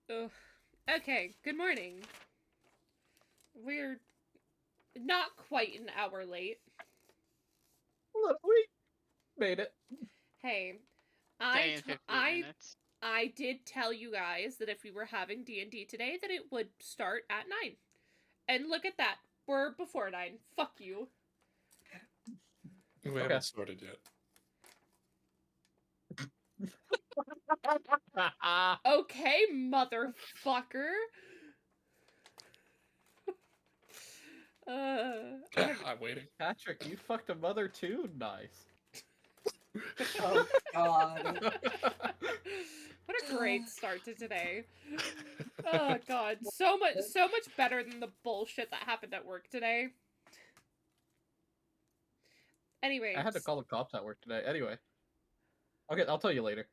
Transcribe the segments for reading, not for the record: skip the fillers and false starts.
Ugh. Okay, good morning. We're not quite an hour late. Look, we made it. Hey, Day and 15 minutes. I did tell you guys that if we were having D&D today, that it would start at 9. And look at that. We're before 9. Fuck you. We haven't started yet. Okay, motherfucker. I'm waiting. Patrick, you fucked a mother too? Nice. Oh, God. What a great start to today. Oh god, so much better than the bullshit that happened at work today. Anyway, I had to call the cops at work today. Anyway. Okay, I'll tell you later.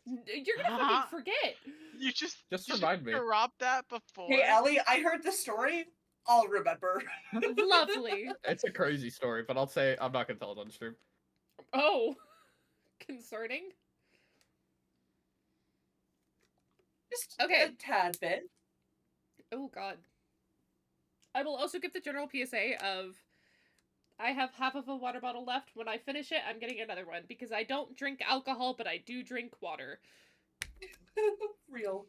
You're gonna fucking forget. You just remind me. Dropped that before. Hey, Ellie, I heard the story. I'll remember. Lovely. It's a crazy story, but I'll say I'm not gonna tell it on stream. Oh, concerning. Just okay, a tad bit. Oh god. I will also give the general PSA of I have half of a water bottle left. When I finish it, I'm getting another one because I don't drink alcohol, but I do drink water. Real.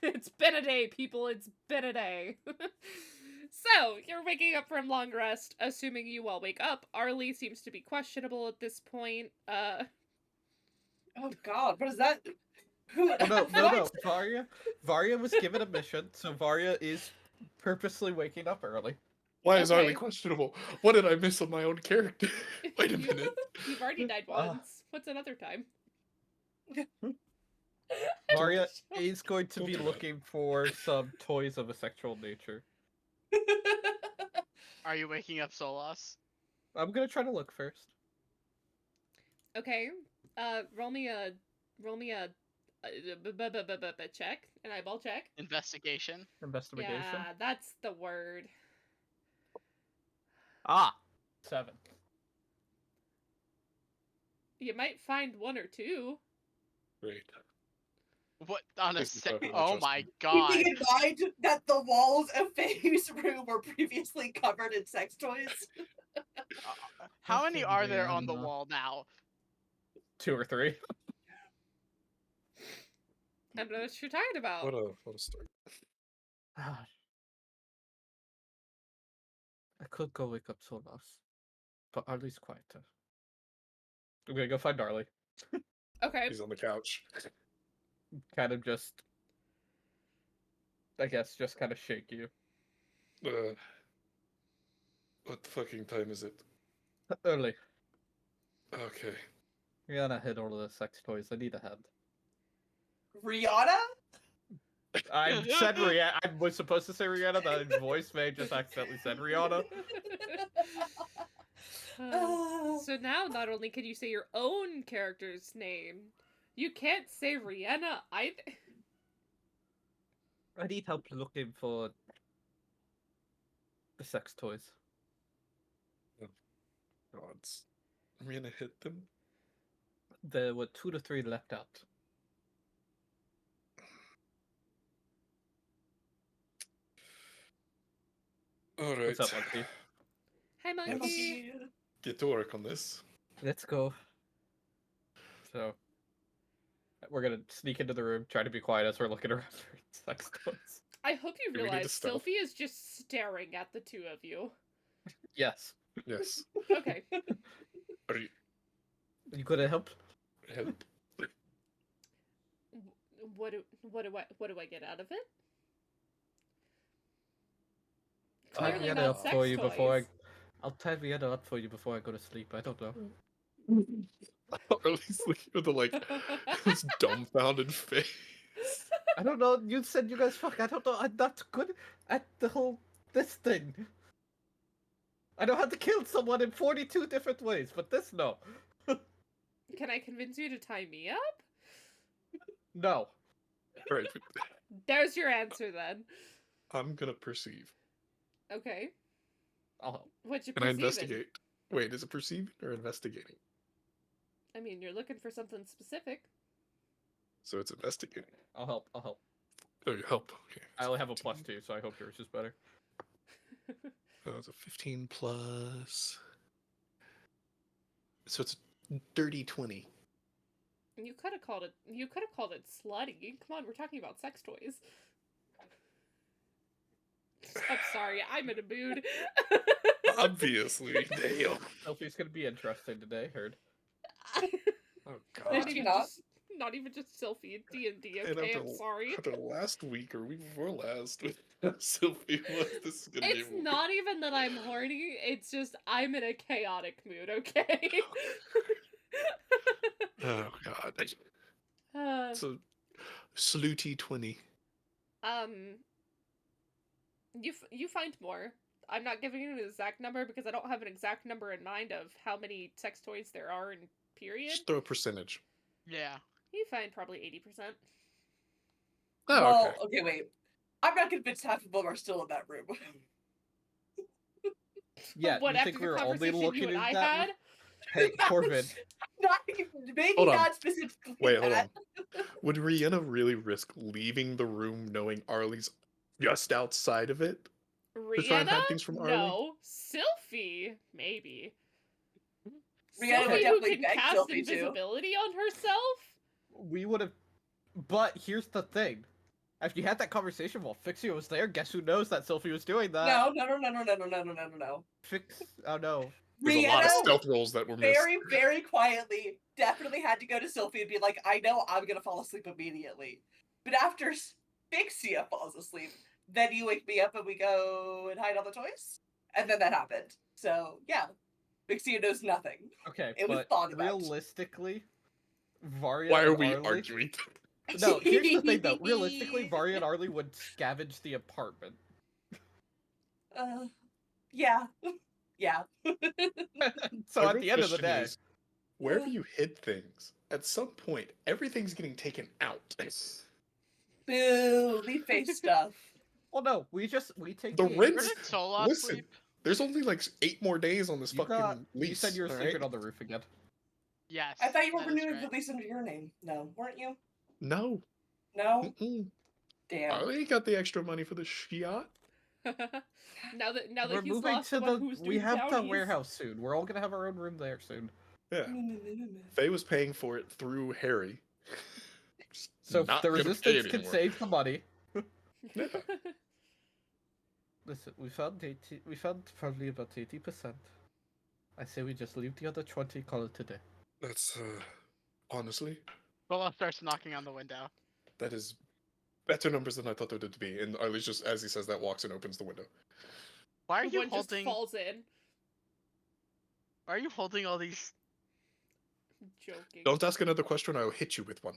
It's been a day, people. It's been a day. So, you're waking up from long rest, assuming you all wake up. Arlie seems to be questionable at this point. Oh god, what is that? No. Varya was given a mission, so Varya is purposely waking up early. Why is Arlie questionable? What did I miss on my own character? Wait a minute. You've already died once. What's another time? Varya is going to be looking for some toys of a sexual nature. Are you waking up Solas? I'm gonna try to look first. Okay. Roll me a check, an eyeball check. Investigation. Investigation. Yeah, that's the word. 7. You might find one or two. Great. What on a This is definitely Oh my interesting. god. Keeping in mind that the walls of Faye's room were previously covered in sex toys. How many are there on the wall now? 2 or 3. I don't know what you're talking about. What a story. I could go wake up Solas, but Arlie's quieter. I'm gonna go find Arlie. Okay. He's on the couch. Kind of just, I guess, just kind of shake you. What fucking time is it? Early. Okay. Rihanna hid all of the sex toys. I need a hand. Rihanna? I said Rihanna. I was supposed to say Rihanna. That voice may just accidentally said Rihanna. So now, not only can you say your own character's name, you can't say Rihanna either. I need help looking for the sex toys. Oh, gods. I'm gonna hit them. There were 2 to 3 left out. Alright. What's up, Monkey? Hi, Monkey. Get to work on this. Let's go. So, we're gonna sneak into the room, try to be quiet as we're looking around for sex toys. I hope you Do we need realize to stealth? Sylphie is just staring at the two of you. Yes. Yes. Okay. Are you You gonna help? help? What do I get out of it? I'll tie Clearly Rihanna not up sex for you before toys. I'll tie Rihanna up for you before I go to sleep. I don't know. Arlie's looking with the this dumbfounded face. I don't know. You said you guys fuck. I don't know. I'm not good at this thing. I know how to kill someone in 42 different ways, but this, no. Can I convince you to tie me up? No. Right. There's your answer then. I'm gonna perceive. Okay. I'll help. What you Can I perceiving? investigate? Wait, is it perceiving or investigating? I mean, you're looking for something specific. So it's investigating. I'll help. I'll help. Oh, you help. Okay. I only have a +2, so I hope yours is better. It's a 15 plus. So it's a dirty 20. You could have called it. You could have called it slutty. Come on, we're talking about sex toys. I'm sorry, I'm in a mood. Obviously. Damn. Sophie's gonna be interesting today. Heard. Oh not god. even not? just, not even just Sylphie. D&D. And Okay, I'm after- sorry. After last week or week before last with Sylvie, this is gonna It's get not even that I'm horny. It's just I'm in a chaotic mood. Okay. Oh god. Uh, So Slooty 20. you find more. I'm not giving you an exact number because I don't have an exact number in mind of how many sex toys there are in period. Just throw a percentage. Yeah. You find probably 80%. Oh, Well, okay. okay, wait. I'm not convinced half of them are still in that room. Yeah, What you after think the we were only conversation looking you and at I that? had? Hey, Corbin. Maybe Hold on. not specifically. Wait, hold that. on. Would Rihanna really risk leaving the room knowing Arlie's just outside of it? To try and Rihanna? hide things from Arlie? No. Sylphie? Maybe. Rihanna would Sylphie who definitely can beg cast Sylphie to. invisibility on herself? We would have. But here's the thing. If you had that conversation while Fixie was there, guess who knows that Sylphie was doing that? No. Fix. Oh no. There's a lot of Rihanna stealth rolls that were missed. very, very quietly definitely had to go to Sylphie and be like, I know I'm gonna fall asleep immediately. But after Fixia falls asleep, then you wake me up and we go and hide all the toys? And then that happened. So, yeah. Fixia knows nothing. Okay, It was but thought about. realistically, Varia. Why are and we Arlie- arguing? No, here's the thing though. Realistically, Varia and Arlie would scavenge the apartment. Yeah. Yeah. So My at real the end of the question day, is, wherever you hid things, at some point, everything's getting taken out. Boo, leaf face stuff. well, no, we take The the rent- Where did Solot Listen, sleep? there's only like 8 more days on this You fucking got. lease. You said you were all sleeping right? on the roof again. Yes. I thought you were that is renewing right. the lease under your name. No, weren't you? No. No? Mm-mm. Damn. Arlie ain't got the extra money for the yacht. now that We're he's moving lost to the one the. who's We doing have the bounties. warehouse soon. We're all gonna have our own room there soon. Yeah. Faye was paying for it through Harry. Just So if not the gonna pay resistance can anymore. save the money. Yeah. Listen, we found 80. We found probably about 80%. I say we just leave the other 20. Call it today. That's honestly, Solot starts knocking on the window. that is better numbers than I thought there would be. And Arlie's just, as he says that, walks and opens the window. Why are The you one just holding? falls in. Why are you holding all these? Joking. Don't ask another question, I will hit you with one.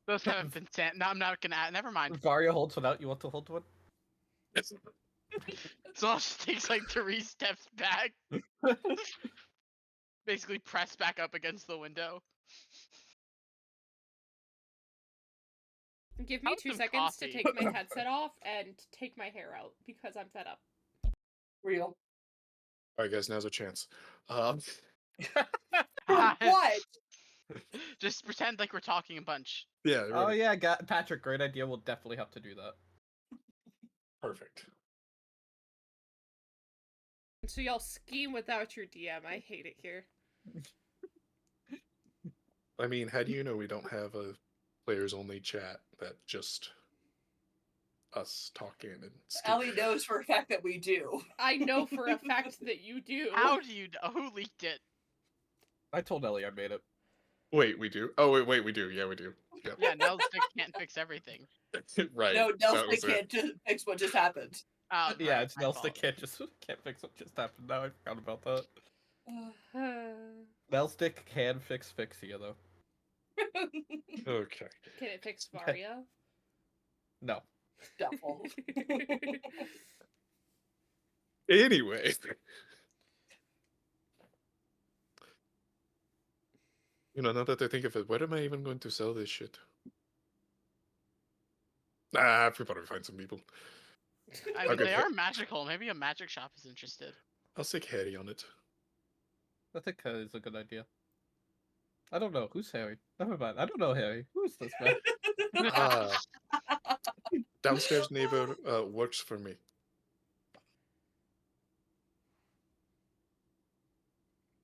Those haven't been sent. No, I'm not gonna. Never mind. Varia holds one out. You want to hold one? Solot just takes like 3 steps back. Basically, press back up against the window. Give me How's 2 some seconds to coffee? take my headset off and take my hair out because I'm fed up. Real. Alright, guys, now's our chance. What? Just pretend like we're talking a bunch. Yeah, Oh right. yeah, Patrick, great idea. We'll definitely have to do that. Perfect. So y'all scheme without your DM. I hate it here. I mean, how do you know we don't have a players only chat that just us talking and Ellie knows for a fact that we do. I know for a fact that you do. How do you know? Who leaked it? I told Ellie I made it. Wait, we do? Oh, wait, we do. Yeah, we do. Yep. Yeah, Nell's stick can't fix everything. Right. No, that Nelson was it. can't just fix what just happened. Oh, Yeah, right, it's my Nelson fault. can't fix what just happened. Now I forgot about that. Can Nelstick can fix Fixia though. Okay. it fix Varia? No. Doubtful. Anyway. You know, now that I think of it, where am I even going to sell this shit? I could probably find some people. I mean, Okay. they are magical. Maybe a magic shop is interested. I'll stick Harry on it. I think Harry's a good idea. I don't know. Who's Harry? Never mind. I don't know Harry. Who's this man? Ah, downstairs neighbor works for me.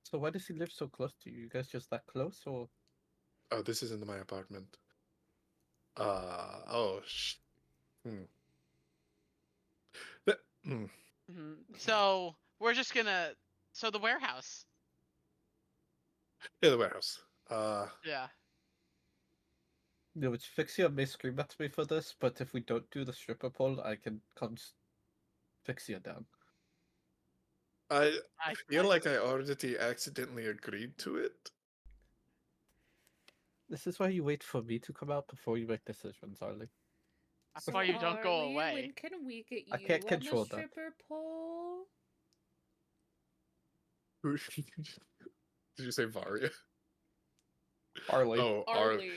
So why does he live so close to you? You guys just that close, or? Oh, this isn't my apartment. Oh, hmm. That- hmm. So we're just gonna. So the warehouse. Yeah, the warehouse. Yeah. No, which Fixia may scream at me for this, but if we don't do the stripper pole, I can calm Fixia down. I I feel like I already accidentally agreed to it. This is why you wait for me to come out before you make decisions, Arlie. That's why you don't go Arlie, away. When can we get you I can't on control the that. stripper pole? Did you say Varia? Arlie. Oh, Arlie.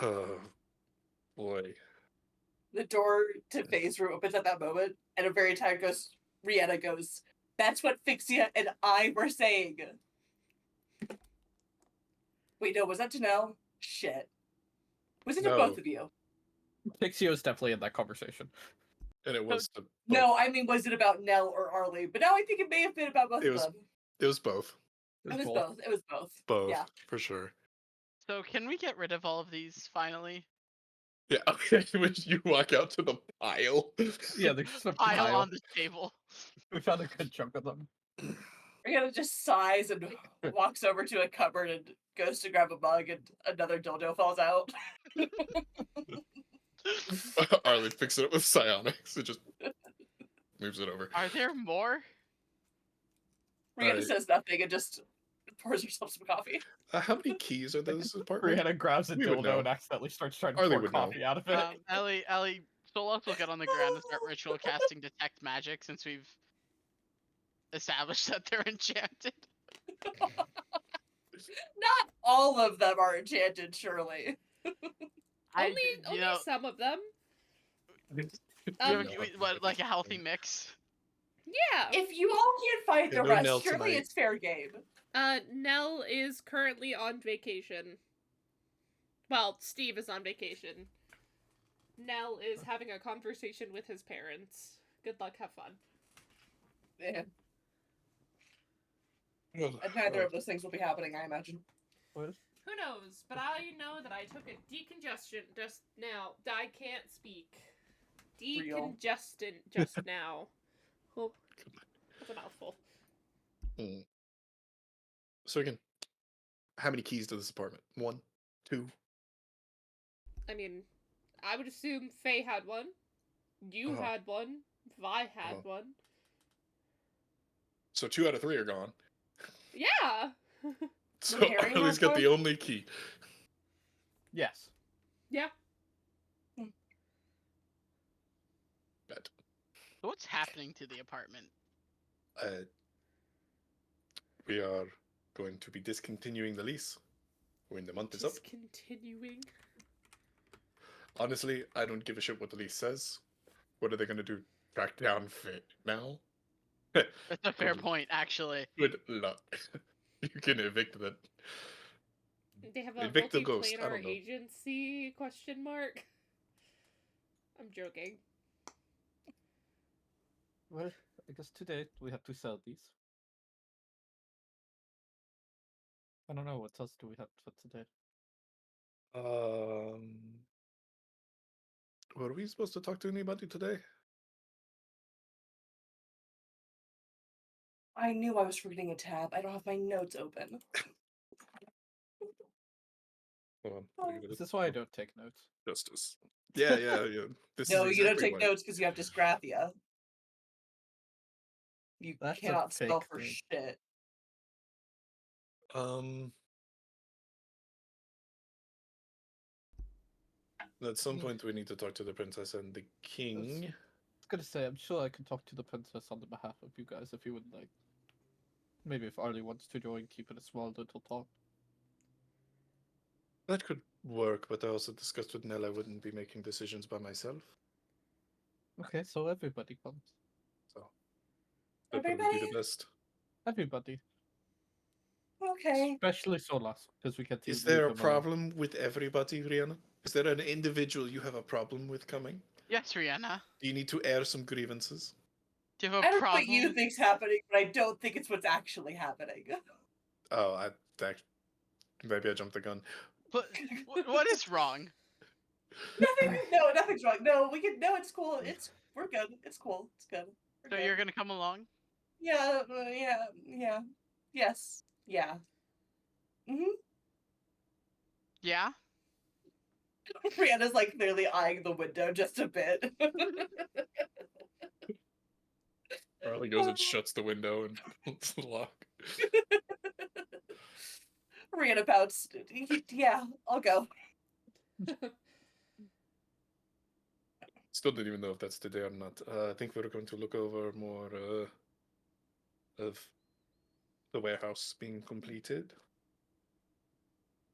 Oh, boy. The door to Faye's room opens at that moment, and a very tired Rihanna goes, "That's what Fixia and I were saying." Wait, no, was that Janelle? Shit. Was it to No. both of you? Fixia was definitely in that conversation. And it was the No, I mean, was it about Nell or Arlie? But now I think it may have been about both It of was- them. It was both. It was both. It was both. Both, Yeah. for sure. So can we get rid of all of these finally? Yeah, okay, when you walk out to the pile. Yeah, there's just a Pile pile. on the table. We found a good chunk of them. Rihanna just sighs and walks over to a cupboard and goes to grab a mug, and another dildo falls out. Arlie picks it up with psionics. It just moves it over. Are there more? Rihanna Right. says nothing and just pours herself some coffee. How many keys are those apartment? Rihanna grabs a We would dildo know. and accidentally starts trying to Arlie pour would know. coffee out of it. Ellie, Solos will get on the ground and start ritual casting detect magic since we've established that they're enchanted. Not all of them are enchanted, surely. Only some of them. What, like a healthy mix? Yeah. If you all can't find Yeah, the no rest, Nell surely tonight. it's fair game. Nell is currently on vacation. Well, Steve is on vacation. Nell is having a conversation with his parents. Good luck, have fun. Yeah. And neither of those things will be happening, I imagine. What? Who knows? But I know that I took a decongestion just now. I can't speak. Real. Decongestant just now. Oh, that's a mouthful. Hmm. So again, how many keys to this apartment? 1, 2. I mean, I would assume Faye had one. You Uh-huh. had one. Vi had one. So 2 out of 3 are gone. Yeah! So Harry Arlie's have got one? the only key. Yes. Yeah. Bet. What's happening to the apartment? We are going to be discontinuing the lease when the month is up. Just continuing. Honestly, I don't give a shit what the lease says. What are they going to do? Track down Fit now? That's a fair Good- point, actually. Good luck. You can evict that. They have a Evict the ghost, I multi-planar don't know. agency question mark. I'm joking. Well, I guess today we have to sell these. I don't know, what else do we have for today? Were we supposed to talk to anybody today? I knew I was forgetting a tab. I don't have my notes open. Hold on. look at This it. is why I don't take notes. Justice. Yeah. This No, is you don't exactly take why. notes because you have dysgraphia. You That's a cannot spell fake for thing. shit. At some point, we need to talk to the princess and the king. I was gonna say, I'm sure I can talk to the princess on the behalf of you guys if you would like. Maybe if Arlie wants to join, keep it a small little talk. That could work, but I also discussed with Nell I wouldn't be making decisions by myself. Okay, so everybody comes. So that would be Everybody? the best. Everybody. Okay. Especially Solas, because we get to Is leave there a him alone. problem with everybody, Rihanna? Is there an individual you have a problem with coming? Yes, Rihanna. Do you need to air some grievances? Do you have I a don't know what problem? you think's happening, but I don't think it's what's actually happening. Oh, maybe I jumped the gun. But what is wrong? Nothing's wrong. No, we can. No, it's cool. We're good. It's cool. It's good. We're So good. you're gonna come along? Yeah, yeah. Yes. Yeah. Yeah. Brianna's like clearly eyeing the window just a bit. Harley goes and shuts the window and pulls the lock. Brianna pouts. Yeah, I'll go. Still don't even know if that's today or not. I think we're going to look over more of the warehouse being completed.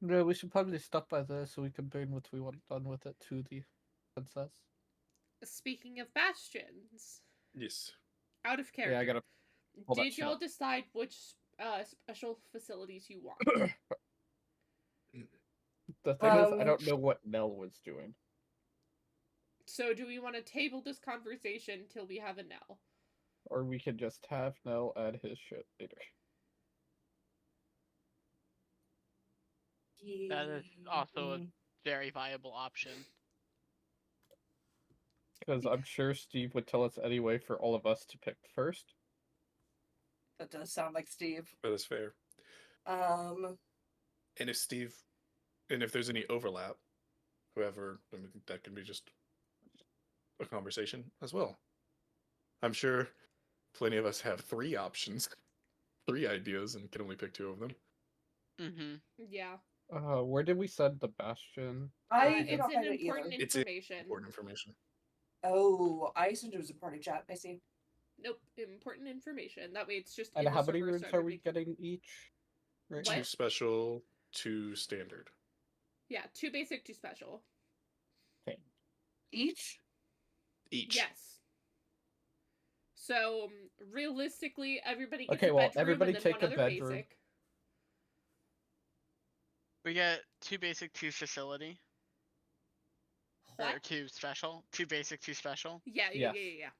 No, we should probably stop by there so we can bring what we want done with it to the princess. Speaking of bastions, Yes. out of character, Yeah, I gotta pull that did shit y'all up. decide which special facilities you want? The thing is, I Um, don't know what Nell was doing. So do we want to table this conversation till we have a Nell? Or we could just have Nell add his shit later. That is also a very viable option. Because I'm sure Steve would tell us anyway for all of us to pick first. That does sound like Steve. That is fair. Um, And if there's any overlap, whoever, I mean, that can be just a conversation as well. I'm sure plenty of us have 3 options, 3 ideas, and can only pick 2 of them. Mm-hmm. Yeah. Where did we send the bastion? I It's cannot an find it important either. It's information. Important information. Oh, I assumed it was a party chat. I see. Nope, important information. That way it's just And in how the many server, rooms so are we everybody- getting each? Right 2 What? special, 2 standard. Yeah, 2 basic, 2 special. now? Each? Each. Yes. So realistically, everybody gets Okay, a well, bedroom everybody and then take one a other bedroom. basic. We get 2 basic, 2 facility, or What? 2 special. 2 basic, 2 special. Yeah. Yes.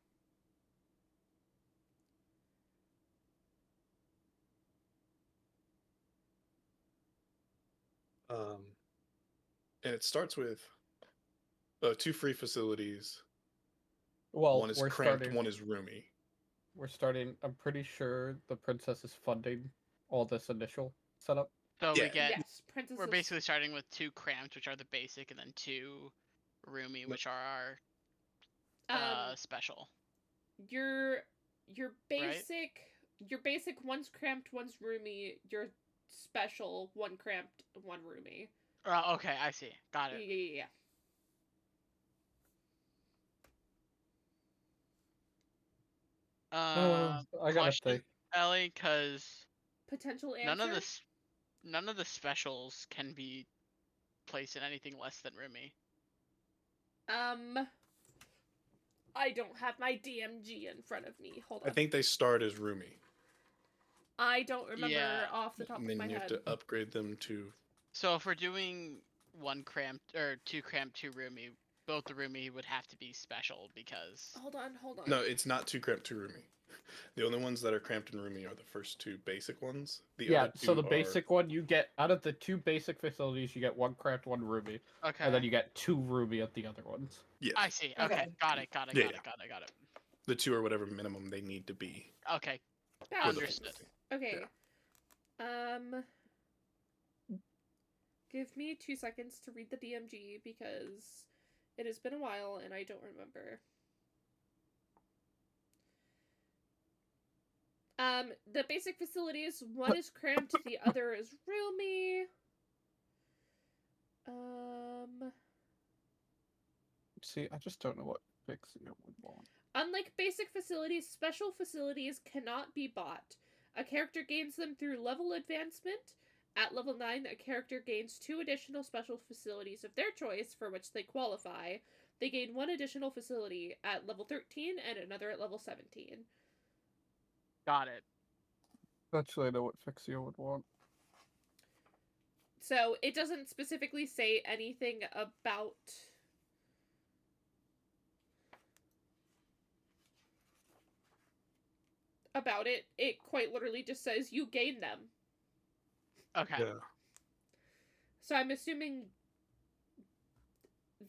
And it starts with 2 free facilities. Well, One is we're cramped, starting. one is roomy. We're starting. I'm pretty sure the princess is funding all this initial setup. So Yeah. we get. Yes, princess. We're basically starting with 2 cramped, which are the basic, and then 2 roomy, which are our special. Your basic one's cramped, one's roomy. Your special 1 cramped, 1 roomy. Okay, I see. Got it. Yeah. I gotta Question, think. Ellie, because Potential answer. none of the specials can be placed in anything less than roomy. I don't have my DMG in front of me. Hold on. I think they start as roomy. I don't remember Yeah. off the top And of then my you have head. to upgrade them to. So if we're doing 1 cramped or 2 cramped, 2 roomy, both the roomy would have to be special because. Hold on. No, it's not 2 cramped, 2 roomy. The only ones that are cramped and roomy are the first 2 basic ones. The Yeah, other so 2 the basic one, you get, out of the 2 basic facilities, you get 1 cramped, 1 roomy. Okay. And then you get 2 roomy at the other ones. Yes. I see. Okay. Okay. Got it. Yeah. Got it. The 2 are whatever minimum they need to be. Okay. Balance. Understood. Okay. Yeah. Give me 2 seconds to read the DMG because it has been a while and I don't remember. The basic facilities, one is cramped, the other is roomy. See, I just don't know what Vixia would want. Unlike basic facilities, special facilities cannot be bought. A character gains them through level advancement. At level 9, a character gains 2 additional special facilities of their choice for which they qualify. They gain 1 additional facility at level 13 and another at level 17. Got it. Actually, I know what Fixio would want. So it doesn't specifically say anything about it. It quite literally just says you gain them. Okay. Yeah. So I'm assuming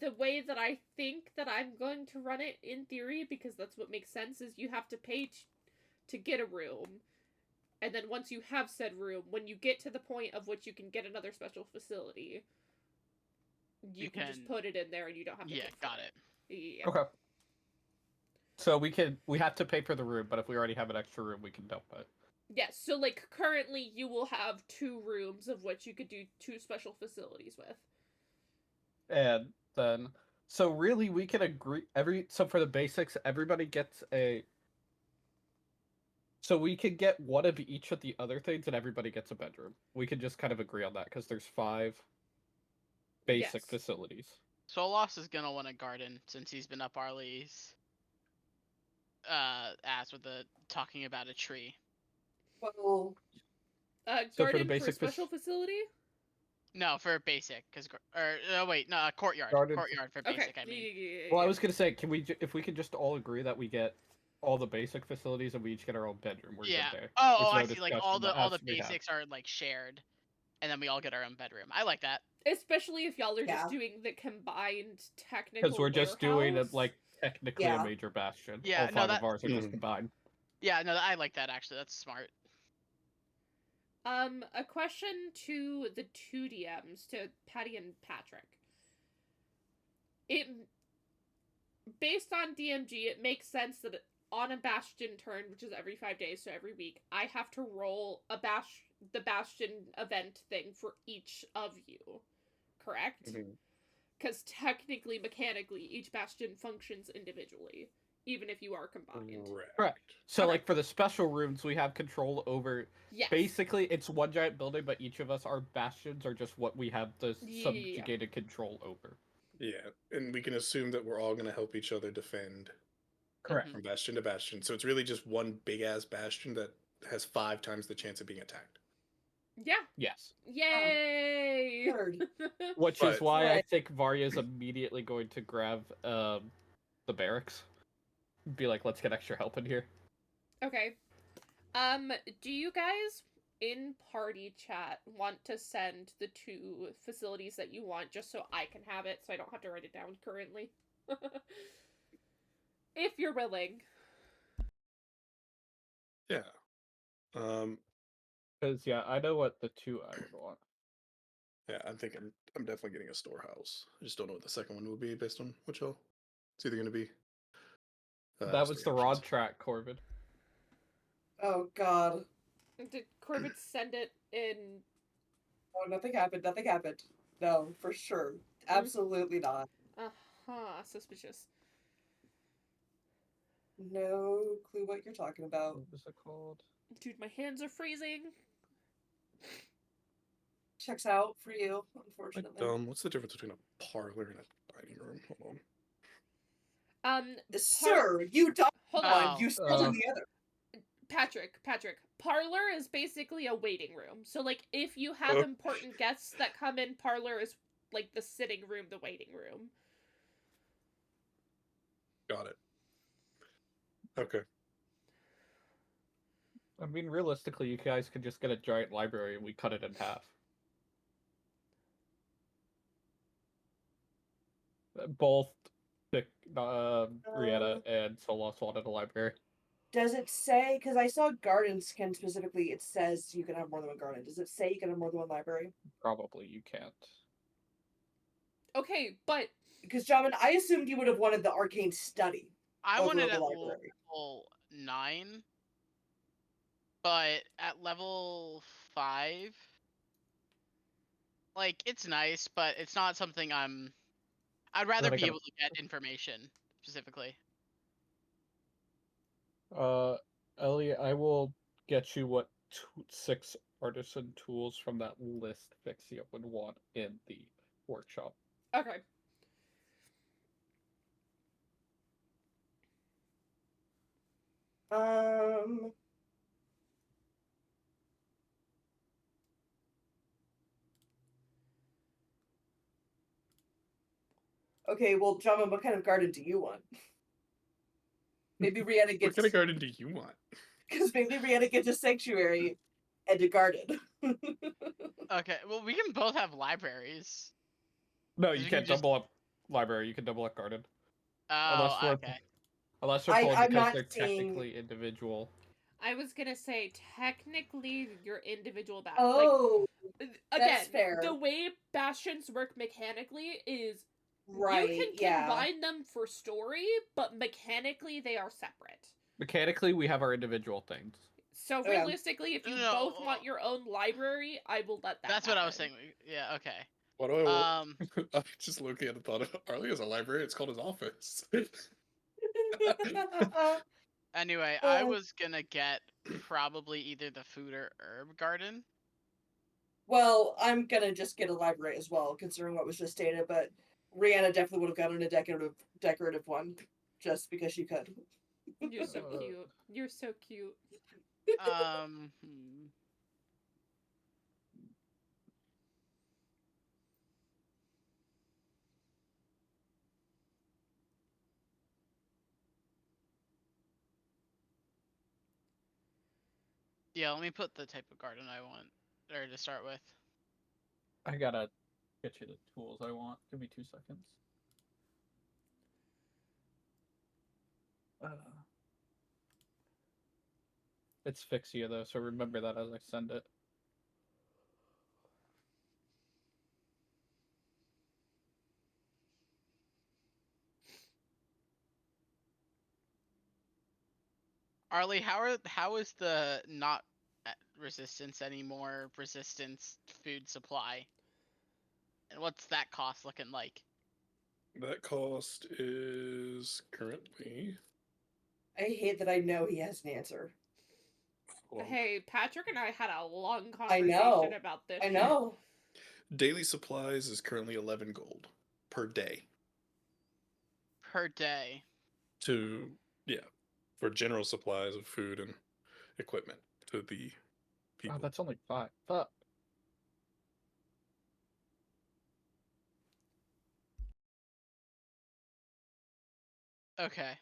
the way that I think that I'm going to run it in theory, because that's what makes sense, is you have to pay to get a room. And then once you have said room, when you get to the point of which you can get another special facility, you can just put it in there and you don't have to pay for got it. Yeah. Okay. So we have to pay for the room, but if we already have an extra room, we can dump it. Yes, so like currently you will have 2 rooms of which you could do 2 special facilities with. And then, so really we can agree so for the basics, everybody gets so we could get one of each of the other things and everybody gets a bedroom. We could just kind of agree on that because there's 5 basic Yes. facilities. Solos is gonna want a garden since he's been up Arlie's ass with the talking about a tree. Well, So for the Garden for a basic special facility? No, for basic, cause courtyard. Garden Courtyard for Okay. basic. I mean, Well, I was gonna say, if we could just all agree that we get all the basic facilities and we each get our own bedroom, we're yeah. good there. Oh, There's no I see. Like all discussion the that has to be had. basics are like shared, and then we all get our own bedroom. I like that. Especially if y'all are Yeah. just doing the combined technical Because we're just doing it warehouse. like technically Yeah. a major bastion. Yeah, all no, 5 that- of ours are just Mhm. combined. Yeah, no, I like that actually. That's smart. A question to the 2 DMs, to Patty and Patrick. Based on DMG, it makes sense that on a Bastion turn, which is every 5 days, so every week, I have to roll the Bastion event thing for each of you. Correct? Because technically, mechanically, each Bastion functions individually, even if you are combined. Correct. So, Okay. like, for the special rooms, we have control over... Yes. Basically, it's one giant building, but each of us, our bastions, are just what we have the Yeah. subjugated control over. Yeah, and we can assume that we're all going to help each other defend Correct. from bastion to bastion. So it's really just one big ass bastion that has 5 times the chance of being attacked. Yeah. Yes. Yay! Third. Which is But- why I Right. think Varya's immediately going to grab the barracks. Be like, let's get extra help in here. Okay. Do you guys in party chat want to send the 2 facilities that you want just so I can have it so I don't have to write it down currently? If you're willing. Yeah. Because, yeah, I know what the 2 I would want. Yeah, I'm thinking I'm definitely getting a storehouse. I just don't know what the second one will be based on which all. It's either going to be. That was the three raw options. track, Corbin. Oh God. Did Corbett send it in? Oh, nothing happened. Nothing happened. No, for sure. Absolutely not. Suspicious. No clue what you're talking about. What was it called? Dude, my hands are freezing. Checks out for you, Like, unfortunately. what's the difference between a parlor and a dining room? Hold on. Sir, you don't Hold Oh. on. You still do the other. Patrick, parlor is basically a waiting room. So, like, if you have Oh. important guests that come in, parlor is, like, the sitting room, the waiting room. Got it. Okay. I mean, realistically, you guys could just get a giant library and we cut it in half. Both Rihanna and Solos wanted a library. Does it say, because I saw gardens can specifically, it says you can have more than one garden. Does it say you can have more than one library? Probably you can't. Okay, but Because, Jamin, I assumed you would have wanted the arcane study. I over wanted the at library. level 9, but at level 5, like it's nice, but it's not something I'd rather I be gotta- able to get information specifically. Ellie, I will get you what 6 artisan tools from that list Fixia would want in the workshop. okay. Okay, well, Drummond, what kind of garden do you want? Maybe Rihanna What gets kind of garden do you want? because maybe Rihanna gets a sanctuary and a garden. Okay, well, we can both have libraries. No, 'Cause you we can can't just- double up library. You can double up garden. Oh, okay. Unless they're pulling I'm because not they're seeing- technically individual. I was gonna say technically your individual Oh, again, that's fair. the way bastions work mechanically is right. you can Yeah. combine them for story, but mechanically they are separate. Mechanically, we have our indivital things. So Oh, yeah. realistically, if you No, both want your own library, I will let that. That's what I was happen. saying. Yeah, okay. What do I want? Um, I just looking at the thought of Arlie has a library. It's called his office. anyway, I was gonna get probably either the food or herb garden. Well, I'm gonna just get a library as well, considering what was just stated. But Rihanna definitely would have gotten a decorative one, just because she could. You're so cute. You're so cute. Hmm. Yeah, let me put the type of garden I want, or to start with. I gotta get you the tools I want. Give me 2 seconds. It's Fixia though, so remember that as I send it. Arlie, how is the not resistance anymore resistance food supply? And what's that cost looking like? That cost is currently. I hate that I know he has an answer. hold on. Hey, Patrick and I had a long I know. conversation about this. I know. Daily supplies is currently 11 gold per day. Per day. For general supplies of food and equipment to the people. Oh, that's only 5. Fuck. Okay.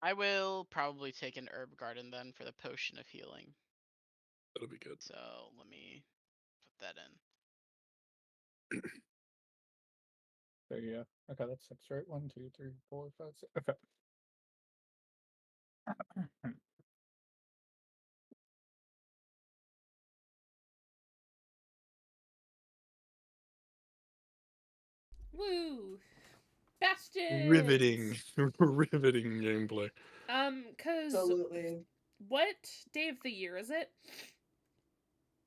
I will probably take an herb garden then for the potion of healing. That'll be good. So let me put that in. There you go. Okay, that's 6, right? 1, 2, 3, 4, 5, 6. Okay. Woo! Bastions! Riveting, riveting gameplay. Cause Absolutely. what day of the year is it?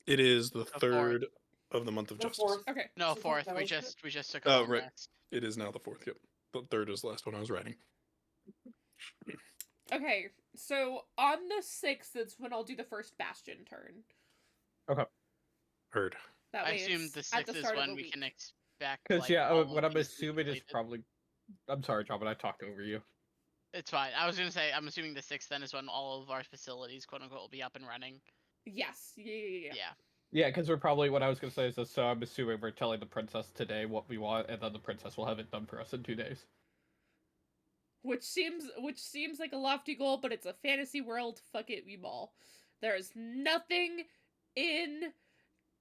It is the fourth. third of the month of The justice. fourth. Okay. No, So fourth. that We was good. just took a Oh, long right. rest. It is now the fourth. Yep, the third is the last one I was writing. Okay. So on the 6th is when I'll do the first bastion turn. Heard. That I way assume it's the at 6th the is start of when the we week. can expect. Because like, yeah, all what of I'm these to be assuming is completed. probably. I'm sorry, John, but I talked over you. It's fine. I was gonna say I'm assuming the 6th then is when all of our facilities, quote unquote, will be up and running. Yes. Yeah. Yeah. Yeah, because we're probably what I was gonna say is this, so I'm assuming we're telling the princess today what we want, and then the princess will have it done for us in 2 days. Which seems like a lofty goal, but it's a fantasy world. Fuck it, we ball. There is nothing in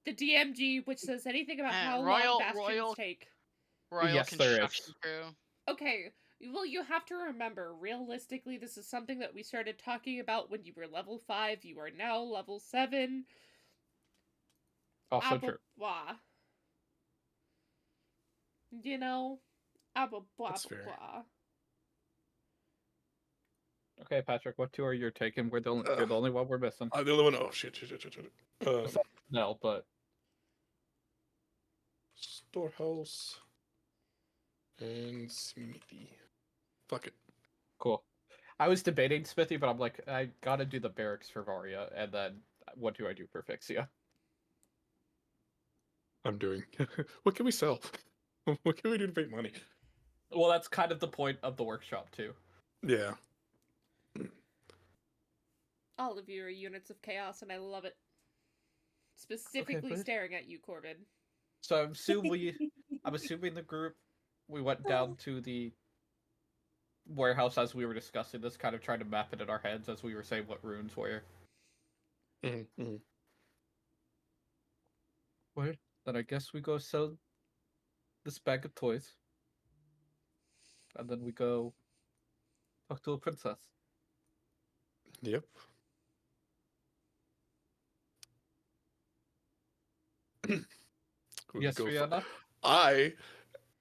the DMG which says anything about how long bastions take. Royal Yes, there is. construction crew. Okay, well, you have to remember, realistically, this is something that we started talking about when you were level 5. You are now level 7. Also true. Blah. You know? Blah, That's fair. blah. Okay, Patrick, what 2 are you taking? You're the only one we're missing. I'm the only one. Oh shit. No, but Storehouse and Smithy. Fuck it. cool. I was debating Smithy, but I'm like, I gotta do the barracks for Varia, and then what do I do for Fixia? I'm doing. What can we sell? What can we do to make money? Well, that's kind of the point of the workshop too. Yeah. All of you are units of chaos, and I love it. Specifically but- staring at you, Corbin. So I'm assuming the group, we went down to the warehouse as we were discussing this, kind of trying to map it in our heads as we were saying what runes were. Mm-hmm. Well, then I guess we go sell this bag of toys. And then we go talk to a princess. Yep. We Yes, go for- Rihanna? I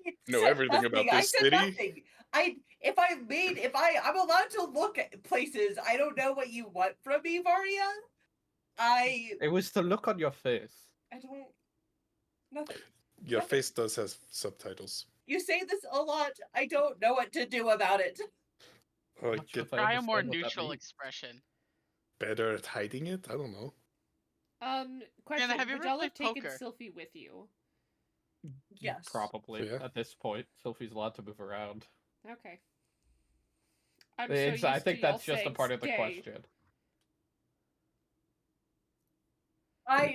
He know said everything about nothing. I this said city. nothing. I'm allowed to look at places. I don't know what you want from me, Varia. I It was the look on your face. don't. Nothing. Your face does have subtitles. You say this a lot. I don't know what to do about it. Like, Not sure get if I Try a more understand what that neutral means. expression. better at hiding it? I don't know. Question, have you would ever y'all played have taken poker? Sylphie with you? Yes. Probably. Yeah. At this point, Sophie's allowed to move around. Okay. I'm It's, so I used think to y'all that's just a saying part of the stay. question.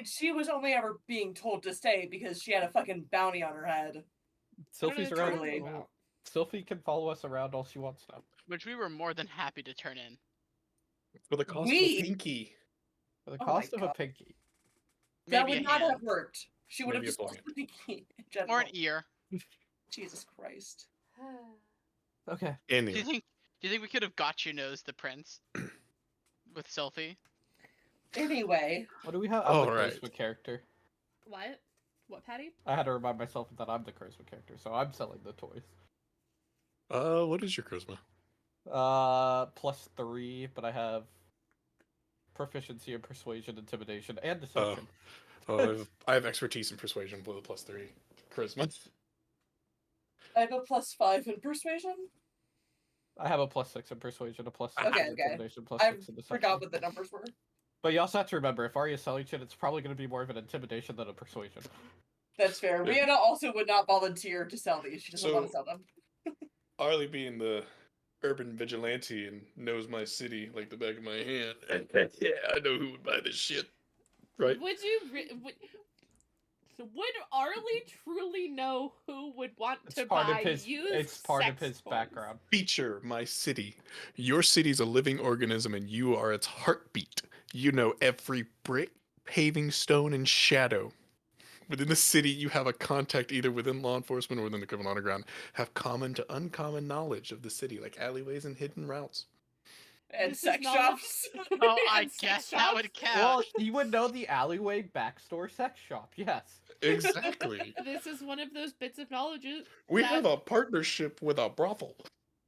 She was only ever being told to stay because she had a fucking bounty on her head. I don't know Sophie's what you're around. talking Truly. about. Sophie can follow us around all she wants now. Which we were more than happy to turn in. For the cost of We- a pinky. For the Oh my cost of a God. pinky. That Maybe would a not hand. have worked. She would have Maybe a just blanket. lost the pinky in general. Or an ear. Jesus Christ. Okay. Do Anyway. you think we could have got you nose the prince with Sylphie? Anyway, What do we have? I'm the Alright. charisma character. What? What, Patty? I had to remind myself that I'm the charisma character, so I'm selling the toys. What is your charisma? +3, but I have proficiency in persuasion, intimidation, and deception. I have expertise in persuasion with a +3 charisma. I have a +5 in persuasion. I have a +6 in persuasion, a +6 Okay, in okay. intimidation, +6 I in deception. forgot what the numbers were. But you also have to remember, if Arya's selling shit, it's probably going to be more of an intimidation than a persuasion. That's fair. Yeah. Rihanna also would not volunteer to sell these. She doesn't want to So- sell them. Arlie being the urban vigilante and knows my city like the back of my hand. Yeah, I know who would buy this shit. Right? Would you? Would Arlie truly know who would want It's to part buy of his. used It's part of sex his toys? background. Feature my city. Your city's a living organism and you are its heartbeat. You know every brick, paving stone, and shadow. Within the city, you have a contact either within law enforcement or within the criminal underground. Have common to uncommon knowledge of the city, like alleyways and hidden routes. And This is sex not a- shops. Oh, I And sex guess that shops? would count. Well, you would know the alleyway backstore sex shop. Yes. Exactly. This is one of those bits of knowledge. We that- have a partnership with a brothel.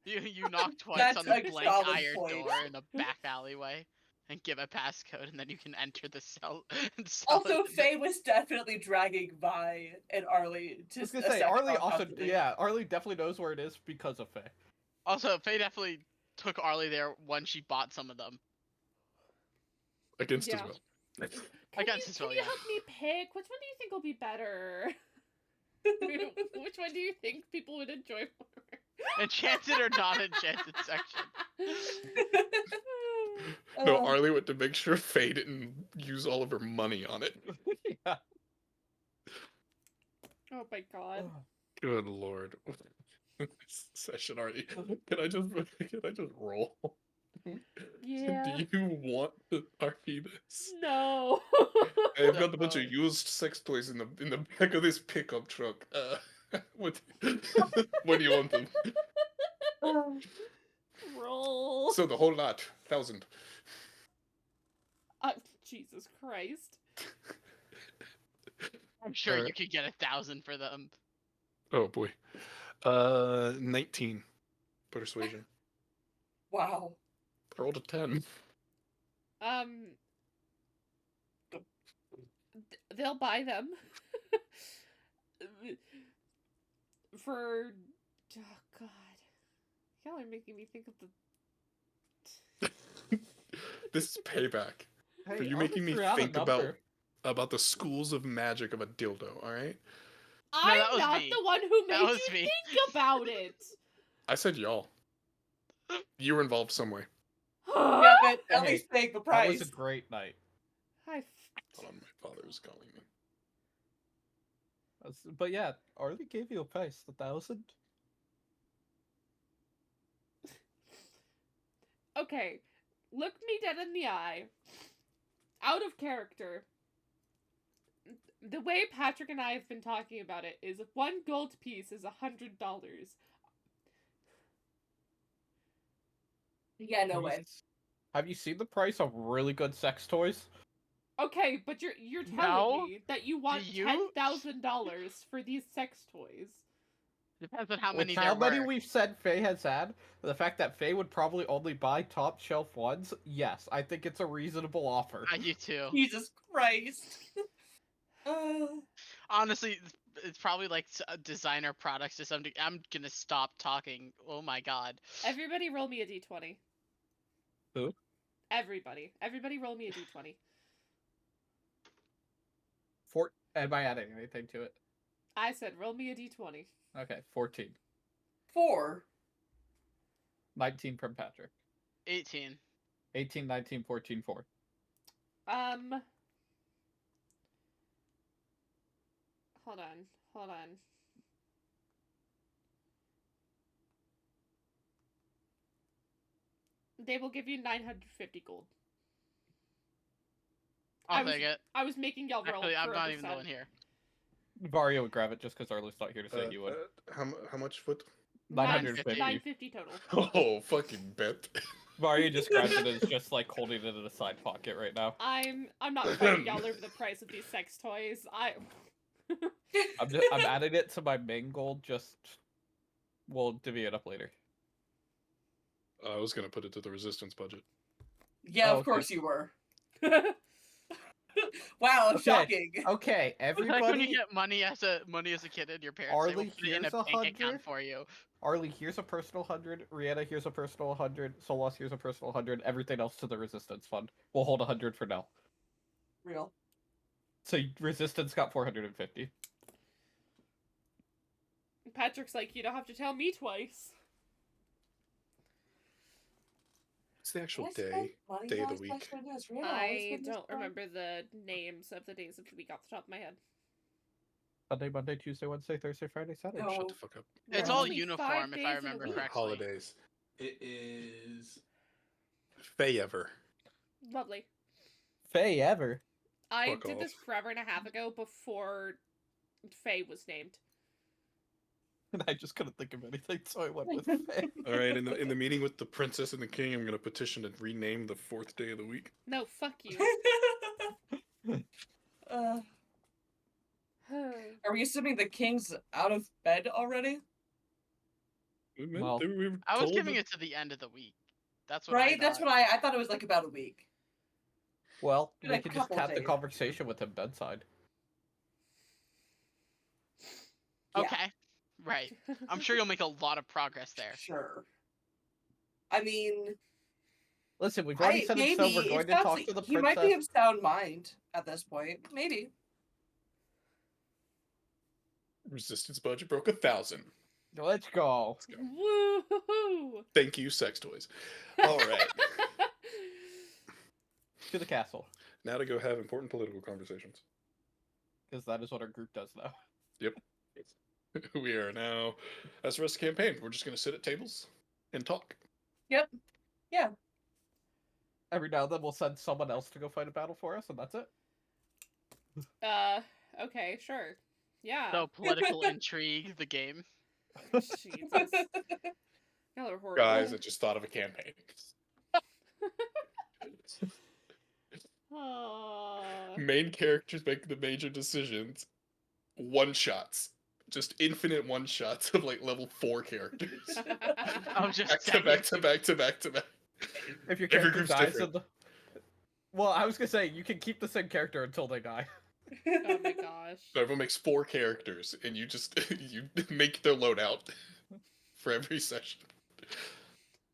You knock twice That's on the a blank solid iron point. door in a back alleyway and give a passcode, and then you can enter the cell. And sell Also, it. Faye was definitely dragging Vi and Arlie to I was a gonna say, sex Arlie shop also, constantly. yeah, Arlie definitely knows where it is because of Faye. Also, Faye definitely took Arlie there when she bought some of them. Against Yeah. his will. Against his Can will, you yes. help me pick? Which one do you think will be better? Which one do you think people would enjoy more? Enchanted or not enchanted section. No, Oh. Arlie went to make sure Faye didn't use all of her money on it. Yeah. Oh my god. Good lord. This session, Arlie. Can I just roll? Yeah. Do you want to argue this? No. I've got a bunch of used sex toys in the back of this pickup truck. What what do you want them? Roll. So the whole lot, 1,000. Jesus Christ. I'm sure you Alright. could get 1,000 for them. Oh boy. 19 persuasion. Wow. I rolled a 10. They'll buy them for. Oh God, y'all are making me think of the. This is payback for Hey, you Arlie making me threw out a think number. about the schools of magic of a dildo. All right. I'm that was not me. the one who That made was you me. think about it. I said y'all. You were involved some way. Yeah, but at Hey, least paying the That price. was a great night. I Hold on, my father is calling me. But yeah, Arlie gave you a price, 1,000. Okay, look me dead in the eye. Out of character. The way Patrick and I have been talking about it is one gold piece is $100. Yeah, no way. Have you seen the price of really good sex toys? Okay, but you're telling No. me that you want you? $10,000 for these sex toys. Depends on how With many how there many were. we've said Faye has had, the fact that Faye would probably only buy top shelf ones, yes, I think it's a reasonable offer. I do too. Jesus Christ. Honestly, it's probably like designer products or something. I'm gonna stop talking. Oh my god. Everybody roll me a d20. Who? Everybody roll me a d20. Am I adding anything to it? I said roll me a d20. Okay, 14. 4. 19 from Patrick. 18. 18, 19, 14, 4. Hold on. They will give you 950 gold. I'll take it. I was making y'all roll. Actually, I'm for not a even the percent. one here. Vario would grab it just because Arlie's not here to say he would. How much foot? 950. 950 total. Oh, fucking bet. Vario just grabs it and is just like holding it in a side pocket right now. I'm not fighting y'all over the price of these sex toys. I'm adding it to my main goal. We'll divvy it up later. I was gonna put it to the resistance budget. Yeah, Oh, of okay. course you were. Wow, Okay. shocking. Okay, Like when you everybody. get money as a kid and your parents say, Arlie, "We'll put it in a here's bank 100. account for you." Arlie, here's a personal 100. Rihanna, here's a personal 100. Solas, here's a personal 100. Everything else to the resistance fund. We'll hold 100 for now. Real. So resistance got 450. Patrick's like, you don't have to tell me twice. What's the actual Did I spend day? money Day of the last week. night on this? Really? always I spend this don't time? remember the names of the days of the week off the top of my head. Sunday, Monday, Tuesday, Wednesday, Thursday, Friday, Saturday. No. Shut the fuck up. It's There's all only 5 uniform, if I days in a remember week. correctly. Holidays. It is Fayever. Lovely. Faye ever. I Fuck did off. this forever and a half ago before Faye was named. And I just couldn't think of anything, so I went with Faye. All right, in the meeting with the princess and the king, I'm gonna petition to rename the 4th day of the week. No, fuck you. uh, are we assuming the king's out of bed already? Well, We were I was told giving that- it to the end of the week. That's what I Right? That's thought. what I thought it was like about a week. well, In we a could just couple have the days. conversation with him bedside. Yeah. Okay. Right. I'm sure you'll make a lot of progress there. Sure. I mean, Listen, we've already said it's so. maybe We're it going to sounds talk like to the he might be princess. of sound mind at this point. Maybe. Resistance budget broke 1,000. Let's go. Woo-hoo-hoo! Thank you, sex toys. All right, To the castle. now to go have important political conversations. Because that is what our group does now. Yep. We are now, as the rest of the campaign, we're just gonna sit at tables and talk. Every now and then we'll send someone else to go fight a battle for us, and that's it. Okay, sure. Yeah. So political intrigue, the game. Jesus. Y'all are horrible. Guys, I just thought of a campaign. Aw. Main characters make the major decisions. One shots. Just infinite one shots of like level 4 characters. I'm just Back to saying. back to back to back to back. If your Every character group's dies different. in the... Well, I was gonna say, you can keep the same character until they die. Oh my gosh. So everyone makes 4 characters, and you just you make their loadout for every session.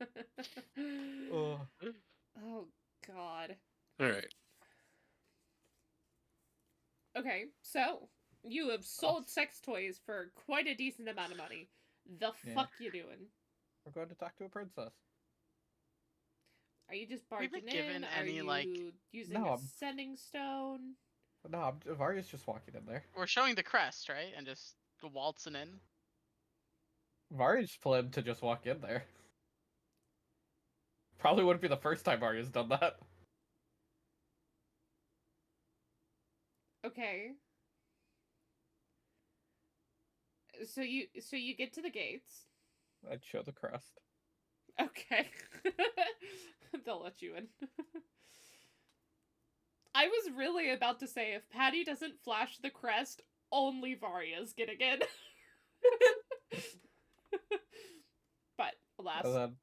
Ugh. Oh god. All right. Okay, so you have sold sex toys for quite a decent amount of money. The Yeah. fuck you doing? We're going to talk to a princess. Are you just we been barging given in? Are any, you like- using No, a I'm- sending stone? No, Varya's just walking in there. We're showing the crest, right? And just waltzing in. Varya's planned to just walk in there. Probably wouldn't be the first time Varya's done that. Okay. So you get to the gates. I'd show the crest. Okay. They'll let you in. I was really about to say if Patty doesn't flash the crest, only Varya's getting in. But alas. And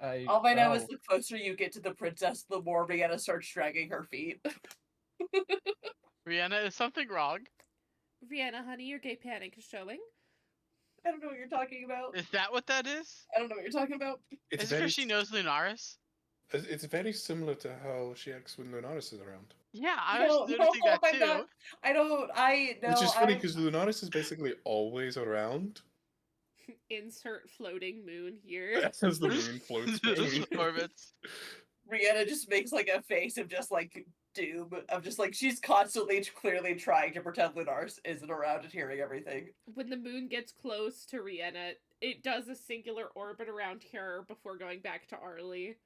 then All I know is the closer you get to the princess, the more Rihanna starts dragging her feet. Rihanna, is something wrong? Rihanna, honey, your gay panic is showing. I don't know what you're talking about. Is that what that is? I don't know what you're talking about. It's Is it because she knows Lunaris? It's very similar to how she acts when Lunaris is around. Yeah, I No, was noticing that I'm too. not- I know. Which is funny because Lunaris is basically always around. Insert floating moon here. As the moon floats between. Orbits. Rihanna just makes like a face of just like doom, of just like she's constantly clearly trying to pretend Lunaris isn't around and hearing everything. When the moon gets close to Rihanna, it does a singular orbit around her before going back to Arlie.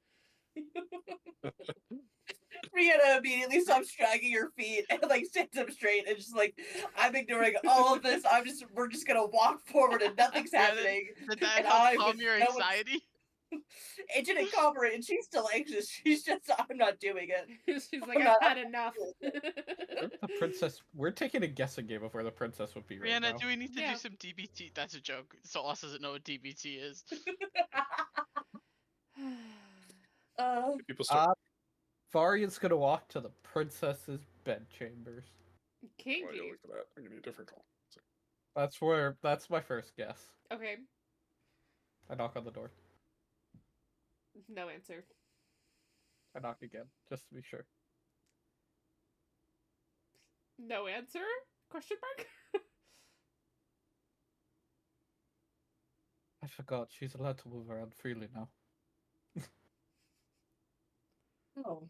Rihanna immediately stops dragging her feet and like stands up straight and just like, I'm ignoring all of this. We're just gonna walk forward and nothing's Yeah, happening. Did that And help I calm was- your no one's- anxiety? It didn't cover it, and she's still anxious. She's just, I'm not doing it. She's like, not- I've had enough. the princess. We're taking a guessing game of where the princess would be right Rihanna, now. do we need to Yeah. do some DBT? That's a joke. Solas doesn't know what DBT is. People start. Varya's gonna walk to the princess's bedchambers. Oh, I gotta Kinky. look for that. I'm gonna be a different call. That's my first guess. Okay, I knock on the door. no answer. I knock again, just to be sure. No answer? Question mark? I forgot she's allowed to move around freely now. Oh.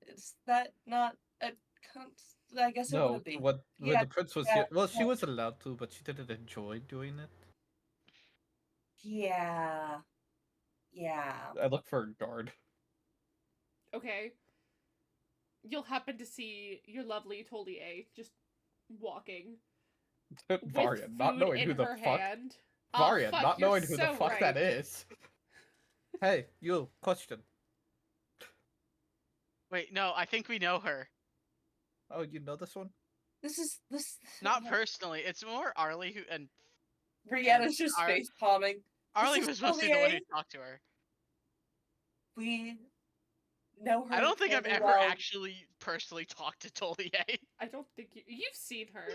Is that not a I guess it No, would be. when Yeah, the prince was yeah, here, well, she yeah. was allowed to, but she didn't enjoy doing it. Yeah. Yeah. I look for a guard. Okay. You'll happen to see your lovely Tolier just walking. Varya, with not food knowing in who the her fuck. hand. Varya, oh, fuck, not you're knowing who the so fuck that right. is. Hey, you, question. Wait, no, I think we know her. Oh, you know this one? This. Not personally. It's more Arlie who and Rihanna's just Ar- face palming. Arlie is was supposed to be the one who Tolier. talked to her. We know her. I don't think I've fairly ever well. actually personally talked to Tolier. I don't think you've seen her.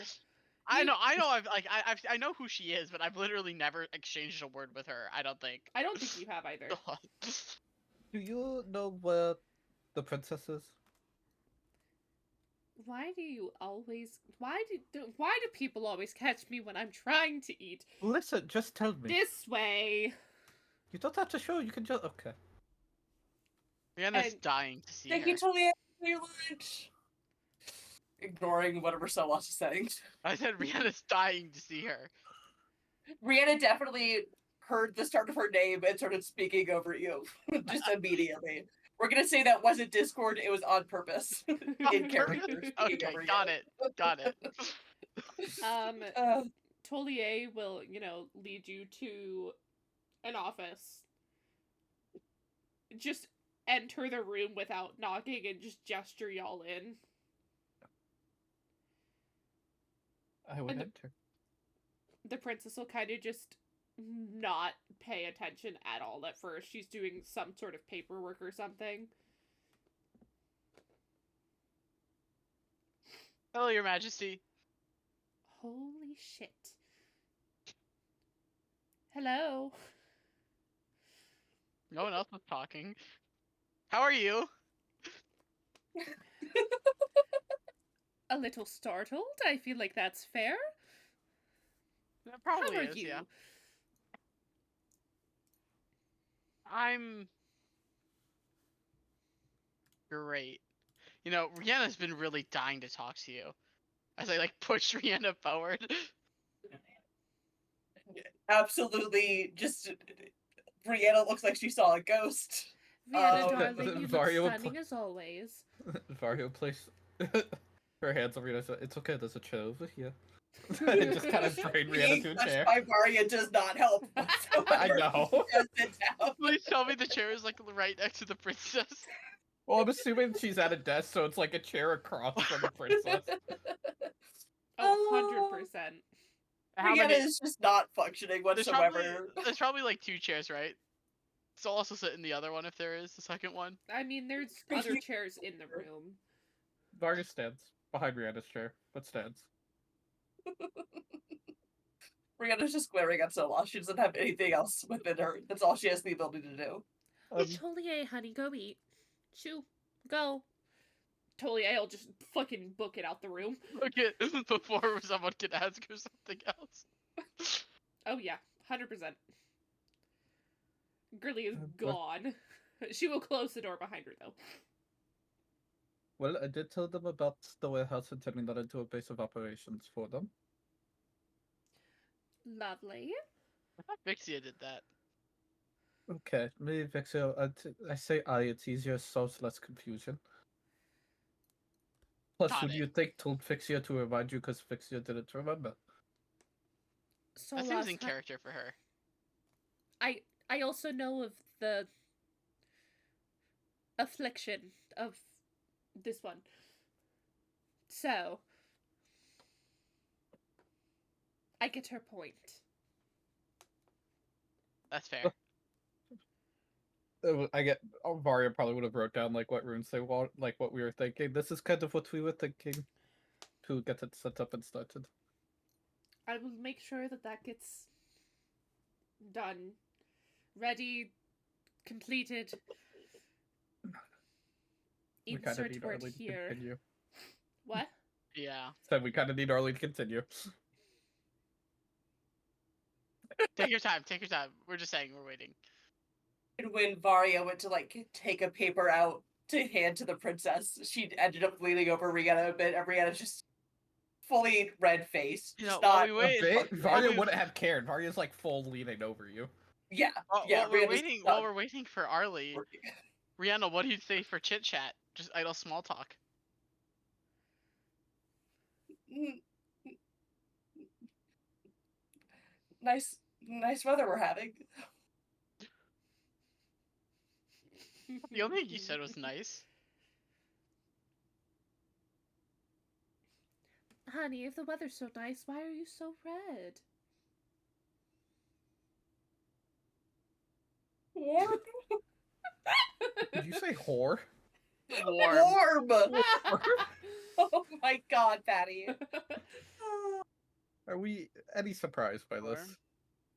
I You- know. I know who she is, but I've literally never exchanged a word with her. I don't think. I don't think you have either. Do you know where the princess is? Why do you always? Why do people always catch me when I'm trying to eat? Listen, just tell me. This way. You don't have to show, you can just... Okay. Rihanna's And- dying to see Thank her. you, Tolier, for your lunch. Ignoring whatever Solas is saying. I said Rihanna's dying to see her. Rihanna definitely heard the start of her name and started speaking over you. Just immediately. We're gonna say that wasn't Discord, it was on purpose. In character. speaking Okay, over got you. it. Got it. Tolier will, lead you to an office. Just enter the room without knocking and just gesture y'all in. I would And the- enter. The princess will kind of just not pay attention at all at first. She's doing some sort of paperwork or something. Hello, Your Majesty. Holy shit. Hello. No one else was talking. How are you? A little startled? I feel like that's fair. It probably How are is, you? yeah. I'm great. You know, Rihanna's been really dying to talk to you. As I like push Rihanna forward. Absolutely, just Brianna looks like she saw a ghost. Rihanna, Oh, darling, you look Vario would stunning as always. Vario places her hands over Rihanna. It's okay. There's a chair over here. And just kind of drain Rihanna Being to a touched chair. by Varia does not help whatsoever. I know. Just sit down. Please tell me the chair is like right next to the princess. Well, I'm assuming she's at a desk, so it's like a chair across from the princess. Oh, 100%. How Rihanna many? is just not functioning There's probably, whatsoever. there's probably like 2 chairs, right? So I'll also sit in the other one if there is the second one. I mean, there's other chairs in the room. Vario stands behind Rihanna's chair, but stands. Rihanna's just glaring at Sola. She doesn't have anything else within her. That's all she has the ability to do. Totally A, honey, go eat. Shoo, go. Totally A, I'll just fucking book it out the room. Okay, before someone can ask her something else. Oh yeah, 100%. Girly is What? gone. She will close the door behind her though. Well, I did tell them about the warehouse and turning that into a base of operations for them. Lovely. I thought Vixia did that. Okay, maybe Vixia. I say it's easier, solves less confusion. Plus, Got who do it. you think told Vixia to remind you because Vixia didn't remember? So That seems last in ti- character for her. I also know of the affliction of this one. So I get her point. That's fair. I get. Varia probably would have wrote down like what runes they want, like what we were thinking. This is kind of what we were thinking to get it set up and started. I will make sure that that gets done, ready, completed. We kind of Insert need word Arlie to here. continue. What? Yeah. Said we kind of need Arlie to continue. Take your time. Take your time. We're just saying we're waiting. And when Varia went to like take a paper out to hand to the princess, she ended up leaning over Rihanna a bit, and Rihanna's just fully red faced. You know, Just while not. we wait, Varia we- wouldn't have cared. Varia's like full leaning over you. Yeah, while, yeah. while we're Rihanna's waiting, not while we're waiting for Arlie, working. Rihanna, what do you say for chit chat? Just idle small talk. Nice weather we're having. The only thing you said was nice. Honey, if the weather's so nice, why are you so red? Warm. Did you say whore? Warm. Oh my god, Patty. Are we any surprised by this? Warm.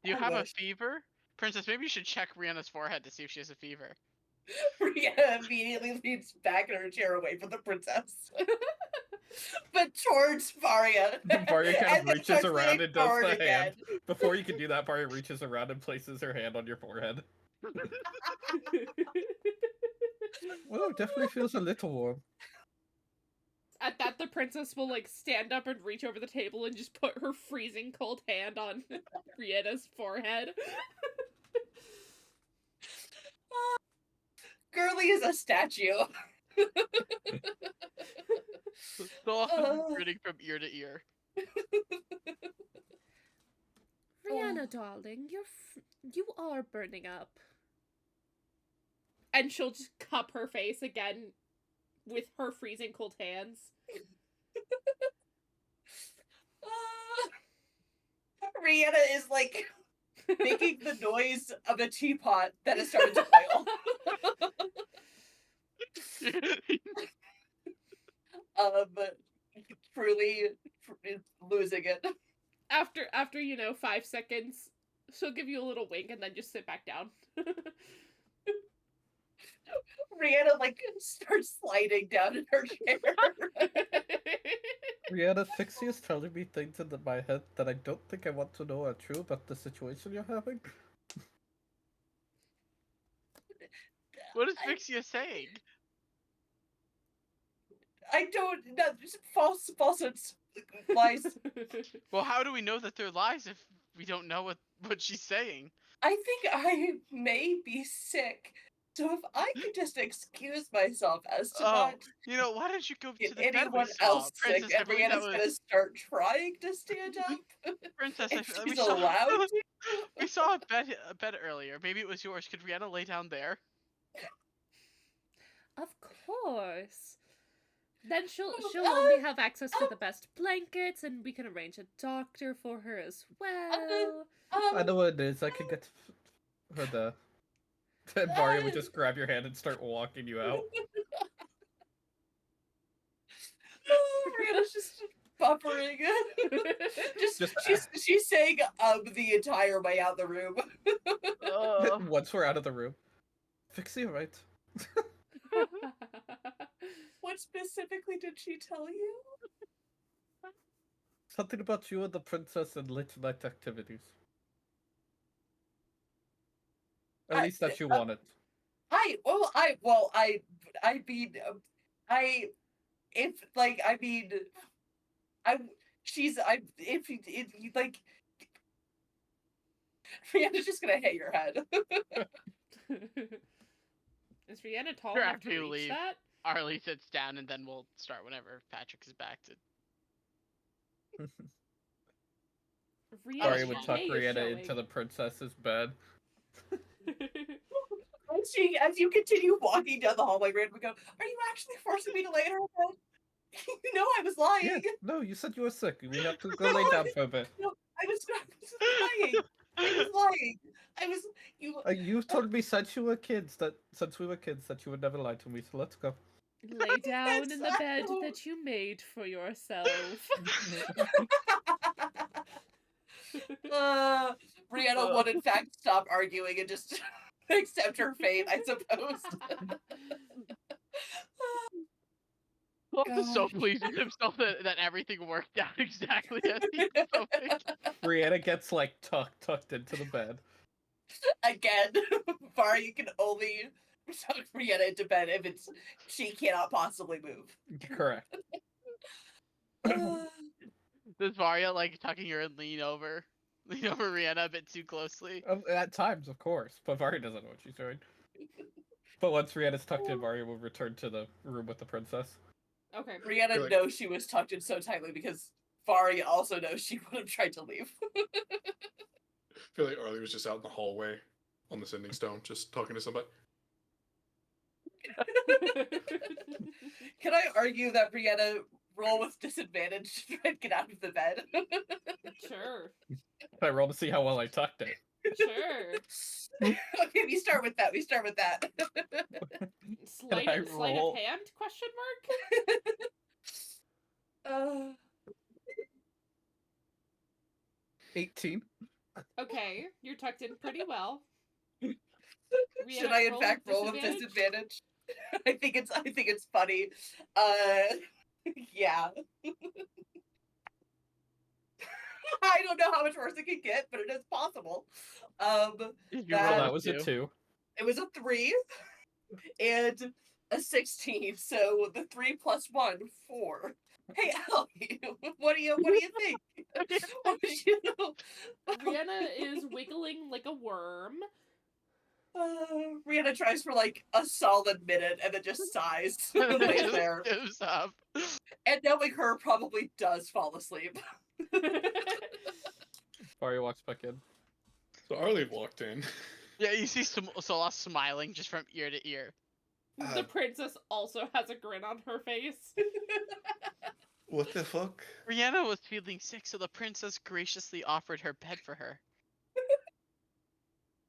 Do you I have wish. a fever? Princess, maybe you should check Rihanna's forehead to see if she has a fever. Rihanna immediately leans back in her chair away from the princess. But towards Varia. Varia kind of And then reaches starts around leaning and does forward the again. hand. Before you can do that, Varia reaches around and places her hand on your forehead. Well, it definitely feels a little warm. At that, the princess will like stand up and reach over the table and just put her freezing cold hand on Rihanna's forehead. Girly is a statue. Grinning from ear to ear. Rihanna, darling, you are burning up. And she'll just cup her face again with her freezing cold hands. Rihanna is like making the noise of a teapot that has started to boil. Truly losing it. After 5 seconds, she'll give you a little wink and then just sit back down. Rihanna like starts sliding down in her chair. Rihanna, Fixie is telling me things in my head that I don't think I want to know are true about the situation you're having. What is Vixia saying? I don't. No, just falsehoods, lies. Well, how do we know that they're lies if we don't know what she's saying? I think I may be sick, so if I could just excuse myself as to Oh, not you know, why don't you go get to the bed we anyone saw? else Princess, sick, I and believe that Brianna's was... gonna start trying to stand up. Princess, if we she's saw allowed to. we saw a bed earlier. Maybe it was yours. Could Rihanna lay down there? Of course. Then she'll Oh, only have access to the best blankets, and we can arrange a doctor for her as well. I know what it is. I can get her the. And Varia would just grab your hand and start walking you out. Brianna's just buffering. She's saying the entire way out the room. Once we're out of the room. Fixie, right? What specifically did she tell you? Something about you and the princess and late night activities. At least that you wanted. Rihanna's just gonna hit your head. Is Rihanna tall Sure, enough after to you reach leave. that? Arlie sits down, and then we'll start whenever Patrick is back to... Varia Rihanna's would tuck day is Rihanna into showing. the princess's bed. As you continue walking down the hallway, Rihanna would go, "Are you actually forcing me to lay in her bed? You know I was lying. Yeah, no, you said you were sick. We have to go lay down for a bit. No, I was lying. I was lying. You told me since we were kids that you would never lie to me. So let's go. Lay down in the bed Exactly. that you made for yourself. Rihanna would in fact stop arguing and just accept her fate, I suppose. Wolf is so Gosh. pleased with himself that everything worked out exactly as he was hoping. Brianna gets like tucked into the bed. Again, Varia can only tuck Rihanna into bed if she cannot possibly move. Correct. Does Varia like tucking her and lean over Rihanna a bit too closely? At times, of course, but Varia doesn't know what she's doing. But once Rihanna's tucked in, Varia will return to the room with the princess. Okay. Rihanna Really? knows she was tucked in so tightly because Varia also knows she would have tried to leave. I feel like Arlie was just out in the hallway on the sending stone, just talking to somebody. Can I argue that Brianna roll with disadvantage to try and get out of the bed? Sure. I roll to see how well I tucked it. Sure. Okay, we start with that. Sleight I of roll? hand? Question mark. 18. Okay, you're tucked in pretty well. Should Rihanna, I in fact roll with disadvantage? I think it's funny. Yeah. I don't know how much worse it could get, but it is possible. Did you That- roll That was a 2. It was a 3 and a 16, so the 3 plus 1, 4. Hey, Ellie, what do you think? What would you know? Rihanna is wiggling like a worm. Rihanna tries for like a solid minute and then just sighs. And then Lays just there. gives up. And knowing her probably does fall asleep. Varia walks back in. So Arlie walked in. Yeah, you see Sola smiling just from ear to ear. The princess also has a grin on her face. What the fuck? Rihanna was feeling sick, so the princess graciously offered her bed for her.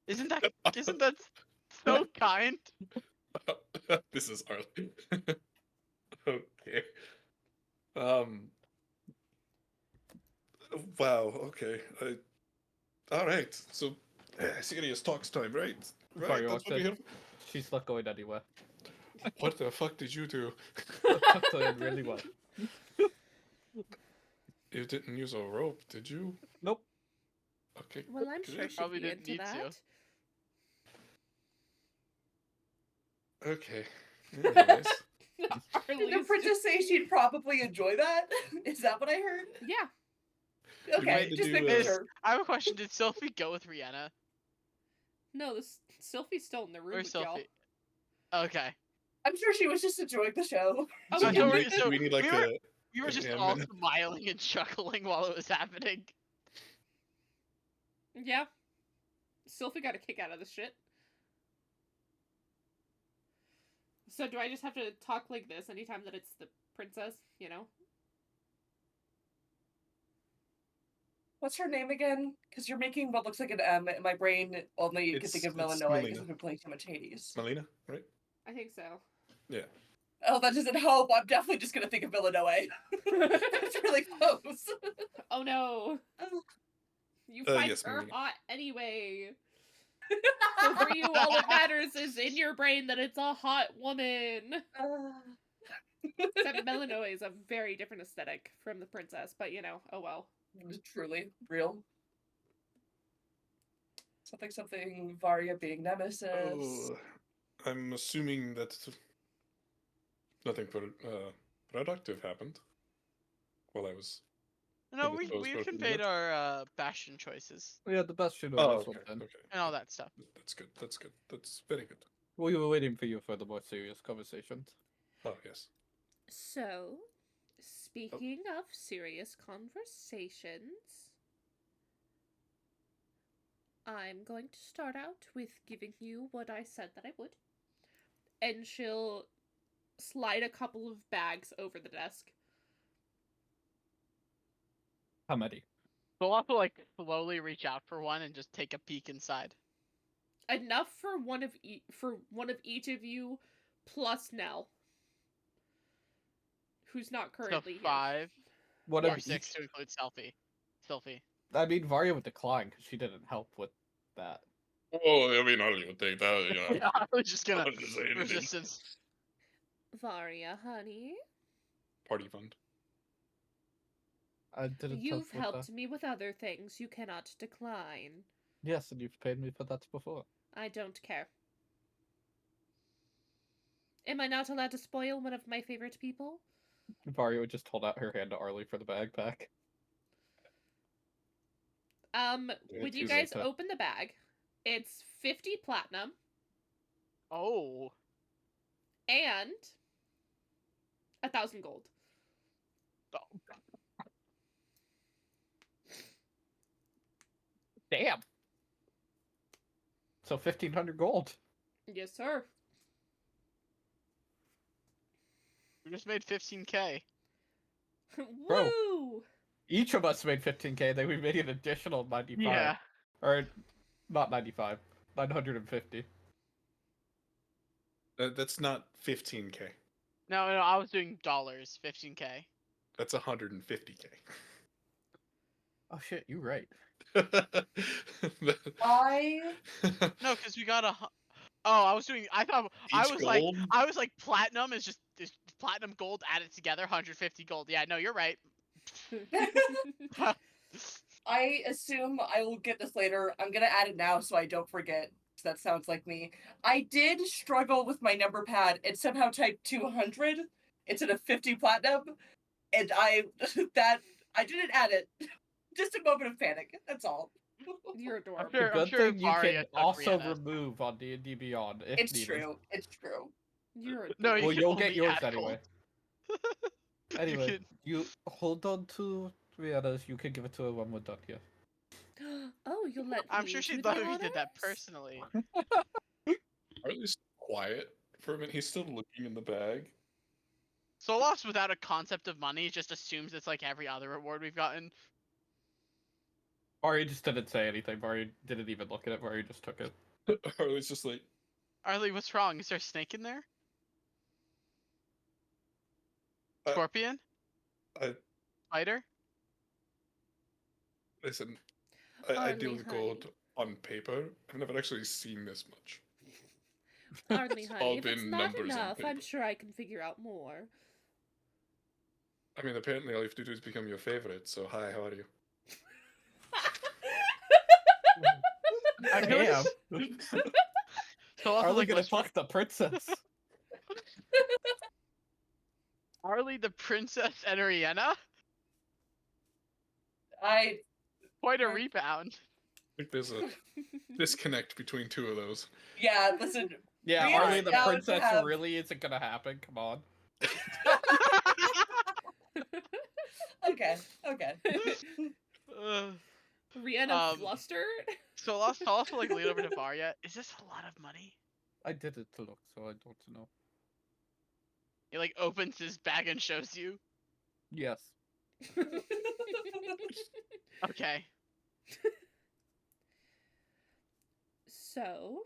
Isn't that so kind? This is Arlie. Okay. Wow. Okay. All right. So, serious talks time, right? Varia Right. That's walks what we in. have. She's not going anywhere. What the fuck did you do? Tucked her in really well. You didn't use a rope, did you? Nope. Okay. Well, I'm Good. sure she'd Probably be didn't into need to. that. Okay. Anyways. Did Arlie's the just- princess say she'd probably enjoy that? Is that what I heard? Yeah. We Okay, need to just do, making Is- sure. I have a question. Did Sylphie go with Rihanna No, this Sylphie's still in the room or with y'all. Sylphie? Okay. I'm sure she was just enjoying the show. Oh, So yeah. do, we're- we, so do we need like we were- a We were an just all admin? smiling and chuckling while it was happening. Yeah. Sylphie got a kick out of this shit. So do I just have to talk like this anytime that it's the princess, you know? What's her name again? Because you're making what looks like an M, and my brain only can think of It's Melanoa Melina. because we've been playing so much Hades. Melina, right? I think so. Yeah. Oh, that doesn't help. I'm definitely just gonna think of Melanoa. That's really close. Oh no. Oh. You find yes, her Melina. hot anyway. So for you, all that matters is in your brain that it's a hot woman. Except Melanoa is a very different aesthetic from the princess, but you know, oh well. Truly real. Something Varia being Nemesis. Oh, I'm assuming that nothing productive happened while I was. No, Maybe those we both conveyed units? our bastion choices We had the best shooter Oh, on this okay, one then. okay. and all that stuff. That's good. That's good. That's very good. We were waiting for you for the more serious conversations. Oh yes. So, speaking of serious conversations, I'm going to start out with giving you what I said that I would. And she'll slide a couple of bags over the desk. How many? We'll also like slowly reach out for one and just take a peek inside. Enough for one of each of you, plus Nell, who's not So currently here. 5 What or of 6 each? to include Sylphie. I mean, Varia would decline because she didn't help with that. Oh, I mean, I don't even think that. You know, Yeah, I was just I gonna wouldn't say anything. resistance. Varia, honey, Party fund. I didn't help you've with helped that. me with other things you cannot decline. Yes, and you've paid me for that before. I don't care. Am I not allowed to spoil one of my favorite people? Varia would just hold out her hand to Arlie for the bag back. Yeah, When you too guys late to- open the bag, it's 50 platinum Oh, and 1,000 gold. Damn. So 1,500 gold. Yes, sir. we just made 15k. Bro. Woo! Each of us made 15k. Then we made an additional 95. Yeah. Or not 95. 950. That's not 15k. No, I was doing dollars. 15k. That's 150k. Oh shit, you're right. I No, because we got a. Oh, I was doing. I thought I Each was gold? like platinum is just platinum gold added together, 150 gold. Yeah, no, you're right. I assume I will get this later. I'm gonna add it now so I don't forget. So that sounds like me. I did struggle with my number pad and somehow typed 200 instead of 50 platinum, and I didn't add it. Just a moment of panic. That's all. You're adorable. Sure- Good sure thing you Varia can took also Rihanna's. remove on D&D Beyond if It's needed. true. It's true. You're adorable. No, you Well, can you'll only get yours add anyway. gold. Anyway, can- you hold on to Rihanna's. You can give it to her when we're done here. Oh, you'll let I'm me sure do she the thought we did that honors? personally. Arlie's quiet for a minute. He's still looking in the bag. Solos, without a concept of money, just assumes it's like every other reward we've gotten. Varia just didn't say anything. Varia didn't even look at it. Varia just took it. Arlie's just like, Arlie, what's wrong? Is there a snake in there? Uh, Scorpion? I Spider? listen. I deal Arlie, with gold on paper. I've never actually seen this much. Arlie, It's all honey, if it's been not numbers on enough, I'm paper. sure I can figure out more. I mean, apparently all you have to do is become your favorite. So hi, how are you? I feel like Damn. Solos is Arlie like, gonna what's wrong? fuck the princess. Arlie the princess and Ariana? Quite a Right. rebound. I think there's a disconnect between two of those. Yeah, listen. Yeah, Rihanna's Arlie the down to princess have- really isn't gonna happen. Come on. Okay. Uh, Rihanna flustered. so I'll also like lean over to Varya. Is this a lot of money? I did it to look, so I don't know. He like opens his bag and shows you. Yes. Okay. So,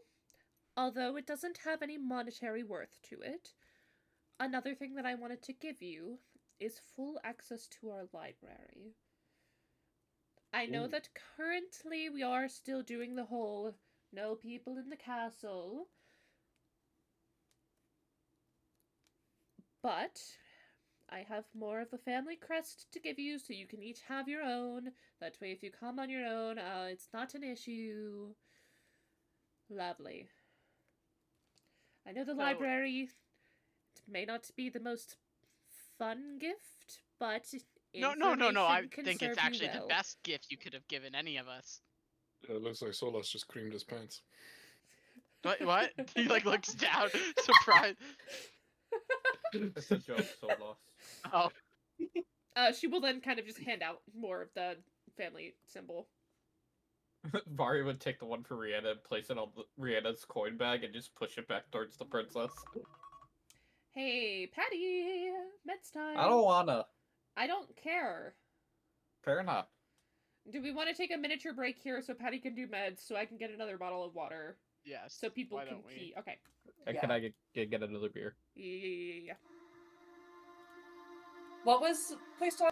although it doesn't have any monetary worth to it, another thing that I wanted to give you is full access to our library. I know Ooh. that currently we are still doing the whole no people in the castle, but I have more of the family crest to give you, so you can each have your own. That way, if you come on your own, it's not an issue. Lovely. I know the So- library may not be the most fun gift, but No. information I can think serve it's you actually the well. best gift you could have given any of us. It looks like Solas just creamed his pants. What? He like looks down, surprised. It's a joke, so lost. Oh, She will then kind of just hand out more of the family symbol. Vari would take the one for Rihanna and place it on Rihanna's coin bag and just push it back towards the princess. Hey, Patty! Meds time! I don't wanna. I don't care. Fair enough. Do we want to take a miniature break here so Patty can do meds so I can get another bottle of water yes. so people Why can don't we? pee? Okay. And Yeah. can I get another beer? Yeah. What was placed on?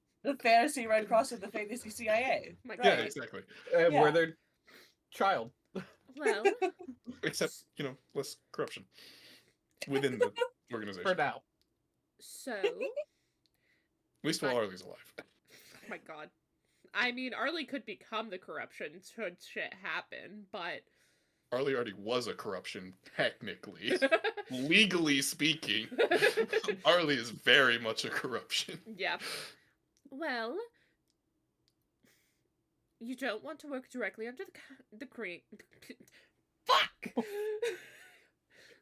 The fantasy Red Cross and the fantasy CIA. My Yeah, God. exactly. And Yeah. we're their child. Well, Except, less corruption within the organization. For now. so, At least while Arlie's alive. my God. I mean, Arlie could become the corruption should shit happen, but Arlie already was a corruption, technically. Legally speaking, Arlie is very much a corruption. yeah. Well, you don't want to work directly under the fuck.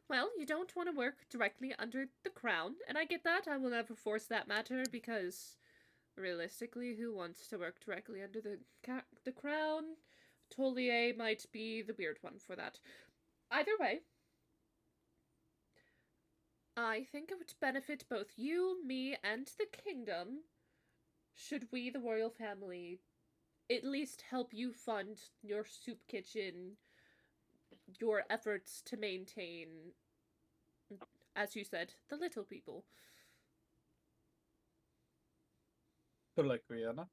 Well, you don't want to work directly under the crown, and I get that. I will never force that matter because, realistically, who wants to work directly under the crown? Tolier might be the weird one for that. Either way, I think it would benefit both you, me, and the kingdom should we, the royal family, at least help you fund your soup kitchen, your efforts to maintain, as you said, the little people. So like Rihanna.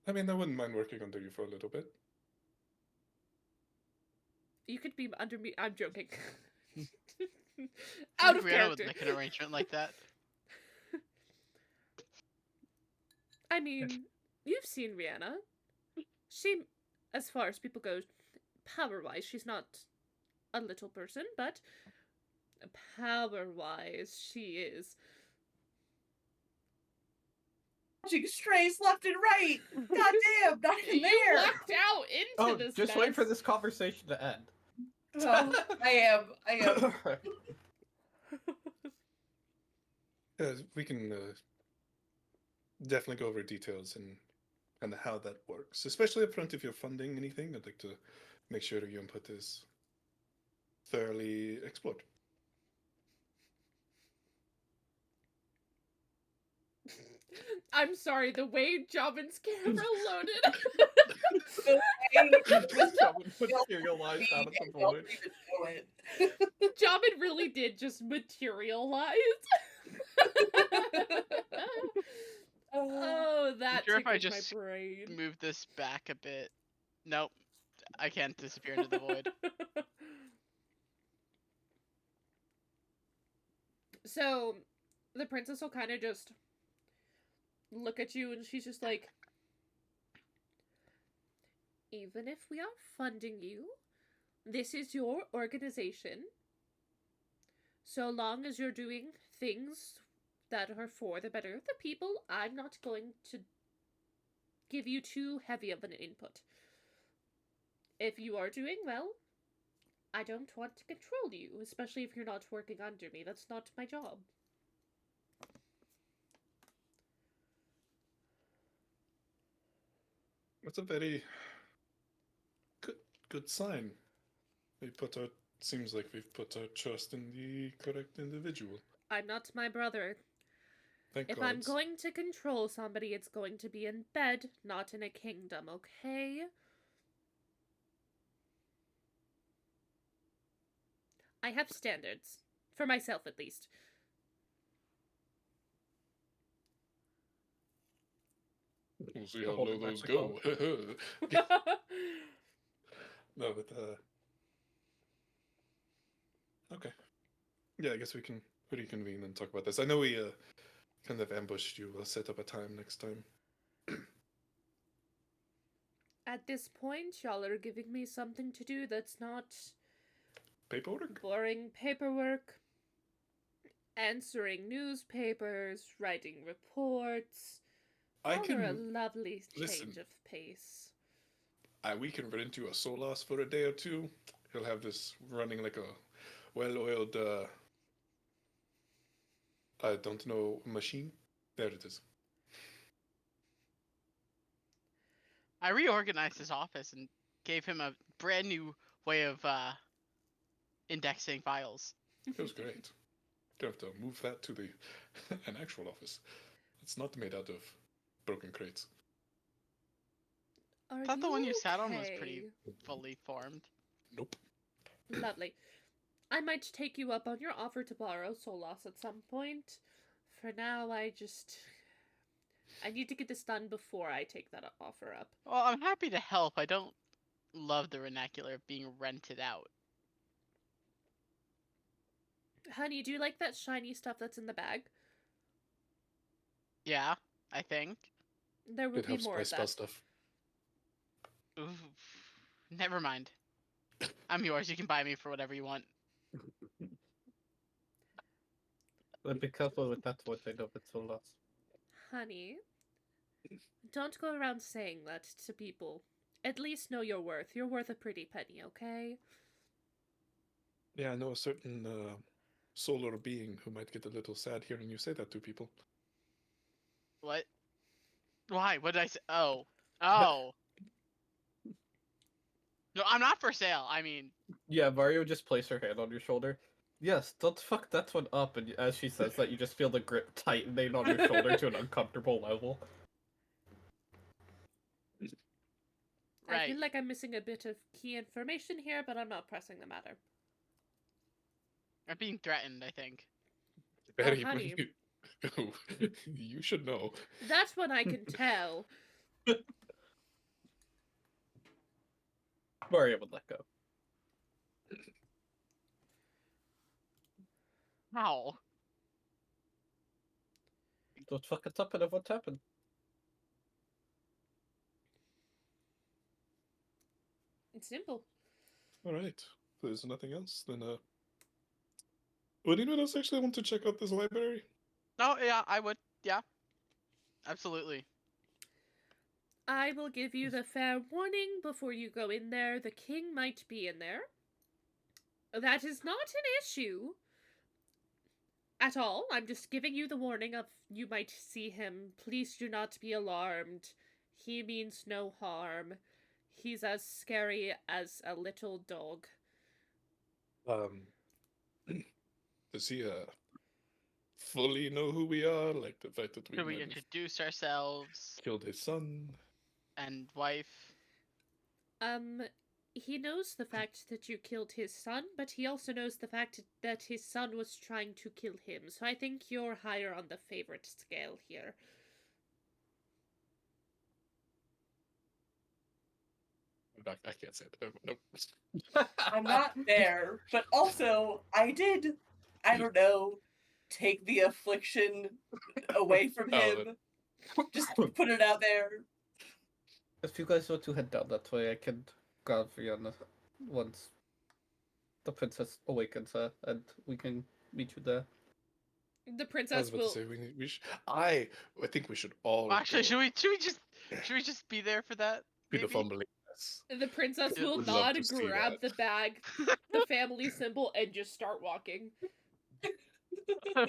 I mean, I wouldn't mind working under you for a little bit. You could be under me. I'm joking. I Out think of Rihanna would character. make an arrangement like that. I mean, you've seen Rihanna. She, as far as people go, power-wise, she's not a little person, but power-wise, she is. She strays left and right. God damn, not even You there. lucked out into Oh, this just mess. wait for this conversation to end. Oh, I am. Yeah, we can definitely go over details and how that works, especially up front if you're funding anything. I'd like to make sure that your input is thoroughly explored. I'm sorry, the way Jovin's camera loaded. Someone materialized out of the void. Jobin really did just materialize. Oh, that sure if I tickled just my brain. Move this back a bit. Nope. I can't disappear into the void. So, the princess will kind of just look at you and she's just like, even if we are funding you, this is your organization. So long as you're doing things that are for the better of the people, I'm not going to give you too heavy of an input. If you are doing well, I don't want to control you, especially if you're not working under me. That's not my job. That's a very good sign. Seems like we've put our trust in the correct individual. I'm not my brother. Thank If God. I'm going to control somebody, it's going to be in bed, not in a kingdom, okay? I have standards. For myself, at least. We'll see how Hold low it those Mexico. go. No, but okay. Yeah, I guess we can reconvene and talk about this. I know we kind of ambushed you. We'll set up a time next time. At this point, y'all are giving me something to do that's not Paperwork? boring paperwork, answering newspapers, writing reports. I Y'all are a can. lovely listen. change of pace. We can rent you a Solas for a day or two. He'll have this running like a well-oiled. I don't know, machine. There it is. I reorganized his office and gave him a brand new way of indexing files. It was great. You have to move that to an actual office. It's not made out of broken crates. Are I thought the one you sat on was okay? pretty fully formed. Nope. Lovely. I might take you up on your offer to borrow Solas at some point. For now, I just I need to get this done before I take that offer up. Well, I'm happy to help. I don't love the vernacular being rented out. Honey, do you like that shiny stuff that's in the bag? Yeah, I think. There will It be helps more by of spell that. stuff. Ooh, never mind. I'm yours. You can buy me for whatever you want. But be careful with that one, I know it's so lost. Honey, don't go around saying that to people. At least know your worth. You're worth a pretty penny, okay? Yeah, I know a certain solar being who might get a little sad hearing you say that to people. What? Why? What did I say? Oh. Oh. No, I'm not for sale. I mean, Yeah, Mario just placed her hand on your shoulder. Yes, don't fuck that one up, and as she says that, you just feel the grip tightening on your shoulder to an uncomfortable level. I right. feel like I'm missing a bit of key information here, but I'm not pressing the matter. I'm being threatened, I think. Betty, honey. you should know. That's what I can tell. Mario would let go. How? Don't fuck it up and what's happened. It's simple. All right. If there's nothing else, then would anyone else actually want to check out this library? Oh, yeah, I would. Yeah. Absolutely. I will give you the fair warning before you go in there. The king might be in there. That is not an issue at all. I'm just giving you the warning of you might see him. Please do not be alarmed. He means no harm. He's as scary as a little dog. Does he fully know who we are? Like the fact that we Should we might have introduce ourselves killed his son? and wife? He knows the fact that you killed his son, but he also knows the fact that his son was trying to kill him. So I think you're higher on the favorite scale here. I can't say that. Nope. I'm not there, but also I did, I don't know, take the affliction away from Oh, him. Just put it out there. If you guys want to head down that way, I can grab Rihanna once the princess awakens her, and we can meet you there. The I was princess about will. to say we should. I think we should all. Actually, go. should we just be there for that? Be the Maybe? fumbling. Yes. The princess Yeah, will would love nod, to see grab that. the bag, the family symbol, and just start walking.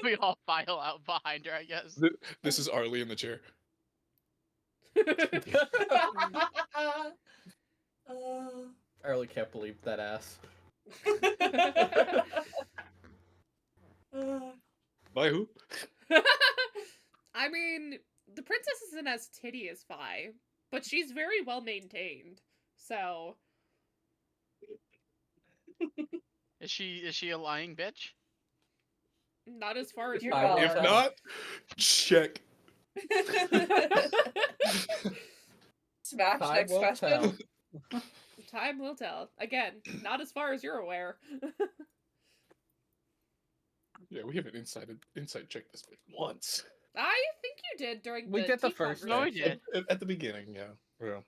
We all file out behind her, I guess. This is Arlie in the chair. I really can't believe that ass. By who? I mean, the princess isn't as titty as Vi, but she's very well maintained. So Is she a lying bitch? not as far as You're you're God. If aware. not, check. Smash, Time next will question. tell. Time will tell. Again, not as far as you're aware. Yeah, we haven't insight checked this bit once. I think you did during We the did the tea first No, we conversation. did. At the beginning, yeah. Yeah.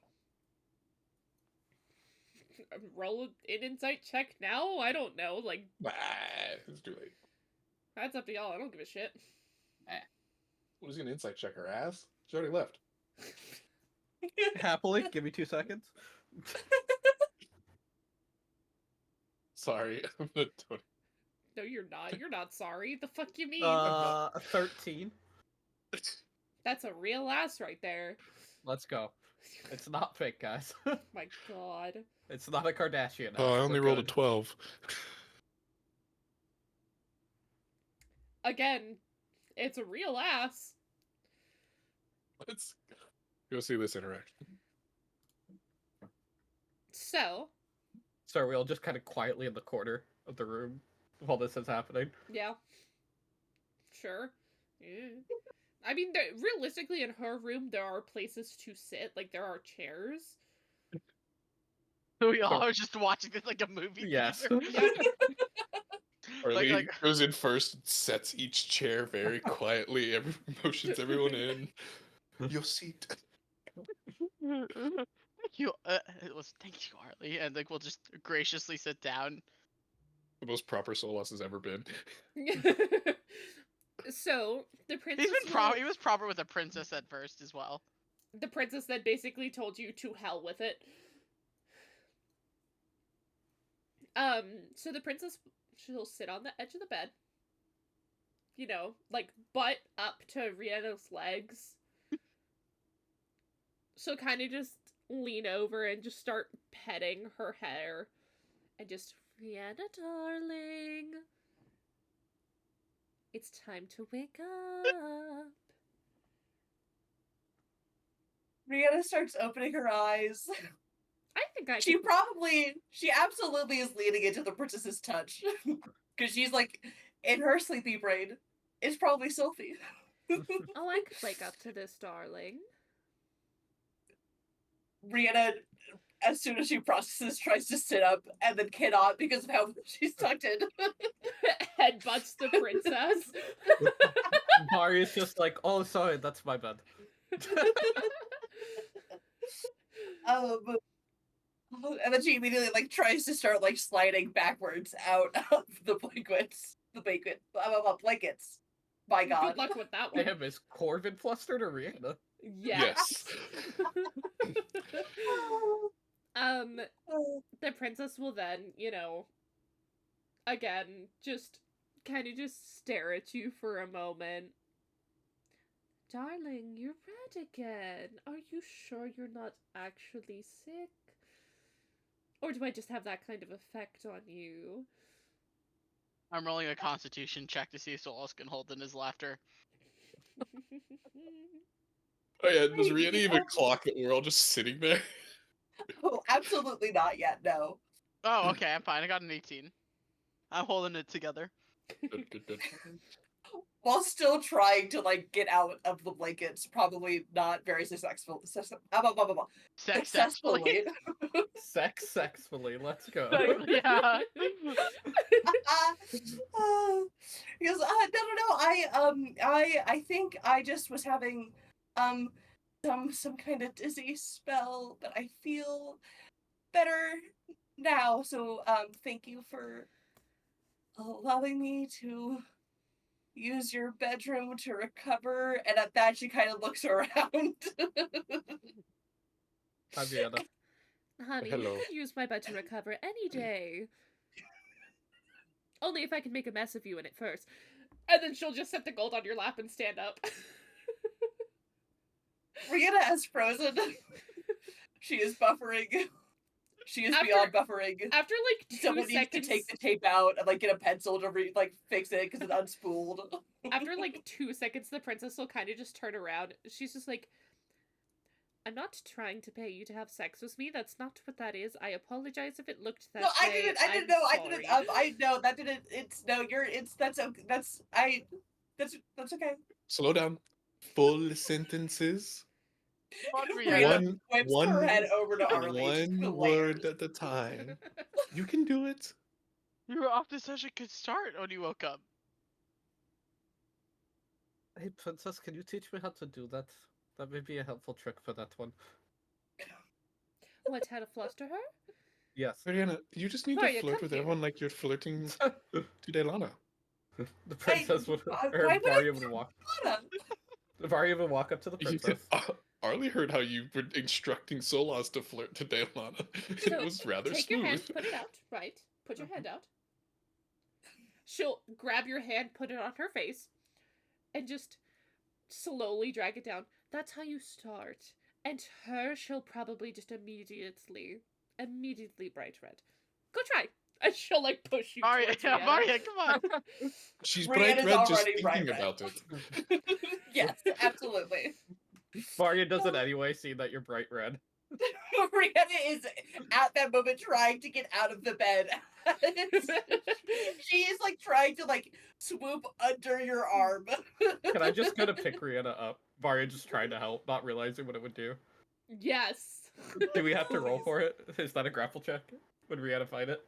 Roll an insight check now? I don't know. Like, Bah, it's too late. that's up to y'all. I don't give a shit. Who's gonna insight check her ass? She already left. Happily, give me 2 seconds. Sorry, I'm not doing. No, you're not. You're not sorry. The fuck you mean? 13. That's a real ass right there. Let's go. It's not fake, guys. My god. It's not a Kardashian. Oh, I ass. only We're rolled a good. 12. Again, it's a real ass. Let's go see this interaction. So, So we'll just kind of quietly in the corner of the room while this is happening. yeah. Sure. Yeah. I mean, realistically, in her room, there are places to sit. Like, there are chairs. We all are just watching this like a movie Yes. theater. Yep. Harley goes in first, sets each chair very quietly, motions everyone in. Your seat. Thank you. Thank you, Harley. And like we'll just graciously sit down. The most proper Solas has ever been. So, the princess He was proper with a princess at first as well. the princess then basically told you to hell with it. So the princess, she'll sit on the edge of the bed. You know, like, butt up to Rhianna's legs. She'll kind of just lean over and just start petting her hair. And just, Rhianna, darling. It's time to wake up. Rihanna starts opening her eyes. I think I She can... absolutely is leaning into the princess's touch. Because she's like, in her sleepy brain, it's probably Sophie. Oh, I could wake up to this, darling. Rihanna, as soon as she processes, tries to sit up and then cannot because of how she's tucked in. Headbutts the princess. Mari's just like, oh, sorry, that's my bed. And then she immediately like tries to start like sliding backwards out of the blankets. Blankets. My God. Good luck with that one. Damn, is Corvin flustered or Rihanna? Yes. The princess will then, you know, again, just kind of just stare at you for a moment. Darling, you're red again. Are you sure you're not actually sick? Or do I just have that kind of effect on you? I'm rolling a constitution check to see if Solas can hold in his laughter. Oh yeah, does Rihanna even clock that we're all just sitting there? Oh, absolutely not yet, no. Oh, okay, I'm fine. I got an 18. I'm holding it together. Good. While still trying to like get out of the blankets, probably not very successful. Successfully. Sexfully, let's go. Yeah. Because no. I think I just was having some kind of dizzy spell, but I feel better now. So thank you for allowing me to use your bedroom to recover. And at that, she kind of looks around. Hi, Rihanna. Honey, Hello. you could use my bed to recover any day. Only if I can make a mess of you in it first. And then she'll just set the gold on your lap and stand up. Rihanna has frozen. She is buffering. She is beyond buffering. After like 2 Someone seconds, needs to take the tape out and like get a pencil to fix it because it's unspooled. after like 2 seconds, the princess will kind of just turn around. She's just like, I'm not trying to pay you to have sex with me. That's not what that is. I apologize if it looked that No, I way. didn't I'm know. sorry. I know that didn't. It's no. That's okay. Slow down. Full sentences. Rihanna whips her head over to Arlie. One word at a time. You can do it. You were off to such a good start when you woke up. Hey, princess, can you teach me how to do that? That may be a helpful trick for that one. What, how to fluster her? Yes. Rihanna, you just need Maria, to flirt come with here. everyone like you're flirting to Delana. The princess would, why or would I Varia would walk. Varia would walk up to the princess. Arlie heard how you were instructing Solas to flirt to Delana. So, It was rather take smooth. your hand, put it out, right? Put your hand out. She'll grab your hand, put it on her face, and just slowly drag it down. That's how you start. And her, she'll probably just immediately bright red. Go try. And she'll like push you Maria, towards yeah, Rihanna. Maria, come on. She's Rihanna's bright red just already bright thinking red. about it. Yes, absolutely. Varia does it anyway, seeing that you're bright red. Brianna is at that moment trying to get out of the bed. She is like trying to like swoop under your arm. Can I just go to pick Rihanna up? Varia just trying to help, not realizing what it would do. Yes. Do we have to roll Please. for it? Is that a grapple check? Would Rihanna fight it?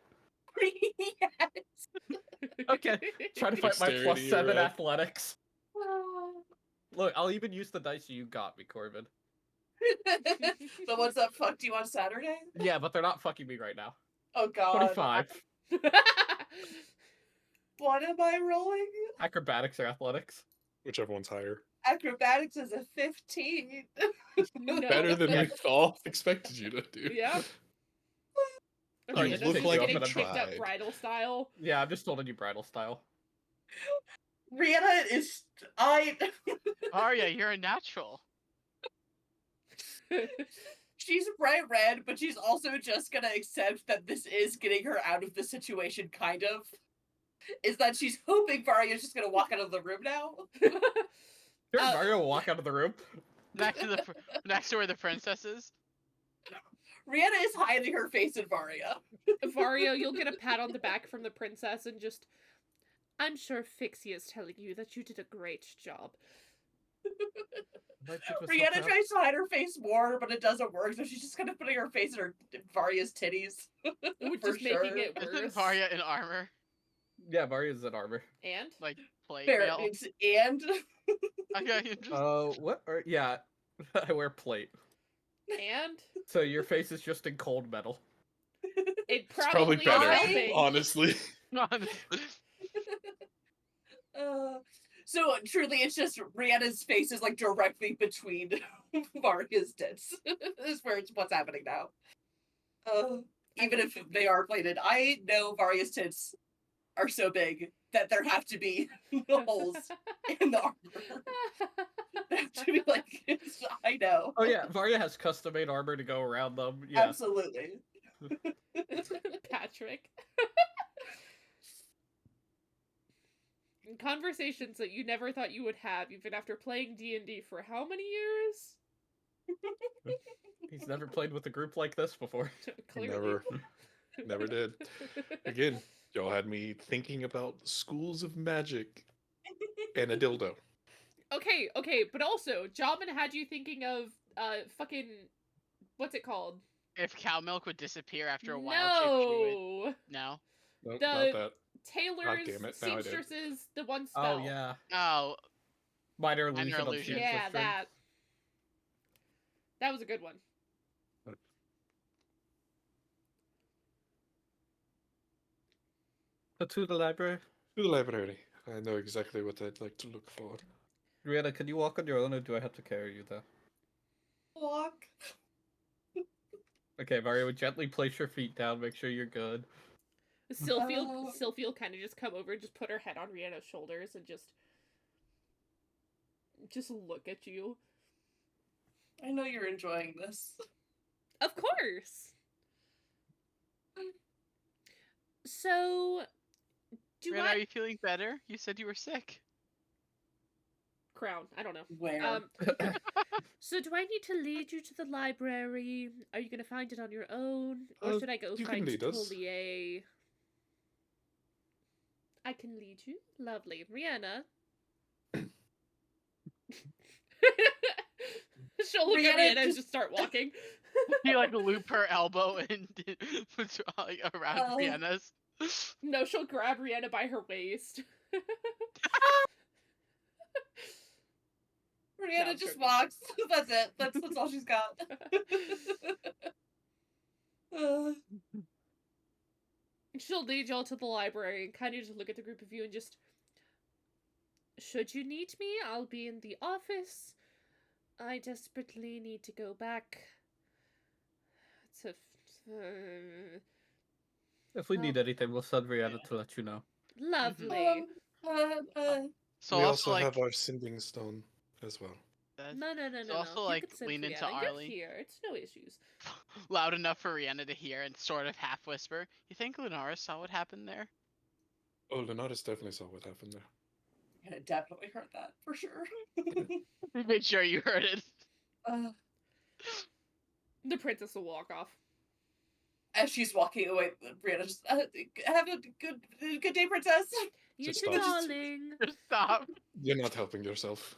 Yes. Okay. Try to fight my Dexterity or, +7 athletics. Look, I'll even use the dice you got me, Corbin. The ones that fucked you on Saturday? Yeah, but they're not fucking me right now. Oh god. 25. What am I rolling? Acrobatics or athletics? Whichever one's higher. Acrobatics is a 15. No. Better than we all expected you to do. Yeah. You Rihanna's look just like getting you picked up tried. bridal style. Yeah, I'm just holding you bridal style. Rihanna is Arya, you're a natural. she's bright red, but she's also just gonna accept that this is getting her out of the situation, kind of. Is that she's hoping Varia's just gonna walk out of the room now? Sure, Mario will walk out of the room. Next to where the princess is. Rihanna is hiding her face in Varia. Vario, you'll get a pat on the back from the princess and just... I'm sure Fixie is telling you that you did a great job. Rihanna tries to hide her face more, but it doesn't work, so she's just kind of putting her face in her Varia's titties. Which For is making sure. it Isn't worse. Arya in armor? Yeah, Maria's in armor. And? Like plate Fair, mail? and Okay, you just... What? Yeah, I wear plate. And? So your face is just in cold metal. It It's probably probably better, is helping. honestly. so truly it's just Rihanna's face is like directly between Varia's tits. Is what's happening now. Even if they are plated, I know Varia's tits are so big that there have to be holes in the armor. There have to be like I know. Oh yeah, Varia has custom-made armor to go around them. Yeah. Absolutely. Patrick. Conversations that you never thought you would have, even after playing D&D for how many years? He's never played with a group like this before. Clearly. Never did. Again, y'all had me thinking about schools of magic and a dildo. Okay, but also, Jamin had you thinking of, fucking, what's it called? If cow milk would disappear after a while, she would... No! No? Nope, The- not that. Tailors, damn it, now I did. seamstresses, the one spell. Oh yeah, Oh, minor illusion. of illusion. seamstress Yeah, string. that. That was a good one. So to the library. To the library. I know exactly what I'd like to look for. Rihanna, can you walk on your own, or do I have to carry you there? Walk. Okay, Varia would gently place your feet down, make sure you're good. Sylphie will kind of just come over and just put her head on Rihanna's shoulders and just look at you. I know you're enjoying this. Of course. So, Ren, are you feeling better? You said you were sick. Crown? I don't know. Where? So do I need to lead you to the library? Are you gonna find it on your own, or should I go you can find lead us. Tolier? I can lead you. Lovely, Rihanna. She'll look at Rihanna Rihanna and just- just start walking. You like loop her elbow and like, around Oh. Rihanna's. No, she'll grab Rihanna by her waist. Rihanna No, just joking. walks. That's it. That's all she's got. She'll lead y'all to the library and kind of just look at the group of you and just... Should you need me, I'll be in the office. I desperately need to go back to... If we need anything, we'll send Rihanna to let you know. Lovely. So we also, also like, have our sending stone as well. No. So also, You like, can send lean into Rihanna. You're Arlie. here. It's no issues. loud enough for Rihanna to hear and sort of half whisper. You think Lunaris saw what happened there? Oh, Leonardus definitely saw what happened there. I definitely heard that for sure. Make sure you heard it. The princess will walk off. As she's walking away, Brianna just have a good day, princess. You Just too, stop. darling. Stop. You're not helping yourself.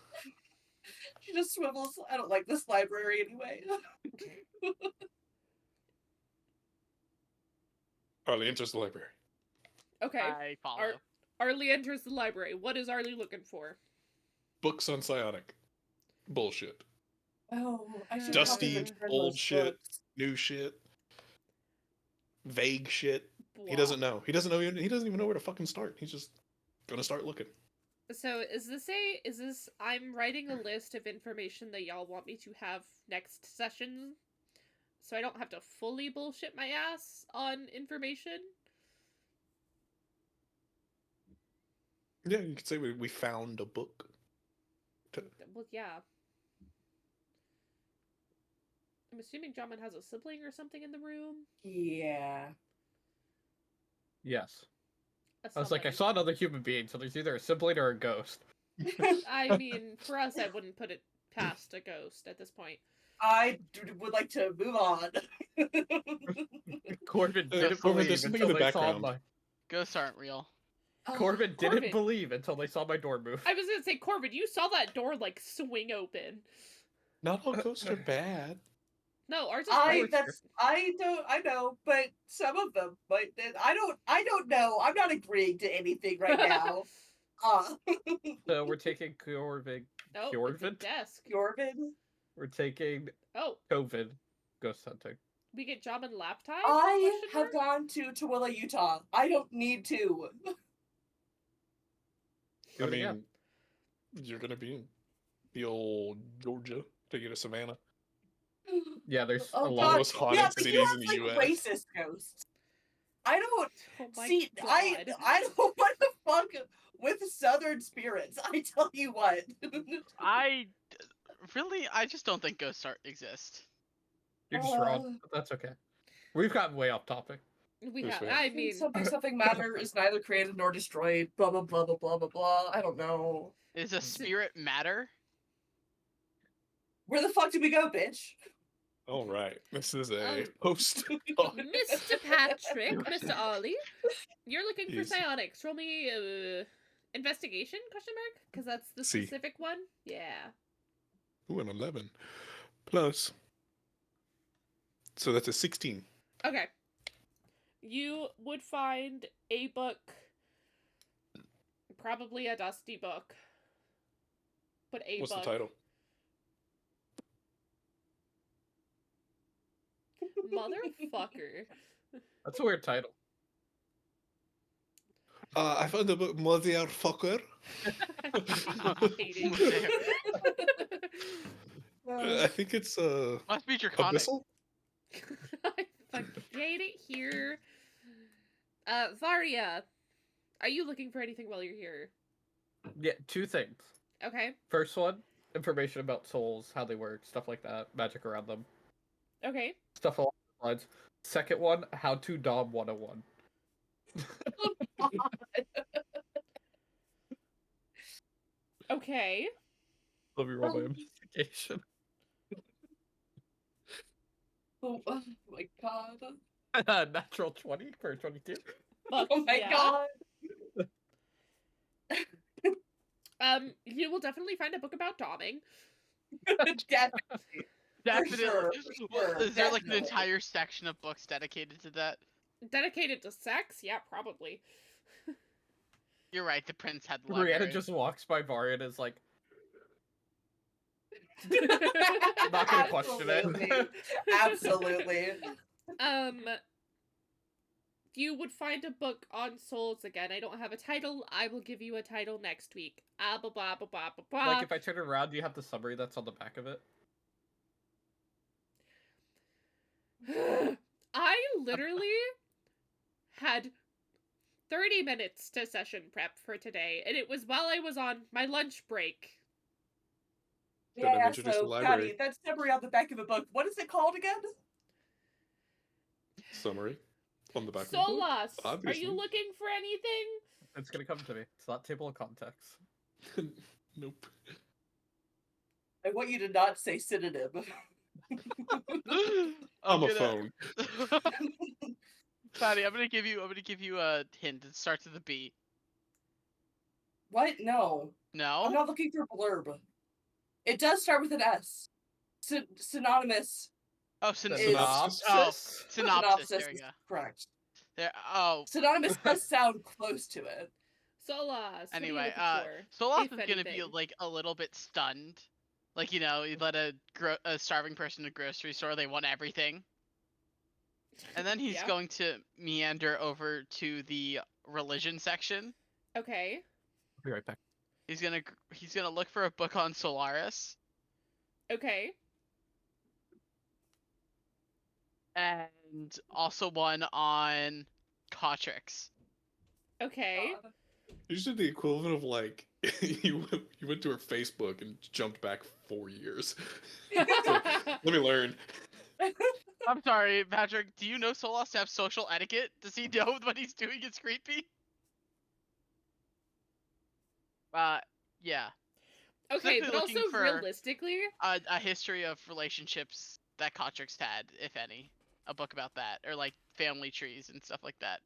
She just swivels. I don't like this library anyway. Arlie enters the library. Okay. I follow. Arlie enters the library. What is Arlie looking for? Books on psionic. Bullshit. Oh, I should Dusty, probably return old those shit. books. New shit. Vague shit. He Blah. doesn't know. He doesn't know. He doesn't even know where to fucking start. He's just gonna start looking. So is this I'm writing a list of information that y'all want me to have next session, so I don't have to fully bullshit my ass on information? Yeah, you could say we found a book. Well, yeah. I'm assuming Jamin has a sibling or something in the room. Yeah. Yes. A I was like, I somebody. saw another human being, so there's either a sibling or a ghost. I mean, for us, I wouldn't put it past a ghost at this point. I would like to move on. Corbin didn't Corbin, believe there's something in until the they saw background. my... Ghosts aren't real. Corbin didn't Corbin. believe until they saw my door move. I was gonna say, Corbin, you saw that door, like, swing open. Not all ghosts are bad. No, ours is I great. I know, but some of them, but I don't know. I'm not agreeing to anything right now. So we're taking Corbin. Oh, it's a Jorvin? desk. Jorvin. We're taking Oh, COVID ghost hunting. we get Jamin lap time? I Question have mark? gone to Tooele, Utah. I don't need to. Do I it mean, again. you're gonna be in the old Georgia to get to Savannah. Yeah, there's Oh, a One lot of the God. most haunted Yeah, but you cities have in the like U.S. racist ghosts. I don't Oh my see. god. I don't want the fuck with Southern spirits. I tell you what. I just don't think ghosts exist. You're just wrong, but that's okay. We've gotten way off topic. We Who's have, fair? I mean, something matter is neither created nor destroyed. Blah blah blah blah blah blah blah. I don't know. Is a spirit matter? Where the fuck did we go, bitch? All right, this is a Um, post. Mr. Patrick, Mr. Ollie, you're looking for Yes. psionics. Roll me investigation, question mark? Because that's the See. specific one? Yeah. Ooh, an 11 plus. So that's a 16. Okay. You would find a book, probably a dusty book, but a What's book. the title? Motherfucker. That's a weird title. I found the book Motherfucker. I hate it. I think it's Must be draconic. Abyssal. I fucking hate it here. Varia, are you looking for anything while you're here? Yeah, two things. Okay. First one, information about souls, how they work, stuff like that, magic around them, Okay. stuff along those lines. Second one, how to Dom 101. Okay. Let me roll my investigation. Oh my god. Natural 20 for 22. Fuck Oh my yeah. god. You will definitely find a book about doming. Definitely. Definitely. sure, Well, is there like an definitely. entire section of books dedicated to that? Dedicated to sex? Yeah, probably. You're right. The prince had the library. Brianna just walks by Varia and is like, Not not gonna question Absolutely. it. Absolutely. You would find a book on souls again. I don't have a title. I will give you a title next week. Blah blah blah blah blah blah. Like, if I turn it around, do you have the summary that's on the back of it? I literally had 30 minutes to session prep for today, and it was while I was on my lunch break. Then I'm Yeah, introduced to so the library. Patty, that summary on the back of a book. What is it called again? Summary on the back of the book. Solas, are Obviously. you looking for anything? It's gonna come to me. It's not table of contents. Nope. I want you to not say synonym. I'm a phone. Patty, I'm gonna give you a hint. It starts with a B. What? No. No? I'm not looking for blurb. It does start with an S. Synonymous. Oh, Synopsis? synopsis. There we is go. correct. There. Oh. Synonymous does sound close to it. Solas. Anyway, what are you looking for? Solas if is gonna be anything? like a little bit stunned. Like, you let a starving person in a grocery store, they want everything. And then he's Yeah. going to meander over to the religion section. Okay. I'll be right back. He's gonna look for a book on Solaris. Okay. And also one on Cotrix. Okay. God. Usually the equivalent of like you went to her Facebook and jumped back 4 years. Let me learn. I'm sorry, Patrick. Do you know Solas to have social etiquette? Does he know what he's doing is creepy? Yeah. Okay, Specifically but looking also for realistically, a history of relationships that Cotrix had, if any. A book about that, or like family trees and stuff like that.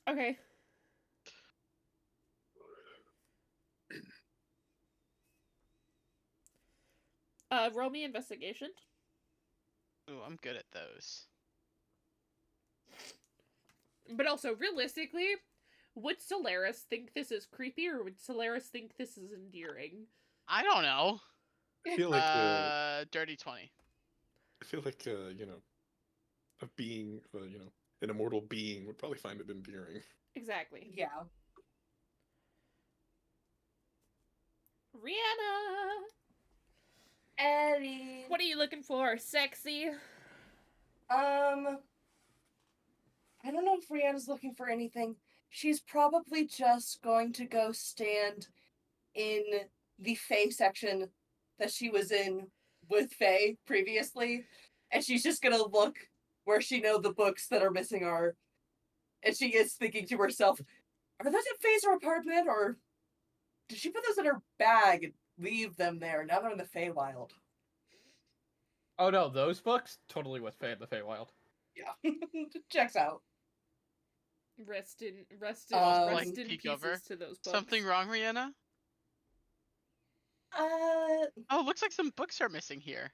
okay. Roll me investigation. Ooh, I'm good at those. But also, realistically, would Solaris think this is creepy, or would Solaris think this is endearing? I don't know. I feel like Dirty 20. I feel like a being, an immortal being would probably find it endearing. Exactly. Yeah. Rihanna! Eddie. What are you looking for? Sexy? I don't know if Rihanna's looking for anything. She's probably just going to go stand in the Fae section that she was in with Fae previously, and she's just gonna look where she know the books that are missing are. And she is thinking to herself, are those in Fae's apartment, or did she put those in her bag and leave them there? Now they're in the Feywild. Oh no, those books? Totally with Faye in the Feywild. Yeah. Checks out. Rest in like, pieces peek over. to those books. Something wrong, Rihanna? Oh, looks like some books are missing here.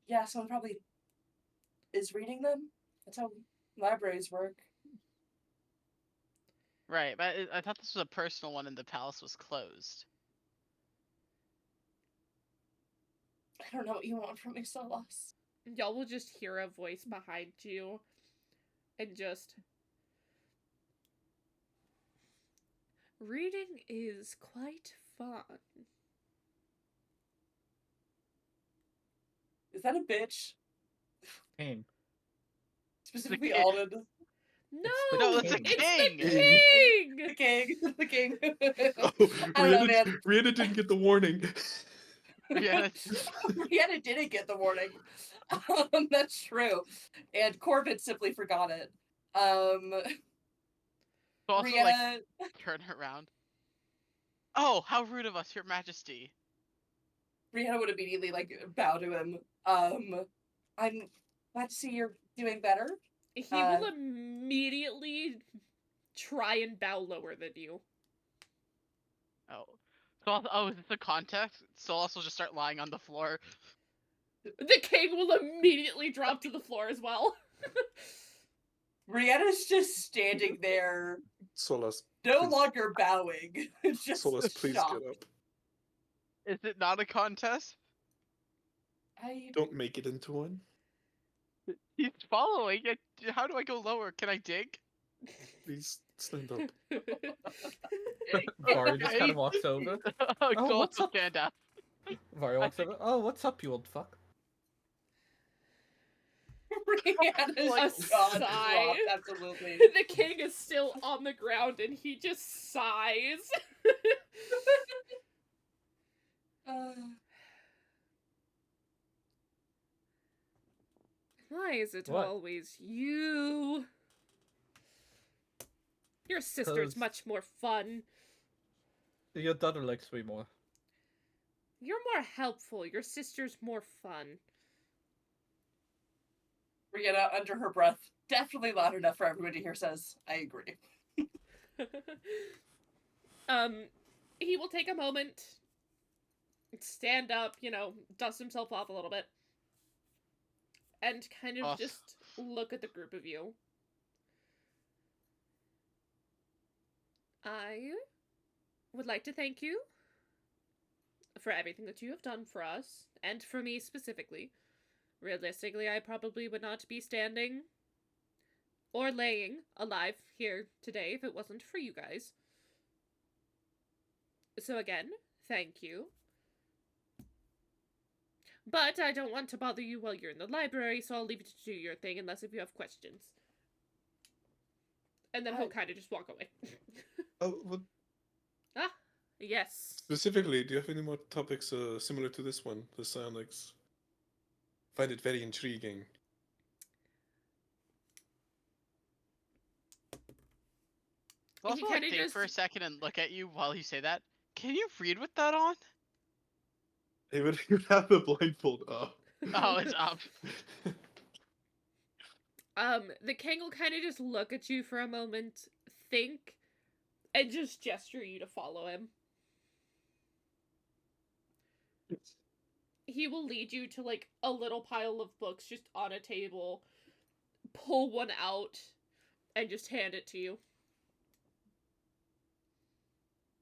Yeah, someone probably is reading them. That's how libraries work. Right, but I thought this was a personal one and the palace was closed. I don't know what you want from me, Solas. Y'all will just hear a voice behind you and just... Reading is quite fun. Is that a bitch? King. Specifically kid. Alden. No! No, it's a It's king! the king! The king. The king. Oh, I don't know, man. Rihanna didn't get the warning. Rihanna, Rihanna didn't get the warning. That's true. And Corbin simply forgot it. also, Rihanna... turn around. Oh, how rude of us, Your Majesty. Rihanna would immediately, bow to him. I'm glad to see you're doing better. He will immediately try and bow lower than you. Oh, is this a contest? Solas will just start lying on the floor. The king will immediately drop to the floor as well. Rihanna's just standing there, Solas, no please. longer bowing. Just Solas, please shocked. get up. Is it not a contest? Don't make it into one. He's following. How do I go lower? Can I dig? Please stand up. Vario just kind of walks over. Solas what's will up? stand up. Vario walks over. Oh, what's up, you old fuck? Rihanna's Like, jaw sigh. dropped, absolutely. The king is still on the ground and he just sighs. Why is it What? always you? Your sister's 'Cause- much more fun. Your daughter likes me more. You're more helpful. Your sister's more fun. Brianna, under her breath, definitely loud enough for everybody to hear, says, I agree. He will take a moment, stand up, dust himself off a little bit, and kind of Ugh. just look at the group of you. I would like to thank you for everything that you have done for us, and for me specifically. Realistically, I probably would not be standing or laying alive here today if it wasn't for you guys. So again, thank you. But I don't want to bother you while you're in the library, so I'll leave you to do your thing unless if you have questions. And then he'll kind of just walk away. Oh, well, Yes. specifically, do you have any more topics similar to this one? The psionics. Find it very intriguing. I'll He also like kinda think just- for a second and look at you while you say that. Can you read with that on? He would have the blindfold up. Oh, it's up. The king will kind of just look at you for a moment, think, and just gesture you to follow him. He will lead you to, like, a little pile of books just on a table, pull one out, and just hand it to you.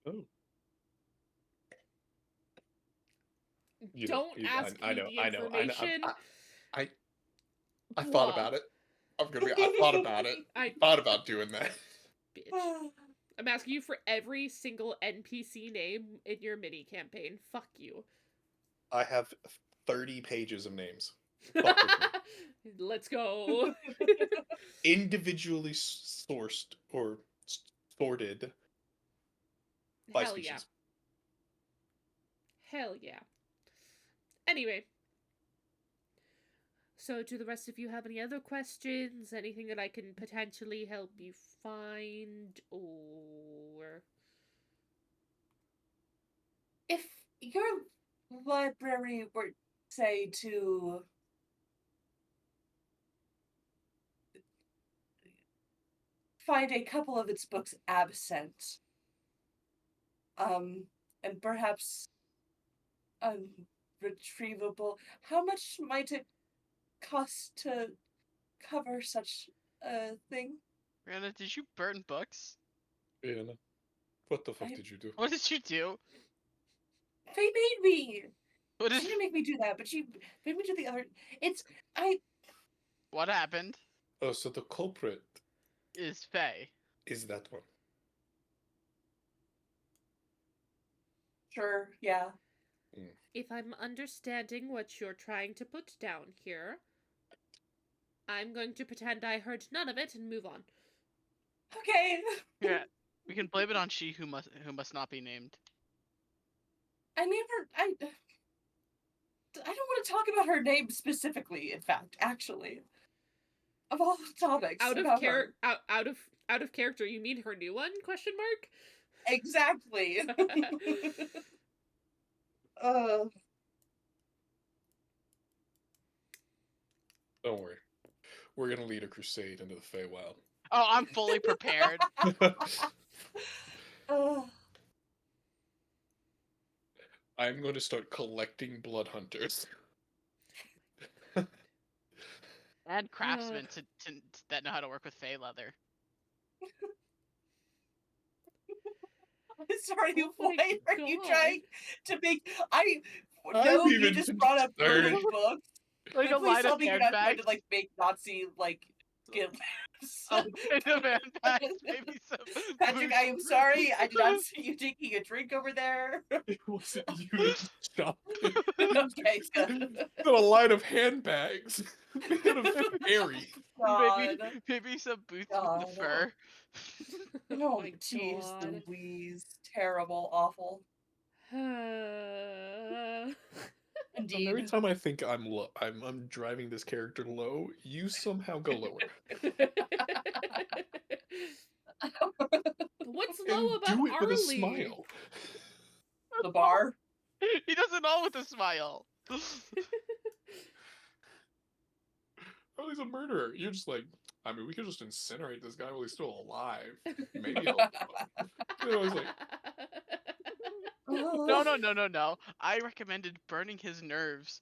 Oh. Don't ask me the information. I thought about it. I thought about it. I Thought about doing that. bitch. I'm asking you for every single NPC name in your mini campaign. Fuck you. I have 30 pages of names. Let's go. Individually sourced or sorted by Hell species. yeah. Hell yeah. Anyway. So, do the rest of you have any other questions? Anything that I can potentially help you find? Or... If your library were, say, to find a couple of its books absent, and perhaps unretrievable, how much might it cost to cover such a thing? Brianna, did you burn books? Yeah, no. What the fuck I- did you do? What did you do? They made me. What She did? didn't make me do that, but she made me do the other. What happened? Oh, so the culprit Is Faye. is that one. Sure, yeah. If I'm understanding what you're trying to put down here, I'm going to pretend I heard none of it and move on. Okay. Yeah, we can blame it on she who must not be named. I don't want to talk about her name specifically, in fact, actually. Of all the topics. Out of about her. out of character, you mean her new one? Question mark? Exactly. Don't worry. We're gonna lead a crusade into the Feywild. Oh, I'm fully prepared. I'm going to start collecting blood hunters. And craftsmen that know how to work with Fey leather. Sorry, Oh my why are you God. trying to make... I'm No, you even just brought up concerned. British books. Like a Please line tell of me you're not trying handbags. to, like, make Nazi, like, skin Oh, kind of handbags, maybe some. Patrick, I am sorry. I did not see you taking a drink over there. It wasn't you. Stop. Okay, good. Got a line of handbags. Made out of fairy. Maybe, God. maybe some boots with God. the fur. Oh, my jeez, God. Louise. Terrible, awful. Every Indeed. time I think I'm I'm driving this character low, you somehow go lower. What's And low about do it with a Arlie? smile. The bar. He does it all with a smile. Oh, he's a murderer. You're just like, I mean, we could just incinerate this guy while he's still alive. Maybe he'll. You know, it's like, No. I recommended burning his nerves,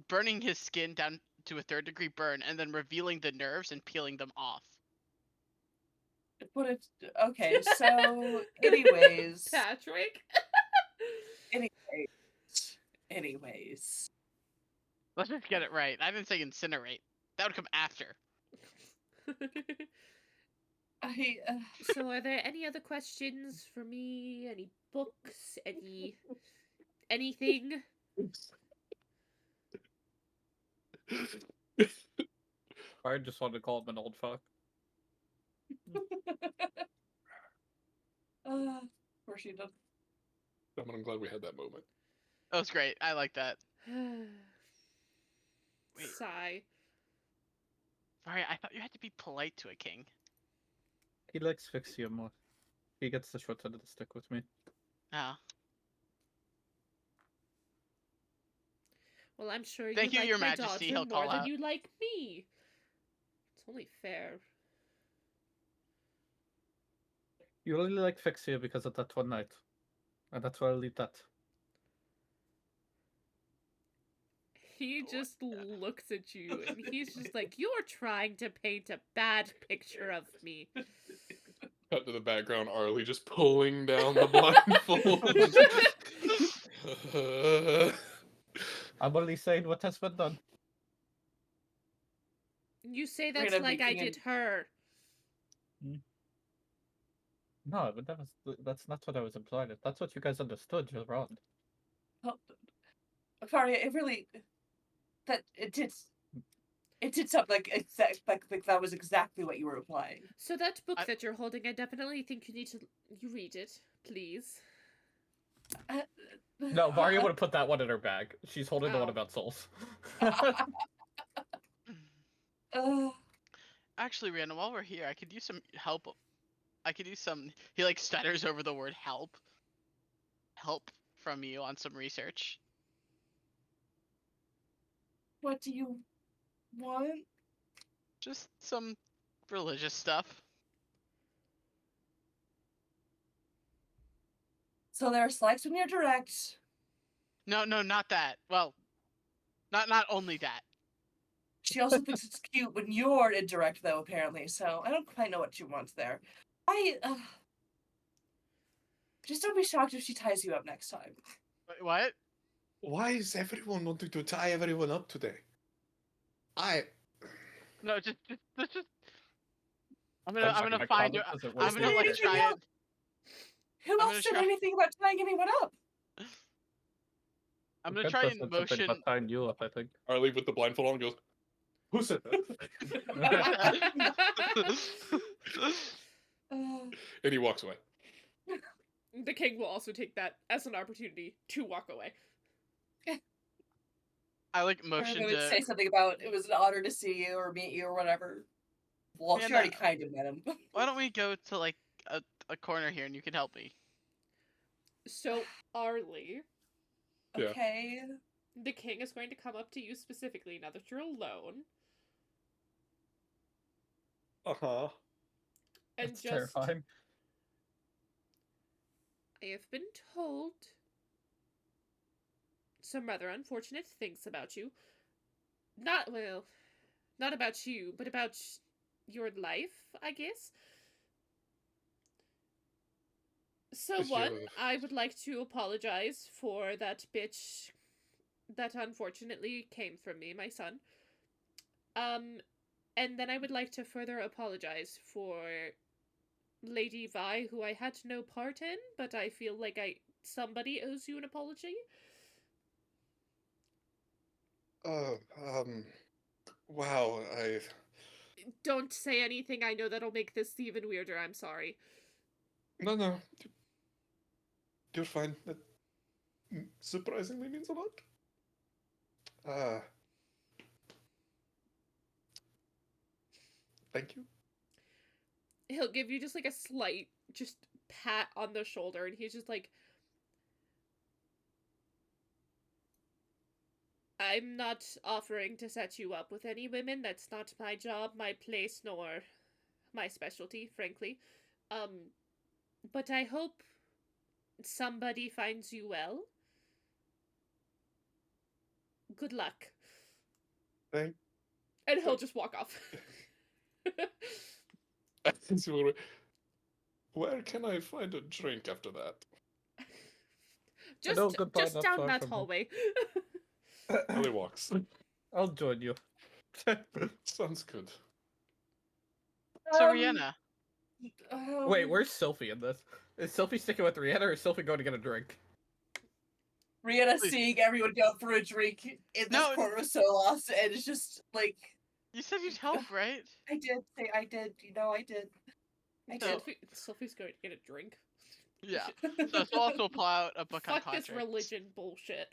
burning his skin down to a 3rd-degree burn, and then revealing the nerves and peeling them off. But it's okay. So, anyways, Patrick. anyways. Let's just get it right. I didn't say incinerate. That would come after. I So, are there any other questions for me? Any books? Anything? I just wanted to call him an old fuck. of course you did. I'm glad we had that moment. That was great. I like that. Wait. Sigh. Sorry, I thought you had to be polite to a king. He likes Fixia more. He gets the short end of the stick with me. Oh. Well, I'm sure Thank you you, like Your my Majesty, daughter he'll more call than out. you like me. It's only fair. You really like Fixia because of that one night. And that's why I'll leave that. He just looks at you and he's just like, you're trying to paint a bad picture of me. Cut to the background, Arlie just pulling down the blindfold. I'm only saying what has been done. You say We're that's gonna like be I king did her. No, but that's not what I was implying. If that's what you guys understood, you're wrong. Oh, Faria, it really it did something like that was exactly what you were implying. So that book I- that you're holding, I definitely think you read it, please. No, Mario would have put that one in her bag. She's holding the one Ow. about souls. Actually, Rhiannon, while we're here, I could use some help. I could use some. He like stutters over the word help. Help from you on some research. What do you want? Just some religious stuff. So there are slights when you're direct. No, not that. Well, not only that. She also thinks it's cute when you're indirect, though, apparently. So I don't quite know what she wants there. Just don't be shocked if she ties you up next time. Wait, what? Why is everyone wanting to tie everyone up today? No, just. I'm I'm gonna my find comment you. doesn't I'm work gonna there like anything try else? it. Who I'm else gonna said try- anything about tying anyone up? I'm gonna Kent try does and said something motion. about tying you up, I think. Arlie with the blindfold on goes, who said that? And he walks away. The king will also take that as an opportunity to walk away. I like Or motion they would to. say something about it was an honor to see you or meet you or whatever. Well, Yeah, she no. already kind of met him. Why don't we go to like a corner here and you can help me? So, Arlie, Yeah. Okay. the king is going to come up to you specifically now that you're alone. Uh-huh. And That's just, terrifying. I have been told some rather unfortunate things about you. Not about you, but about your life, I guess. So Is one, your- I would like to apologize for that bitch that unfortunately came from me, my son. And then I would like to further apologize for Lady Vi, who I had no part in, but I feel like somebody owes you an apology. Wow, Don't say anything, I know that'll make this even weirder, I'm sorry. no, you're fine. That surprisingly means a lot. Thank you. He'll give you just like a slight, just pat on the shoulder, and he's just like, I'm not offering to set you up with any women. That's not my job, my place, nor my specialty, frankly. But I hope somebody finds you well. Good luck. Thank. And he'll just walk off. Where can I find a drink after that? just know goodbye just not down far that from here. hallway. Ellie walks. I'll join you. Sounds good. So Um, Rihanna, Wait, where's Sylphie in this? Is Sylphie sticking with Rihanna or is Sylphie going to get a drink? Rihanna Please. seeing everyone go for a drink in this No. corner was so lost, and it's just like you said you'd help, right? I did. You know, I did. I So- did. Sophie's going to get a drink. Yeah. So Solas will pull out a book on Fuck contracts. this religion bullshit.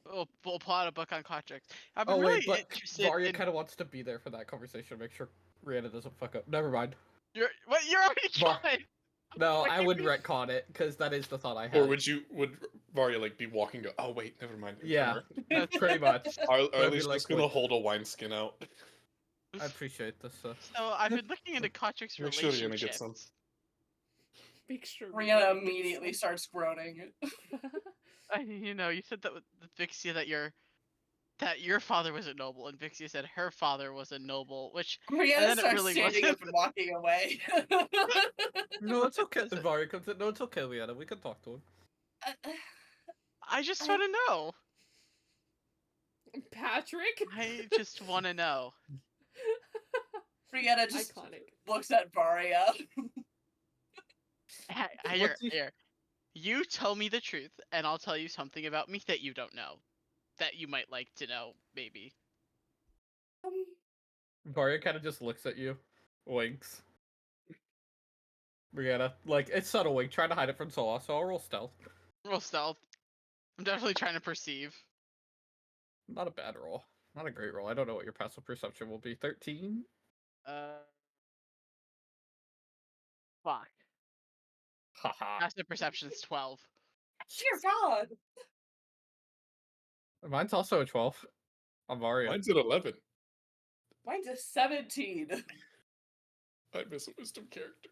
We'll pull out a book on contracts. I've been Oh really wait, but interested Varya in... kind of wants to be there for that conversation. Make sure Rihanna doesn't fuck up. Never mind. You're already Var- trying. No, What I do you would mean? retcon it because that is the thought I had. Or would Varya like be walking? Go, oh wait, never mind. Yeah. That's Pretty much. Are I'd be Arlie's like, just gonna wait. hold a wineskin out. I appreciate this. So I've been looking into contracts Make sure Rihanna relationships. gets some. Make sure Rihanna immediately starts groaning. You said that with Vixia that your father was a noble, and Vixia said her father was a noble, which Rihanna then it starts really standing wasn't. up and walking away. No, it's okay. Varya comes in. No, it's okay, Rihanna. We can talk to him. I just I- want to know. Patrick? I just want to know. Rihanna just Iconic. looks at Varya. Here, the- here. You tell me the truth, and I'll tell you something about me that you don't know, that you might like to know, maybe. Varya kind of just looks at you, winks. Rihanna, like, it's subtle wink, trying to hide it from Sola, so I'll roll stealth. Roll stealth. I'm definitely trying to perceive. Not a bad roll. Not a great roll. I don't know what your passive perception will be. 13? Fuck. Haha. Passive perception's 12. Dear God. Mine's also a 12. I'm Varya. Mine's at 11. Mine's a 17. I miss a wisdom character.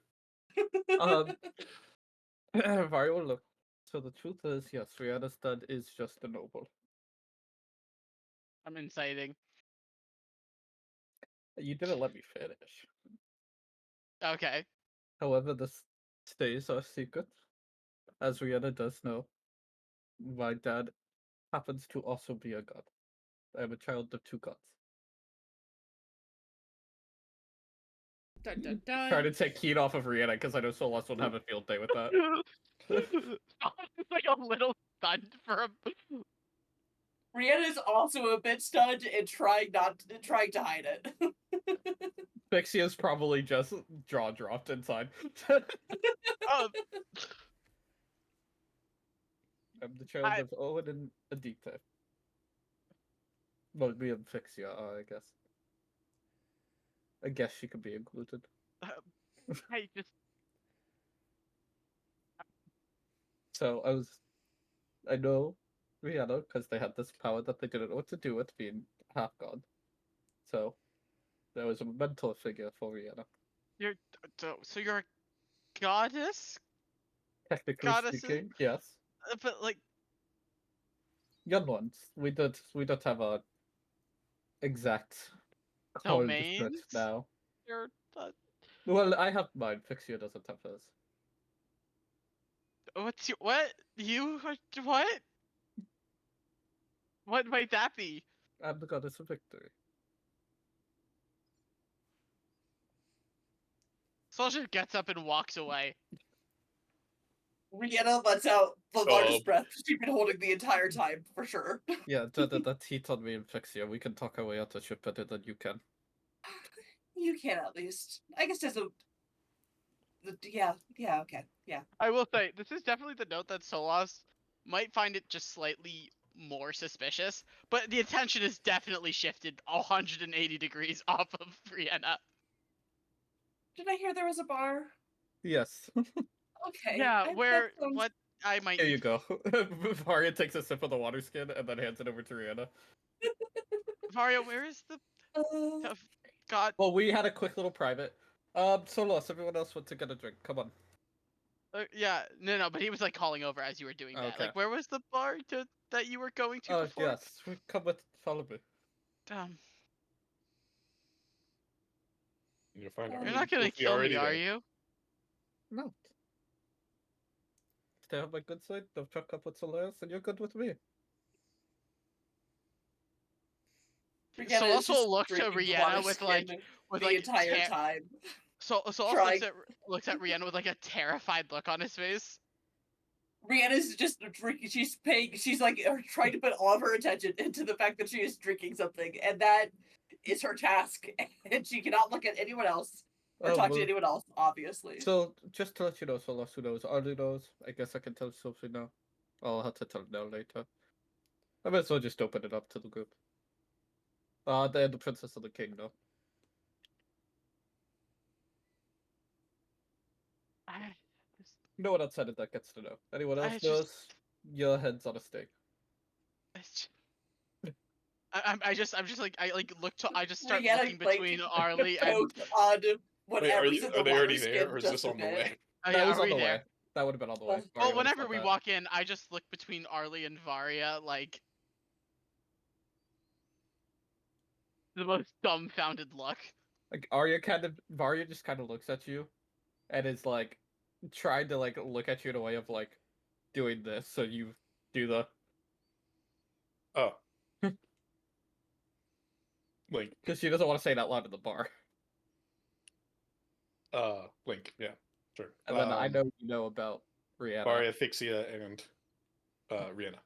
Varya will look. So the truth is, yes, Rihanna's dad is just a noble. I'm inciting. You didn't let me finish. Okay. However, this stays our secret. As Rihanna does know, my dad happens to also be a god. I am a child of two gods. Dun dun dun. Trying to take heat off of Rihanna because I know Solas would have a field day with that. It's like a little stunned for a... Rihanna's also a bit stunned and trying to hide it. Pixie is probably just jaw dropped inside. Oh, I'm the child of Owen and Adita. Well, me and Fixia, I guess. I guess she could be included. I just... So I know Rihanna because they had this power that they didn't know what to do with being half god. So there was a mentor figure for Rihanna. So you're a goddess? Technically Goddesses? speaking, yes. But like... Young ones. We don't have a exact call Domains? now. You're... Well, I have mine. Fixia doesn't have hers. What's your... What? You... What? What might that be? I'm the goddess of victory. Soldier gets up and walks away. Rihanna lets out the Oh. largest breath she's been holding the entire time, for sure. Yeah, that's heat on me and Fixia. We can talk our way out of ship better than you can. You can at least. I guess there's a... Yeah, okay, yeah. I will say, this is definitely the note that Solas might find it just slightly more suspicious, but the attention is definitely shifted 180 degrees off of Rihanna. Did I hear there was a bar? Yes. Okay. Yeah, that where... sounds- What... might. Here you go. Varia takes a sip of the water skin and then hands it over to Rihanna. Varia, where is the Uh, God? Well, we had a quick little private. Solos, everyone else wants to get a drink. Come on. Yeah, no, but he was like calling over as you were doing that. Okay. Like, where was the bar that you were going to Oh, before? yes. Come with, follow me. You'll find You're Arlie not gonna Sophie kill already me, are there. you? No. Stay on my good side, don't chuck up with Solaris, and you're good with me. Brianna So is also just looks at drinking the water Rihanna with like skin with the like entire time. So also Trying. looks at Rihanna with like a terrified look on his face. Rihanna's just drinking. She's like trying to put all of her attention into the fact that she is drinking something, and that is her task. And she cannot look at anyone else or Oh, talk to well, anyone else, obviously. so, just to let you know, Solos, who knows, Arlie knows. I guess I can tell Sophie now. I'll have to tell now later. I might as well just open it up to the group. The Princess of the King, though. I, No one outside of that gets to know. Anyone else I just- knows? Your head's on a stake. I'm just like I like look to I just start Rihanna, looking between Arlie and Poked on Wait, whatever's in the are they water already there, skin or is just this a on the bit. way? oh, That yeah, was are on we the there? way. That would have been on the way. Well, Well, Varia would've whenever said we that. walk in, I just look between Arlie and Varia like the most dumbfounded look. Like, Varia just kind of looks at you, and is like, trying to like look at you in a way of like, doing this, so you do the, Oh. Link. because she doesn't want to say it out loud in the bar. Link, yeah. Sure. And then I know you know about Rihanna. Varia, Thixia, and Rihanna.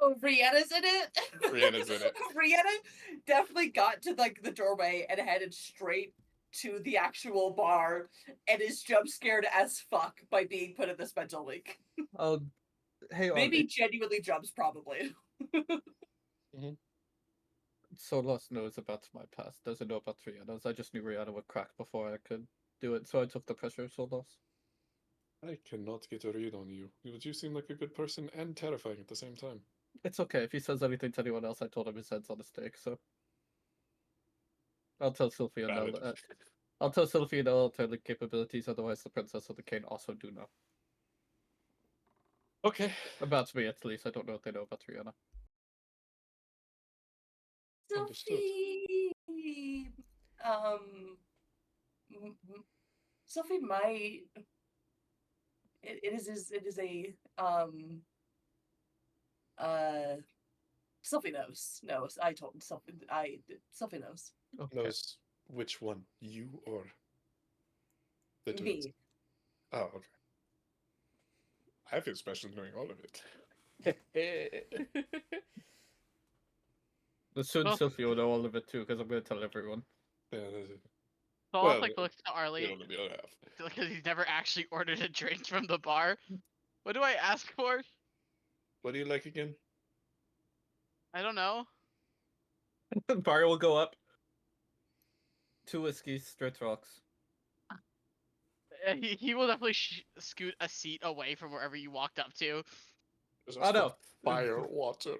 Oh, Rihanna's in it. Rihanna's in it. Rihanna definitely got to like the doorway and headed straight to the actual bar, and is jump scared as fuck by being put in this mental link. Oh, hey, Maybe Arlie. genuinely jumps, probably. Solos knows about my past, doesn't know about Rihanna's. I just knew Rihanna would crack before I could do it, so I took the pressure of Solos. I cannot get a read on you. But you seem like a good person and terrifying at the same time. It's okay. If he says anything to anyone else, I told him his head's on a stake, so. I'll tell Sylphia now Valid. that. I'll tell Sylphia no alternative capabilities, otherwise the Princess of the King also do know. Okay. About me, at least. I don't know what they know about Rihanna. Understood. Sophie, Sophie might. It is a Sophie knows. I told Sophie. Sophie knows. Okay. Knows which one, you or the twins? Me. Oh, okay. I feel special knowing all of it. But soon Well- Sylphia will know all of it too, because I'm going to tell everyone. Yeah, that's it. So I'll Well, like looks to We Arlie don't know the other half. because he's never actually ordered a drink from the bar. What do I ask for? What do you like again? I don't know. Varia will go up. 2 whiskeys, straight rocks. He will definitely scoot a seat away from wherever you walked up to. There's Oh, no. Fire, water.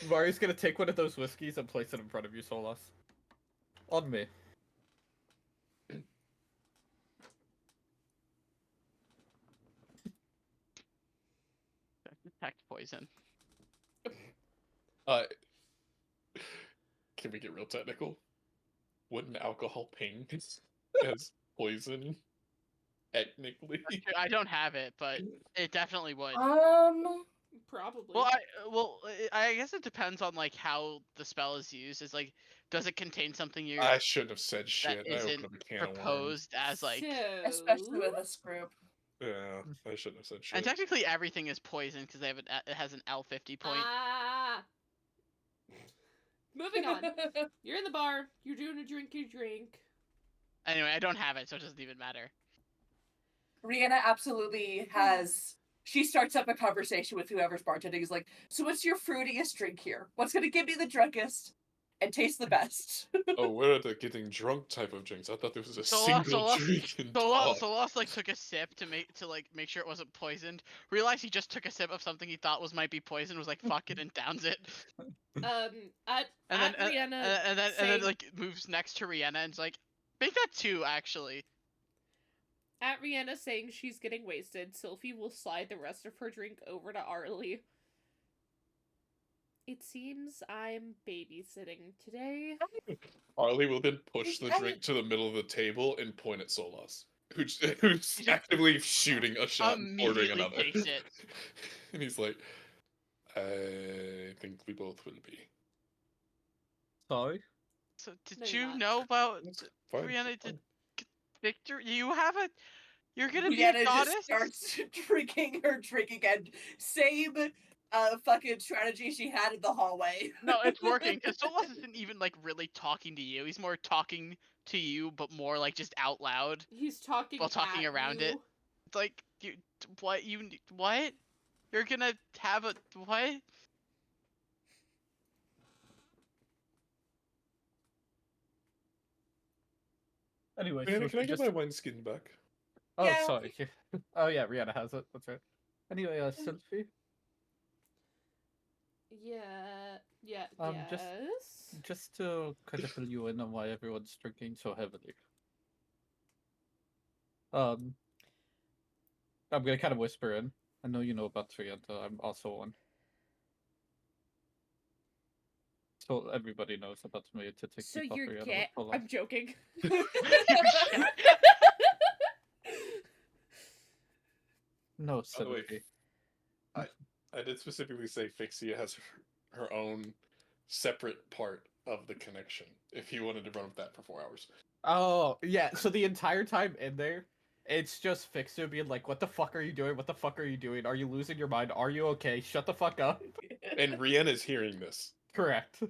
Varia's going to take one of those whiskeys and place it in front of you, Solas. On me. Detect poison. Can we get real technical? Wouldn't alcohol ping as poison? Technically. I don't have it, but it definitely would. Probably. Well, I guess it depends on like how the spell is used. Is like, does it contain something you I shouldn't have said shit. that I isn't opened up a can of worms. proposed as like? Especially with this group. Yeah, I shouldn't have said shit. And technically, everything is poison because they have it has an L50 point. Ah. Moving on. You're in the bar. You're doing a drinky drink. Anyway, I don't have it, so it doesn't even matter. Rihanna absolutely has. She starts up a conversation with whoever's bartending. Is like, so what's your fruitiest drink here? What's gonna give me the drunkest? and taste the best. Oh, we're at the getting drunk type of drinks. I thought this was a Solas- single Solas- drink and Solas talk. like took a sip to make sure it wasn't poisoned. Realized he just took a sip of something he thought might be poison. Was like fuck it and downs it. At And then Rihanna and then saying, like moves next to Rihanna and's like, make that 2 actually. at Rihanna saying she's getting wasted, Sylphie will slide the rest of her drink over to Arlie. It seems I'm babysitting today. Arlie will then push the drink to the middle of the table and point at Solas, who's actively shooting a shot and ordering Immediately another. takes it. And he's like, I think we both will be. Sorry? So did No, you're you not. know about That's fine. Rihanna? fine. Did Victor? You have a. You're gonna be Rihanna a goddess. just starts drinking her drink again. Same fucking strategy she had in the hallway. No, it's working because Solas isn't even like really talking to you. He's more talking to you, but more like just out loud. He's talking While talking at around you. it. It's like what? You're gonna have a what? Anyway, Rihanna, so can I she get just... my wineskin back? Oh, Yeah. sorry. Oh, yeah, Rihanna has it. That's right. Anyway, Sylphie, Yeah, Just- yes. just to kind of fill you in on why everyone's drinking so heavily. I'm gonna kind of whisper in. I know you know about Trianta. I'm also one. So everybody knows about me to take So keep up you're Rihanna gay. with I'm joking. No, By the way, Sylphie. I did specifically say Fixia has her own separate part of the connection. If you wanted to run with that for 4 hours. Oh, yeah, so the entire time in there, it's just Fixia being like, what the fuck are you doing? What the fuck are you doing? Are you losing your mind? Are you okay? Shut the fuck up. And Rihanna's hearing this. Correct.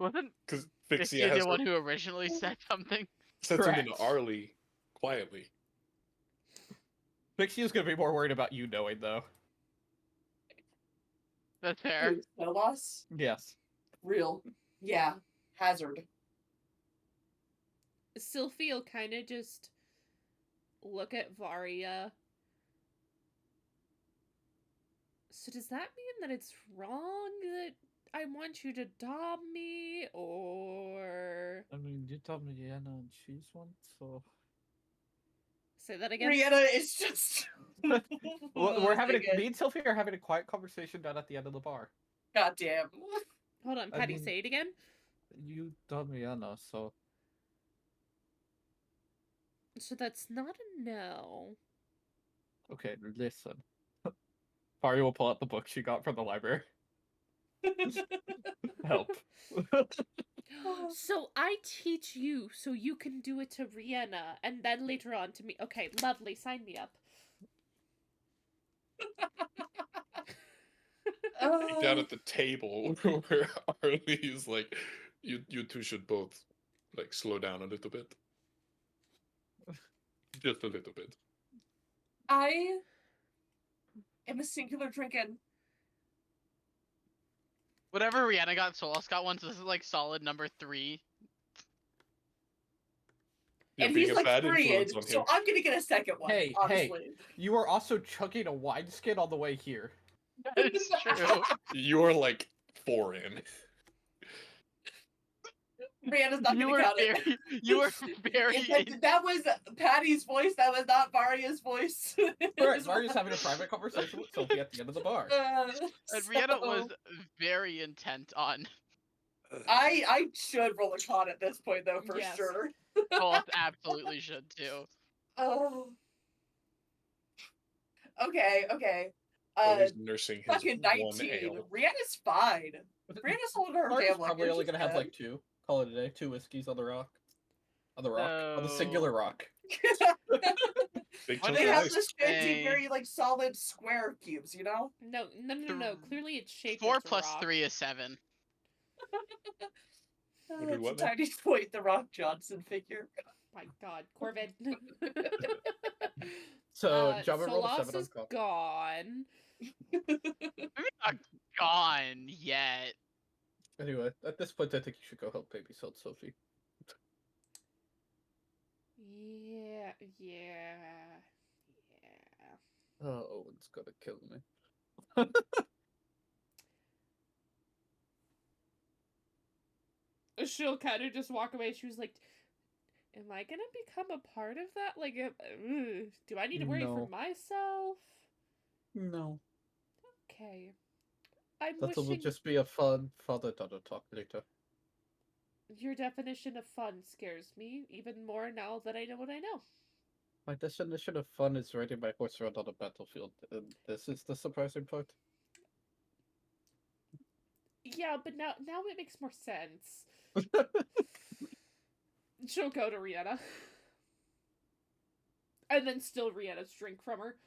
Wasn't Because Vicky Fixia has the one who originally said something? said something to Correct. Arlie quietly. Fixia's gonna be more worried about you knowing, though. That's fair. No loss? Yes. Real. Yeah. Hazard. Sylphie will kind of just look at Varia. So does that mean that it's wrong that I want you to dom me, or I mean, you told me Rihanna and she's one, so... say that again? Rihanna is just. We're having Again. me and Sylphie are having a quiet conversation down at the end of the bar. Goddamn. Hold on, I Patty, mean- say it again. You told me Rihanna, so... So that's not a no. Okay, listen. Fari will pull out the book she got from the library. Help. So I teach you so you can do it to Rihanna, and then later on to me. Okay, lovely. Sign me up. Down at the table where Arlie is like, you two should both like slow down a little bit. Just a little bit. I am a singular drinking. Whatever Rihanna got, Solas got one, so this is like solid number 3. You're And being he's a like bad 3 in, influence on so him. I'm gonna get a second one. Hey, honestly. You are also chugging a wineskin on the way here. That is true. You're like 4 in. Rihanna's not You gonna were count it. very, you were very. That was Patty's voice. That was not Varia's voice. Alright, Maria's having a private conversation with Sophie at the end of the bar. And Rihanna was So, very intent on. I should roll a con at this point though, for Yes. sure. Solas absolutely should too. Oh. Okay. He's nursing his Fucking 1 19. ale. Rihanna's fine. Rihanna's holding her Maria's damn liquor. probably only She's gonna have good. like 2. Call it a day. 2 whiskeys on the rock. On the rock. On the So- singular rock. Big What chunk They of have ice. this fancy, Say- very like solid square cubes, you know? No. Clearly it's shaped 4 as a plus rock. 3 is 7. What did It's what a now? tiny point, the Rock Johnson figure. My God, Corvid. So, Jabba rolled a Solas 7 on is con. gone. Maybe not gone yet. Anyway, at this point, I think you should go help babysit Sophie. Yeah. Oh, Owen's gonna kill me. She'll kind of just walk away. She was like, "Am I gonna become a part of that? Like, do I need to worry for No. myself?" No. Okay. I'm That will wishing just be a fun father-daughter talk later. your definition of fun scares me even more now that I know what I know. My definition of fun is riding my horse around on a battlefield, and this is the surprising part. Yeah, but now it makes more sense. She'll go to Rihanna. And then steal Rihanna's drink from her.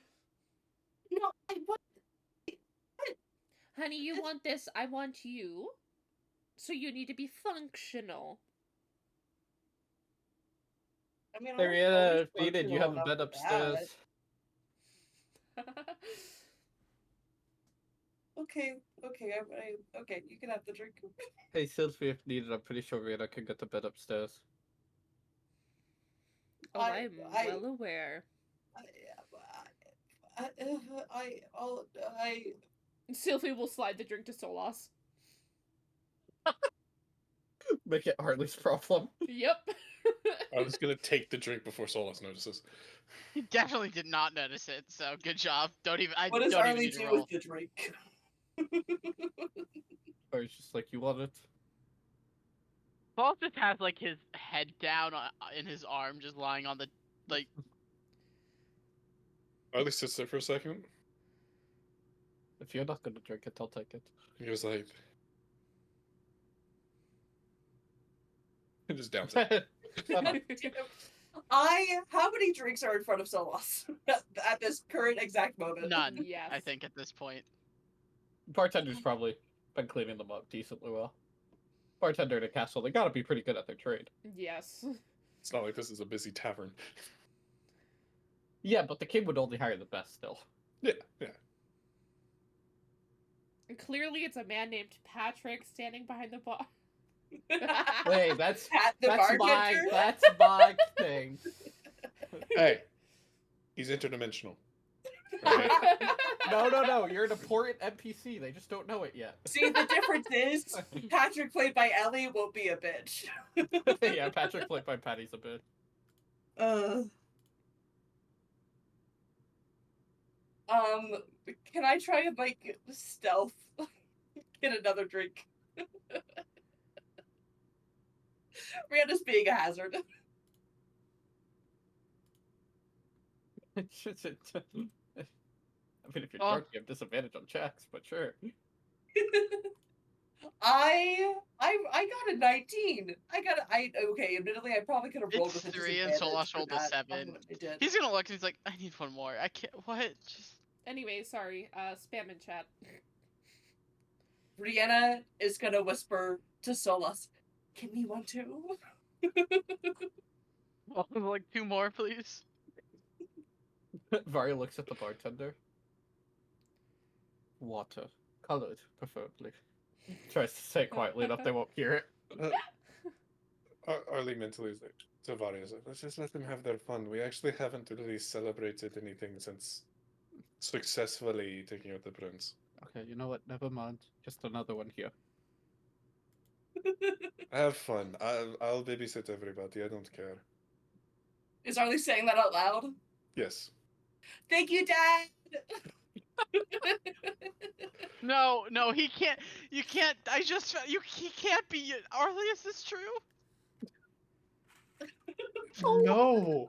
No, I want. Honey, you want this, I want you. So you need to be functional. I mean, Hey, I'm Rihanna, always if needed, you functional have a enough bed for upstairs. that. Okay, okay, you can have the drink. Hey, Sylvie, if needed, I'm pretty sure Rihanna can get the bed upstairs. Oh, I'm well aware. Sylvie will slide the drink to Solas. Make it Harley's problem. Yep. I was gonna take the drink before Solus notices. He definitely did not notice it, so good job. Don't even. I What does don't even Arlie need to do roll. with the drink? Or it's just like, you want it? Paul just has like his head down in his arm, just lying on the like. Arlie sits there for a second. If you're not gonna drink it, I'll take it. He was like, he just downs it. Shut up. How many drinks are in front of Solos at this current exact moment? None. Yes. I think at this point. Bartender's probably been cleaning them up decently well. Bartender at a castle, they gotta be pretty good at their trade. Yes. It's not like this is a busy tavern. Yeah, but the king would only hire the best still. Yeah. And clearly it's a man named Patrick standing behind the bar. Hey, that's Pat the bartender. that's my thing. Hey, he's interdimensional. Alright? No, you're an important NPC. They just don't know it yet. See, the difference is Patrick, played by Ellie, won't be a bitch. Yeah, Patrick played by Patty's a bit. Can I try and like stealth get another drink? Rihanna's being a hazard. I mean, if you're Oh. drunk, you have disadvantage on checks, but sure. I got a 19. Okay, admittedly I probably could have rolled It's with a 3 and disadvantage Solas for rolled a that. 7. I did. He's gonna look and he's like, I need one more. I can't. What? Just. Anyway, sorry. Spam in chat. Rihanna is gonna whisper to Solas, "Give me one too." Well, like 2 more, please. Vari looks at the bartender. Water. Colored, preferably. Tries to say it quietly enough they won't hear it. Arlie mentally is like, to Varia is like, let's just let them have their fun. We actually haven't really celebrated anything since successfully taking out the prince. Okay, you know what? Never mind. Just another one here. Have fun. I'll babysit everybody. I don't care. Is Arlie saying that out loud? Yes. Thank you, Dad. No, he can't. You can't. He can't be. Arlie, is this true? No.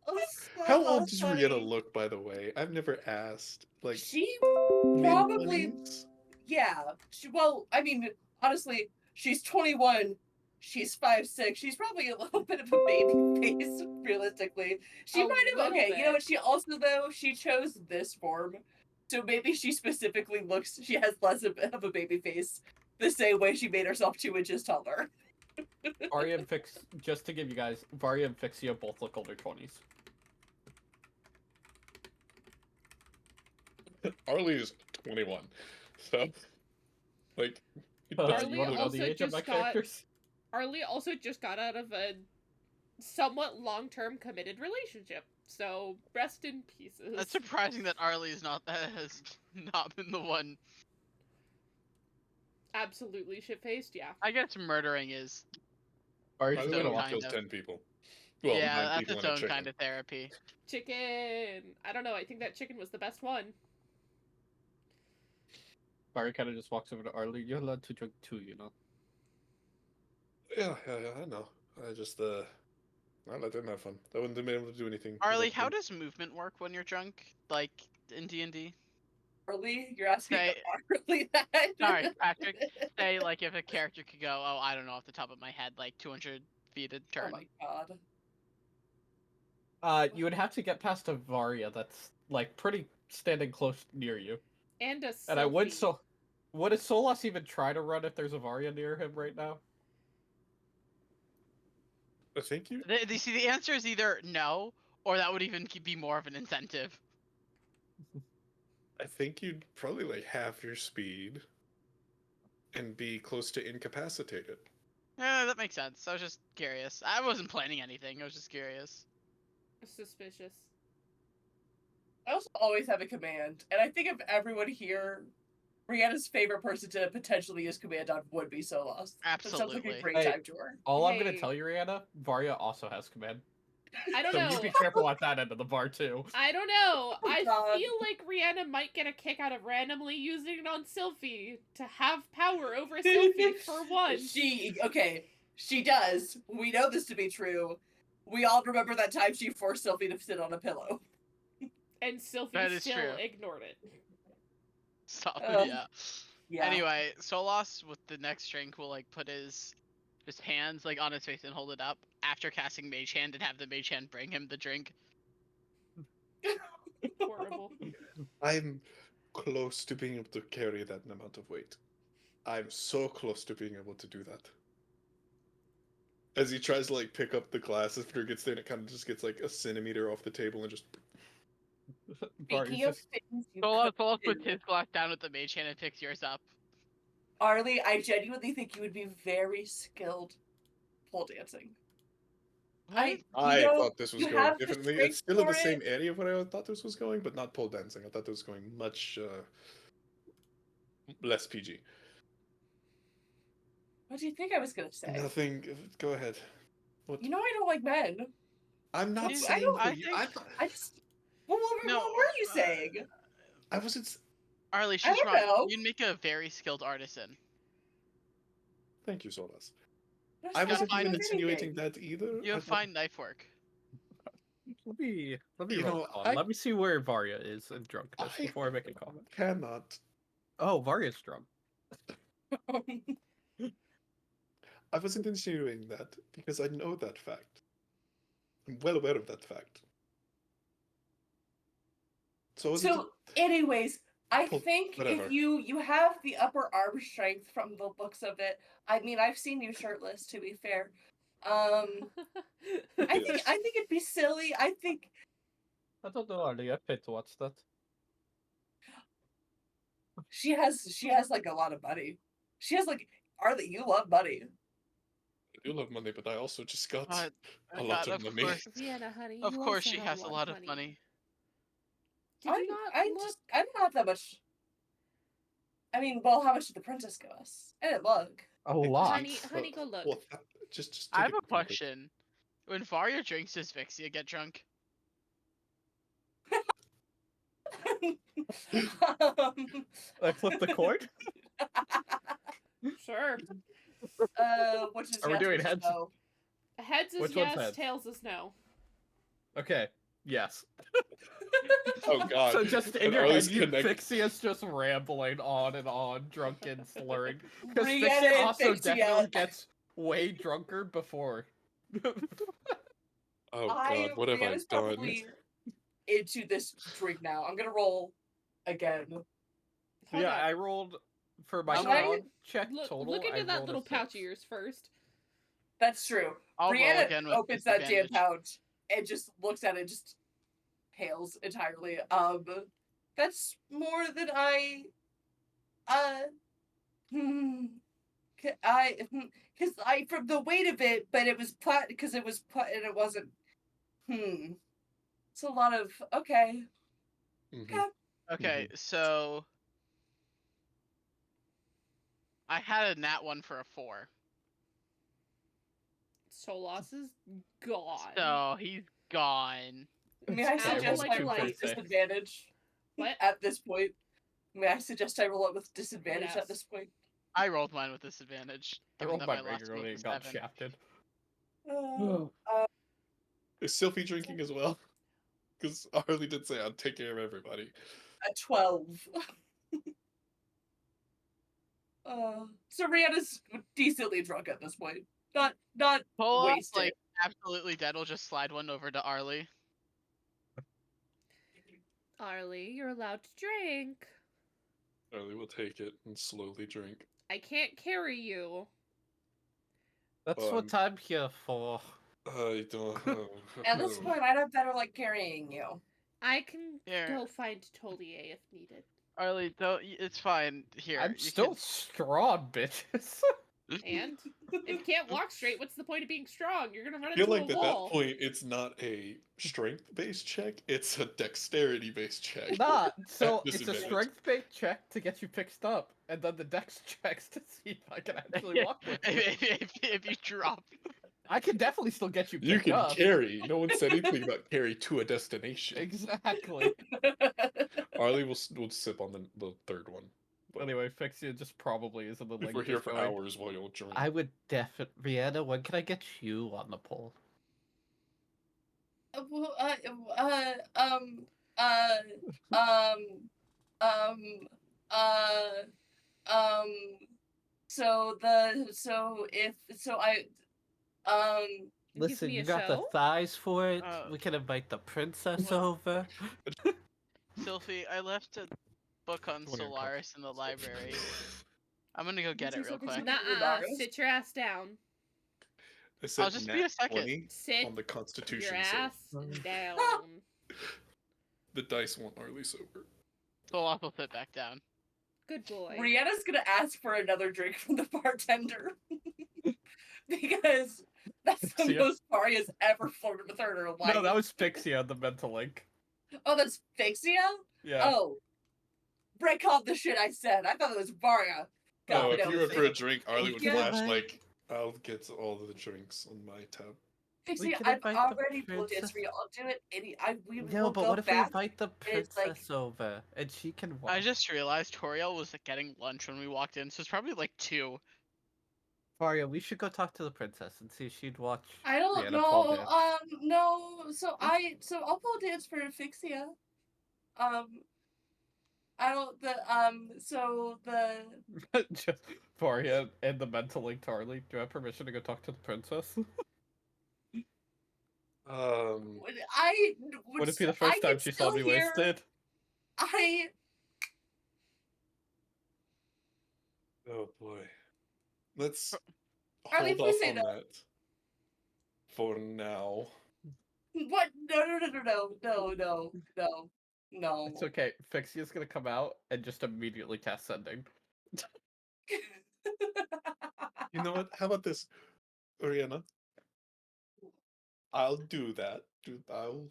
Oh, How old does funny. Rihanna look, by the way? I've never asked. Like, She probably, mid-twenties? yeah. Well, I mean, honestly, she's 21. She's 5'6". She's probably a little bit of a baby face, realistically. She A might have. little Okay, you know bit. what? She also though she chose this form, so maybe she specifically looks. She has less of a baby face, the same way she made herself 2 inches taller. Varia and Fix, just to give you guys, Varia and Fixia both look older 20s. Arlie is 21. So, like, Arlie you want to know also the age of my just got- characters? Arlie also just got out of a somewhat long-term committed relationship, so rest in pieces. That's surprising that Arlie is not has not been the one. Absolutely shit-faced, yeah. I guess murdering is. Are I you Its would own gonna have kind killed of- 10 people. Well, Yeah, 9 that's people its and a own chicken. kind of therapy. Chicken! I don't know, I think that chicken was the best one. Barry kind of just walks over to Arlie. You're allowed to drink too, you know. Yeah, I know. I just, I let them have fun. I wouldn't have been able to do anything. Arlie, how does movement work when you're drunk? Like in D&D? Arlie, you're asking Say- Arlie that. Sorry, Patrick. Say like if a character could go, oh, I don't know off the top of my head, like 200 feet a Oh turn. my god. You would have to get past a Varia that's like pretty standing close near you. And a And I would selfie. would a Solas even try to run if there's a Varia near him right now? Thank you. You see, the answer is either no, or that would even be more of an incentive. I think you'd probably like half your speed and be close to incapacitated. Yeah, that makes sense. I was just curious. I wasn't planning anything. I was just curious. Suspicious. I also always have a command, and I think of everyone here, Brianna's favorite person to potentially use command on would be Solas. That sounds like Absolutely. a great Hey, time to her. All I'm gonna Hey. tell you, Rihanna, Varia also has command. I don't So know. you be careful at that end of the bar too. I don't know. Oh, I God. feel like Rihanna might get a kick out of randomly using it on Sylphie to have power over Sylphie for once. She does. We know this to be true. We all remember that time she forced Sylvie to sit on a pillow. And Sylphie That is still true. ignored it. Stop. Yeah. Yeah. Anyway, Solas with the next drink will like put his hands like on his face and hold it up after casting Mage Hand and have the Mage Hand bring him the drink. Horrible. I'm close to being able to carry that amount of weight. I'm so close to being able to do that. As he tries to like pick up the glass after it gets there, and it kind of just gets like a centimeter off the table and just. Varia's Speaking of just- things you Solas could puts do, his glass down with the Mage Hand and picks yours up. Arlie, I genuinely think you would be very skilled pole dancing. What? I know, thought this was you going have the differently. strength It's still in for the it. same area of where I thought this was going, but not pole dancing. I thought this was going much less PG. What do you think I was gonna say? Nothing. Go ahead. What? You know I don't like men. I'm not I saying don't- for I you. think- I just. What No, were you saying? I wasn't. Arlie, I she's don't wrong. know. You'd make a very skilled artisan. Thank you, Solas. There's I not wasn't much even of insinuating anything. that either. You have fine knife work. Let me You roll know, a con. I- Let me see where Varia is in drunkenness I- before I make a comment. Cannot. Oh, Varia's drunk. I wasn't insinuating that because I know that fact. I'm well aware of that fact. So, I wasn't- So, anyways, I Well, think whatever. if you have the upper arm strength from the looks of it, I mean, I've seen you shirtless. To be fair, I think it'd be silly. I think I don't know, Arlie. I paid to watch that. she has like a lot of money. She has like Arlie. You love money. I do love money, but I also just got But, a lot God, of money. course, Vienna, honey. of you course also she have has a lot of money. Did you not I look? I don't have that much. I mean, well, how much did the princess give us? I didn't look. A lot. Honey, go look. Well, just I take have it a really quick. question. When Varia drinks, does Vixia get drunk? I flipped the coin. Sure. Which is Are we yes, doing which is heads? no. Heads is Which one's yes, heads? tails is no. Okay. Yes. Oh God! So just in And your Arlie's head, you connect- Fixia's just rambling on and on, drunk and slurring. Because Brianna Fixia and also Fixia. definitely gets way drunker before. Oh God! What have I Brianna's done? probably into this drink now. I'm gonna roll again. Hold Yeah, on. I rolled for my Should I- con check Look, total. look into I that rolled a little pouch of 6. yours first. That's true. I'll roll Brianna again with opens that damn disadvantage. pouch and just looks at it, just hails entirely. That's more than I. because I from the weight of it, but it was put because it was put and it wasn't. It's a lot of okay. Mhm. Okay. Okay, so I had a nat one for a 4. Solas is gone. So he's gone. May I It's fine, suggest like I a roll light. with disadvantage What? at this point? May I suggest I roll it with disadvantage Yes. at this point? I rolled mine with disadvantage. I Given rolled that my my last one regularly was and got 7. shafted. Is Sylphie drinking as well? Because Harley did say I'd take care of everybody. A 12. So Rihanna's decently drunk at this point. Not Pull up, wasted. like, absolutely dead. We'll just slide one over to Arlie. Arlie, you're allowed to drink. Harley will take it and slowly drink. I can't carry you. That's Um, what I'm here for. I don't know. At this point, I'd have better like carrying you. I can Here. go find Tolier if needed. Arlie, don't. It's fine. Here. I'm you still can- strong, bitches. And if you can't walk straight, what's the point of being strong? You're gonna run I feel into like a at that wall. point it's not a strength-based check; it's a dexterity-based check. Nah, so At it's a disadvantage. strength-based check to get you fixed up, and then the dex checks to see if I can actually walk with you. if you drop. I can definitely still get you You picked can up. carry. No one said anything about carry to a destination. Exactly. Arlie will sip on the third one. But Anyway, Fixia just probably is in the if link. we're here just for going, hours while you'll drink. I would definitely, Rihanna, when can I get you on the poll? Well, um, um, um, Give Listen, me you a got the show? thighs for it. Oh. We can invite the princess Well- over. Sylphie, I left a book on One of your Solaris in the library. I'm gonna go get Say it real something quick. to me. Nuh-uh. Sit your ass down. I said I'll just be a nat second. 20 Sit on the Constitution your save. ass down. The dice want Arlie sober. Solas will sit back down. Good boy. Rihanna's gonna ask for another drink from the bartender because that's the Fixia. most Maria's ever flirted with her in her life. No, that was Fixia on the mental link. Oh, that's Fixia? Yeah. Oh. Break off the shit I said. I thought it was Varia. Oh, God, if no, you were for a Fix- drink, Arlie would Yeah. flash like, I'll get all the drinks on my tab. We Fixia, can I've invite the already told you princess. I'll do it. We No, will but go what if we back. invite the it's like- princess over and she can walk? I just realized Toriel was getting lunch when we walked in, so it's probably like 2. Faria, we should go talk to the princess and see if she'd watch. I don't Rihanna pole know. dance. No. So I'll pole dance for Fixia. I don't Just Faria and the mental link Tarly. Do I have permission to go talk to the princess? Would it be the first time she saw me wasted? Oh boy. Let's Arlie, hold please off say on no. that for now. What? No. It's okay. Fixia's gonna come out and just immediately cast sending. You know what? How about this, Oriana? I'll do that. I'll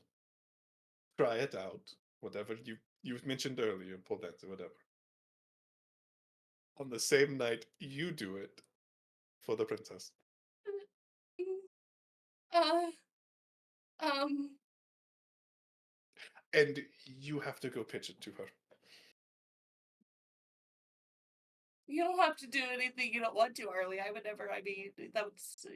try it out. Whatever you mentioned earlier, pole dance or whatever. On the same night, you do it for the princess. And you have to go pitch it to her. You don't have to do anything you don't want to, Arlie. I would never. I mean, that's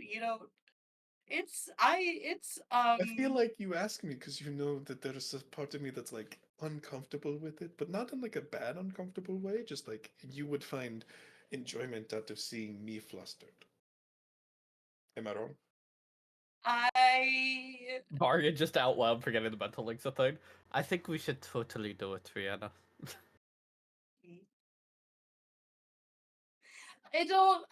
I feel like you ask me because you know that there's a part of me that's like uncomfortable with it, but not in like a bad uncomfortable way. Just like you would find enjoyment out of seeing me flustered. Am I wrong? Faria just out loud forgetting the mental links a thing. I think we should totally do it, Rihanna. I don't.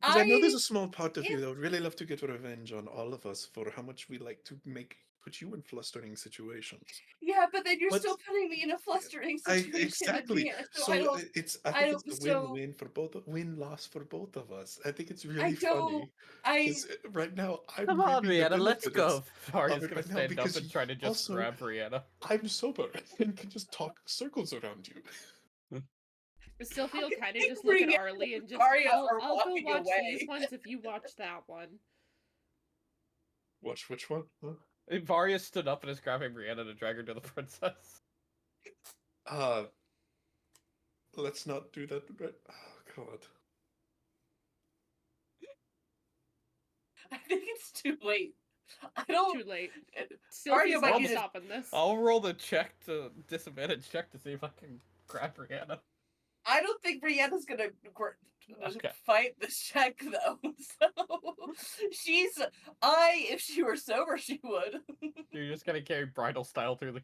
Because I know there's a small part of you that would really love to get revenge on all of us for how much we like to make put you in flustering situations. Yeah, but then you're But- still putting me in a flustering situation. Exactly. So So I don't. I I think don't- it's a so- win-win for both, win-loss for both of us. I think it's I really don't. funny. I 'Cause right now I'm Come on, reaping the Rihanna, let's benefits go. of Varya's it gonna right now stand up because and try to just also grab Rihanna. I'm sober and can just talk circles around you. Sylvie will kind of think just look at Rihanna Arlie and just, Arya are I'll go walking watch away. these ones if you watch that one. Watch which one? Huh? Varya stood up and is grabbing Rihanna to drag her to the princess. Let's not do that. Right? Oh God. I think it's too late. I don't. Too late. Arya Sylvie's might not need to- stopping this. I'll roll the disadvantage check to see if I can grab Rihanna. I don't think Brianna's gonna Okay. fight this check though. So she's. If she were sober, she would. You're just gonna carry bridal style through the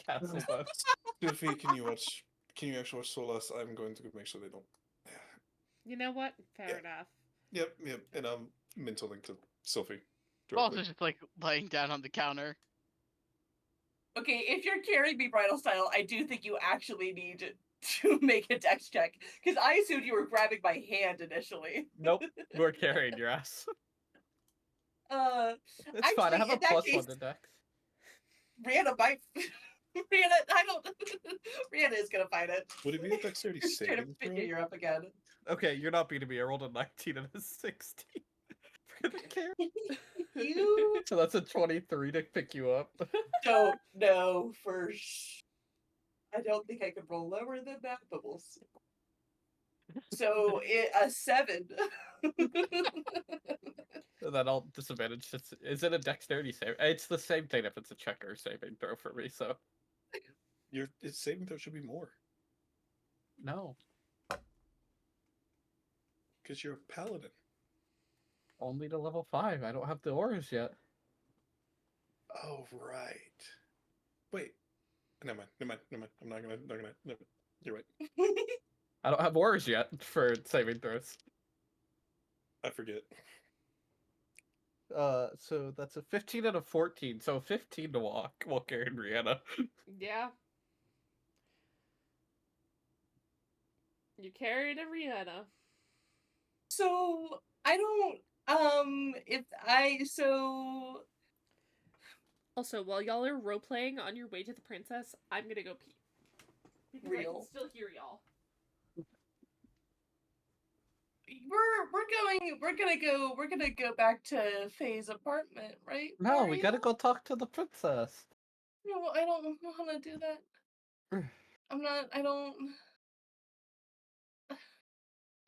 castle, then. Sophie, can you watch? Can you actually watch Solas? I'm going to make sure they don't. You know what? Fair Yeah. enough. Yep, and I'm mentoring to Sophie. Also directly. just like laying down on the counter. Okay, if you're carrying me bridal style, I do think you actually need to make a dex check because I assumed you were grabbing my hand initially. Nope, we're carrying your ass. It's fine. I Actually, have a in that plus case- one to dex. Rihanna might. Rihanna, I don't. Rihanna is gonna fight it. Would it be a dexterity You're trying to saving figure throw? you up again. Okay, you're not beating me. I rolled a 19 and a 16. For the carry. You So that's a 23 to pick you up. don't know for I don't think I could roll lower than that, but we'll see. So a 7. And then I'll disadvantage. Is it a dexterity save? It's the same thing if it's a check or saving throw for me, so. Its saving throw should be more No. because you're a paladin. Only to level 5. I don't have the auras yet. Oh right. Wait. Never mind. I'm not gonna. No, you're right. I don't have auras yet for saving throws. I forget. So that's a 15 and a 14. So 15 to walk while carrying Rihanna. Yeah. You carried a Rihanna. So I don't. If I so Also, while y'all are role playing on your way to the princess, I'm gonna go pee. Because I can Real. still hear y'all. we're gonna go back to Faye's apartment, right? No, we Mario? gotta go talk to the princess. No, I don't want to do that. I don't.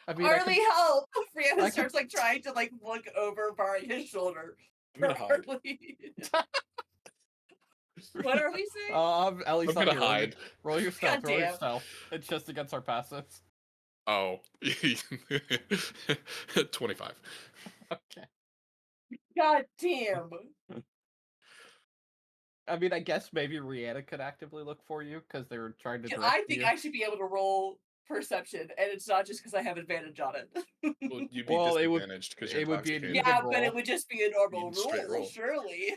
I mean, I Arlie, can- help! I Brianna can- starts like trying to like look over Barney's shoulder. I'm gonna for hide. Arlie. What are we saying? Ellie's I'm not gonna here. hide. Roll your stealth. Roll your Goddamn. stealth. It's just against our passives. Oh. 25. Okay. God damn. I mean, I guess maybe Rihanna could actively look for you because they were trying to direct I think you. I should be able to roll perception, and it's not just because I have advantage on it. Well, you'd be Well, it would- disadvantaged because it would be an intoxicated. even Yeah, but roll. it would just be a normal Even straight roll, roll. surely.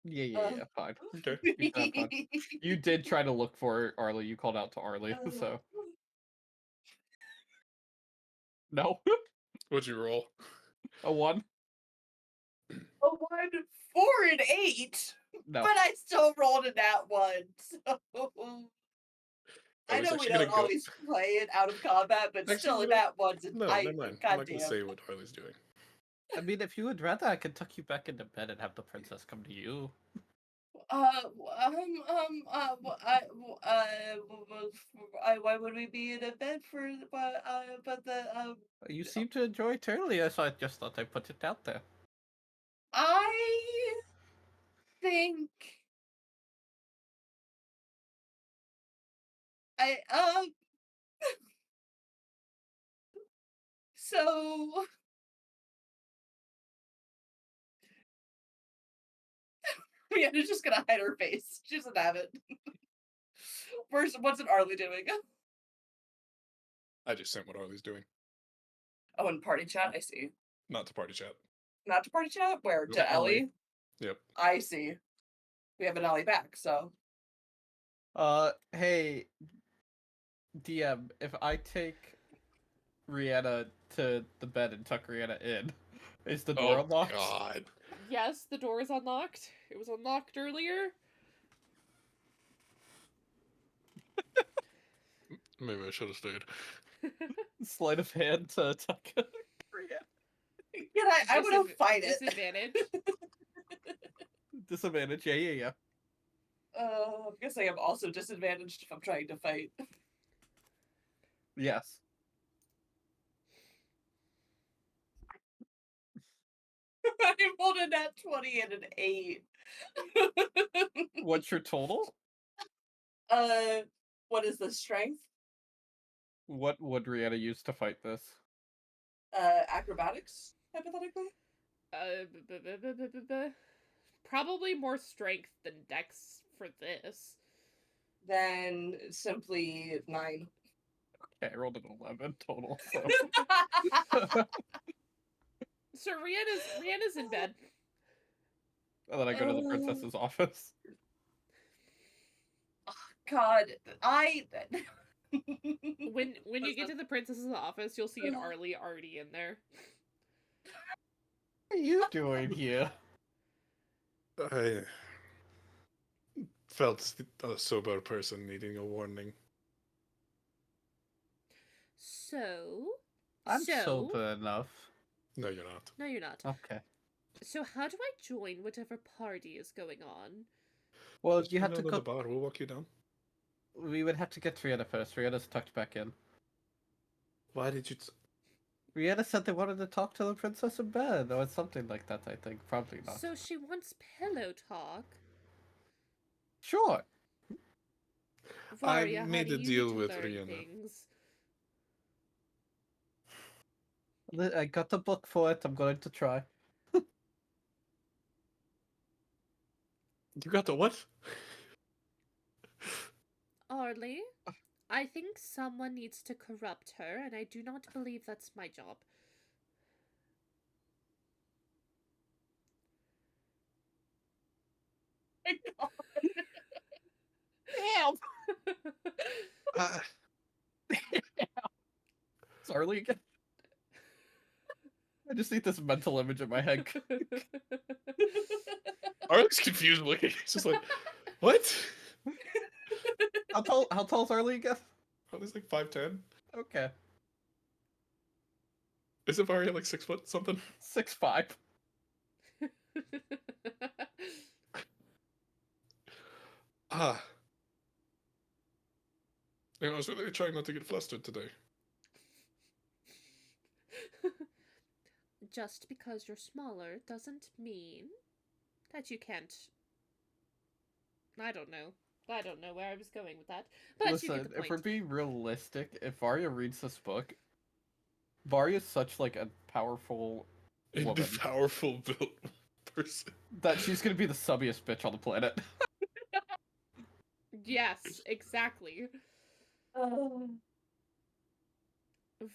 Yeah, fine. Okay. You can have fun. You did try to look for Arlie. You called out to Arlie, so no. What'd you roll? A 1? A 1, 4, and 8. No. But I still rolled a nat 1, so I was know we actually don't gonna go- always play it out of combat, but Actually, still a you know- nat 1's No, I never mind. I'm not goddamn. gonna say what Harley's doing. I mean, if you would rather, I could tuck you back into bed and have the princess come to you. Why would we be in a bed for? But the You seem to enjoy Turlia, so I just thought I'd put it out there. I think I so Rihanna's just gonna hide her face. She doesn't have it. What's an Arlie doing? I just sent what Harley's doing. Oh, in party chat, I see. Not to party chat. Not to party chat. Where Nope, to Ellie. Ellie? Yep. I see. We have an alley back, so. Hey, DM, if I take Rihanna to the bed and tuck Rihanna in, is the door Oh unlocked? God. Yes, the door is unlocked. It was unlocked earlier. Maybe I should have stayed. Sleight of hand to tuck Rihanna. Yeah, I would have fight it. Disadvantage. Disadvantage, yeah. I guess I am also disadvantaged if I'm trying to fight. Yes. I rolled a nat 20 and an 8. What's your total? What is the strength? What would Rihanna use to fight this? Acrobatics, hypothetically? Probably more strength than dex for this. Then simply 9. Okay, I rolled an 11 total, so... So Rihanna's in bed. And then I go to the princess's office. God, When you get to the princess's office, you'll see an Arlie already in there. What are you doing here? I felt a sober person needing a warning. So I'm sober enough. No, you're not. No, you're not. Okay. So how do I join whatever party is going on? Well, Just you hang have to out in go... the bar. We'll walk you down. We would have to get Rihanna first. Rihanna's tucked back in. Why did you? Rihanna said they wanted to talk to the princess in bed, or something like that, I think. Probably not. So she wants pillow talk. Sure. Varia, how made do a you deal need to with learn Rihanna. things? I got the book for it. I'm going to try. You got the what? Arlie, I think someone needs to corrupt her, and I do not believe that's my job. Damn! Uh, It's Arlie again. I just need this mental image in my head. Arle's confused looking. He's just like, what? How tall is Arlie again? Arle's like 5'10". Okay. Isn't Varia like 6 foot something? 6'5". Ah. I was really trying not to get flustered today. Just because you're smaller doesn't mean that you can't. I don't know where I was going with that. But you Listen, get the if we're point. being realistic, if Varia reads this book, Varia's such like a powerful woman Powerful built person. that she's gonna be the subbiest bitch on the planet. Yes, exactly.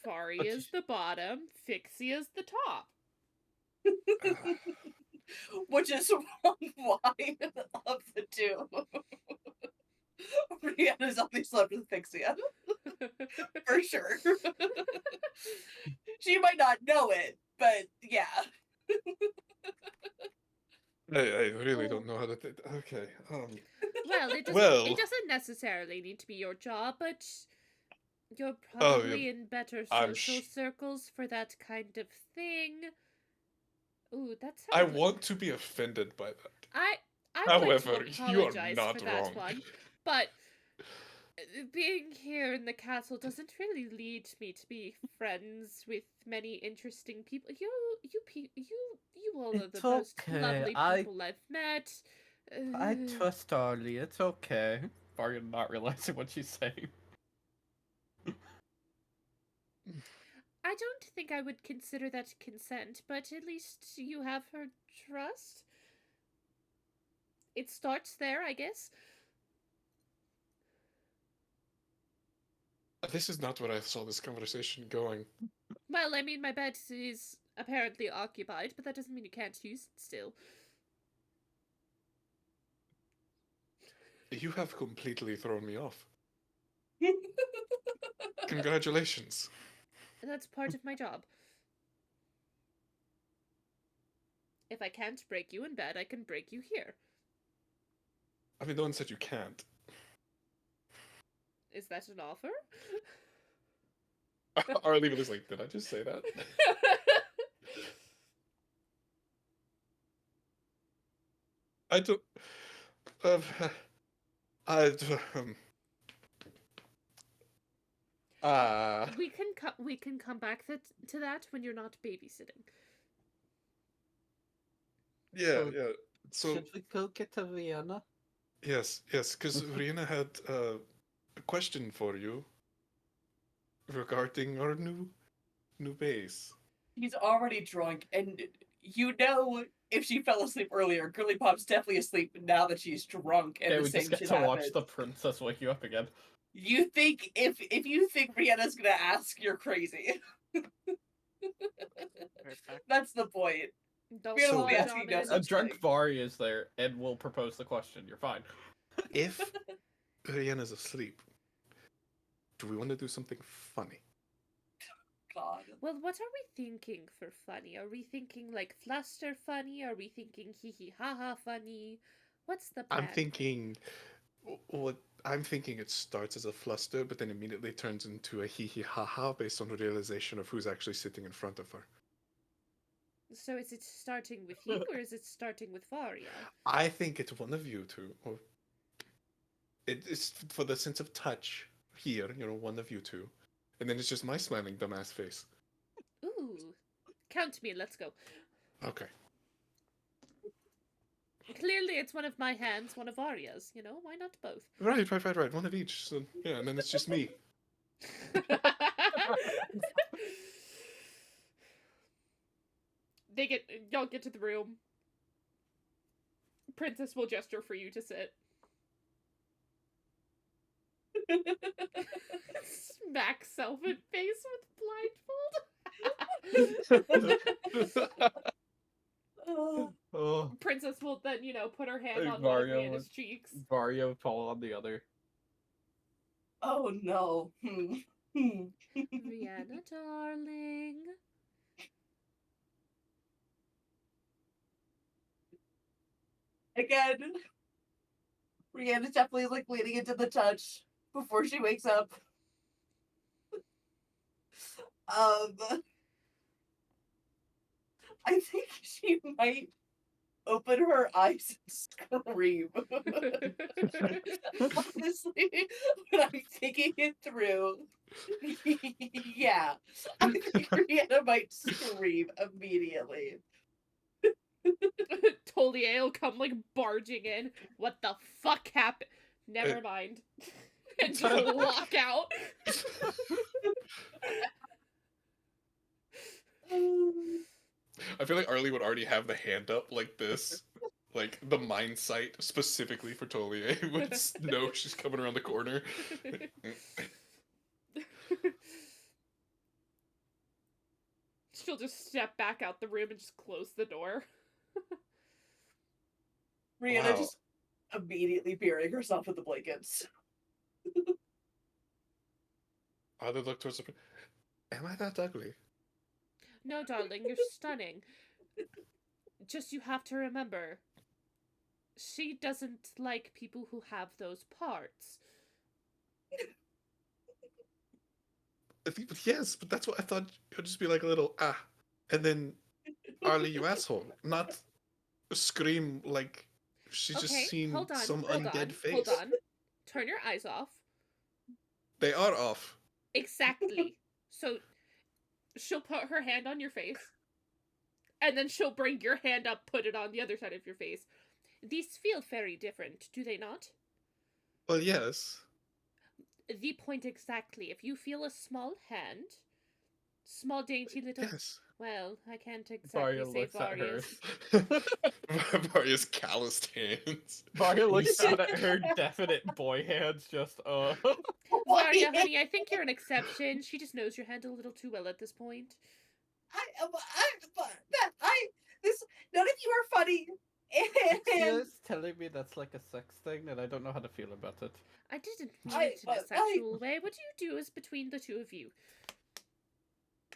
Varia's the bottom, Fixia's the top. Which is why of the two. Rihanna's only slept with Fixia. For sure. She might not know it, but yeah. I really don't know how to think. Okay. Well, it doesn't necessarily need to be your job, but you're probably in better social circles for that kind of thing. Ooh, that's. I want to be offended by that. I would However, like to you are apologize not for that wrong. one, but being here in the castle doesn't really lead me to be friends with many interesting people. You all are the It's most okay, lovely people I've met. I trust Arlie. It's okay. Varia not realizing what she's saying. I don't think I would consider that consent, but at least you have her trust. It starts there, I guess. This is not where I saw this conversation going. Well, I mean, my bed is apparently occupied, but that doesn't mean you can't use it still. You have completely thrown me off. Congratulations. That's part of my job. If I can't break you in bed, I can break you here. I mean, no one said you can't. Is that an offer? Arlie was like, did I just say that? I don't. I. We can come back to that when you're not babysitting. Yeah, So- yeah. So Should we go get to Vienna? yes, because Rina had a question for you regarding our new base. He's already drunk, and you know if she fell asleep earlier, Girly Pop's definitely asleep now that she's drunk and Yeah, the we same just get shit to watch happened. the princess wake you up again. You think if you think Rihanna's gonna ask, you're crazy. Fair fact. That's the point. Don't We don't fall be down asking in. no A such drunk thing. Vari is there and will propose the question. You're fine. If Rihanna's asleep, do we want to do something funny? God. Well, what are we thinking for funny? Are we thinking like fluster funny? Are we thinking hee hee ha ha funny? What's the plan? I'm thinking it starts as a fluster, but then immediately turns into a hee hee ha ha based on the realization of who's actually sitting in front of her. So is it starting with you or is it starting with Varia? I think it's one of you two. Or it's for the sense of touch here, one of you two. And then it's just my smiling dumbass face. Ooh. Count me in, let's go. Okay. Clearly it's one of my hands, one of Varia's, why not both? Right. One of each. So, yeah, and then it's just me. Y'all get to the room. Princess will gesture for you to sit. Smack self in face with blindfold. Oh, Princess will then, put her hand Hey, on Mario one of Rihanna's was- cheeks. Varia would fall on the other. Oh no. Rihanna, darling. Again, Rihanna's definitely like leaning into the touch before she wakes up. I think she might open her eyes and scream. Honestly, when I'm thinking it through, yeah, I think Rihanna might scream immediately. Tolier will come like barging in. What the fuck happened? Never mind. And she'll walk out. I feel like Arlie would already have the hand up like this. Like the mind sight specifically for Tolier would know she's coming around the corner. She'll just step back out the room and just close the door. Rihanna Wow. just immediately burying herself with the blankets. Arlie look towards the. Am I that ugly? No, darling, you're stunning. Just you have to remember, she doesn't like people who have those parts. Yes, but that's what I thought. It would just be like a little and then Arlie, you asshole, not scream like she's just seen hold on, some hold undead on, face. Hold on. Turn your eyes off. They are off. Exactly. So she'll put her hand on your face, and then she'll bring your hand up, put it on the other side of your face. These feel very different, do they not? Well, yes. The point exactly. If you feel a small hand, small dainty little... Yes. Well, I can't exactly Varia say looks at Varia's. hers. Varia's calloused hands. Varia looks down at her definite boy hands, just, Varia, honey, I think you're an exception. She just knows your hand a little too well at this point. None of you are funny. Vixia And is telling me that's like a sex thing, and I don't know how to feel about it. I didn't mean I- it in a but sexual way. What you do is between the two of you.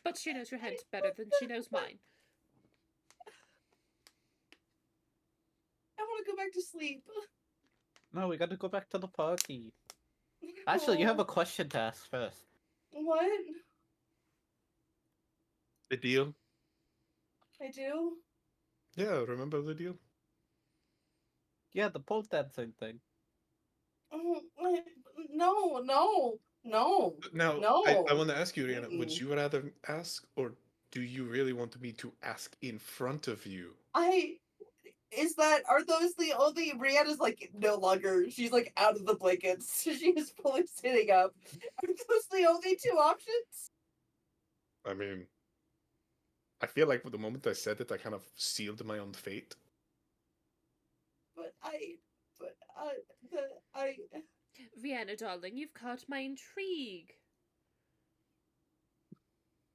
But she knows your head better than she knows mine. I want to go back to sleep. No, we gotta go back to the party. Actually, you have a question to ask first. What? The deal? I do? Yeah, remember the deal? Yeah, the pole dancing thing. No, no, no, Now, no. I want to ask you, Rihanna, would Mm-mm. you rather ask, or do you really want me to ask in front of you? Are those the only, Brianna's like no longer, she's like out of the blankets. She is fully sitting up. Are those the only two options? I mean, I feel like with the moment I said it, I kind of sealed my own fate. But I, Vienna, darling, you've caught my intrigue.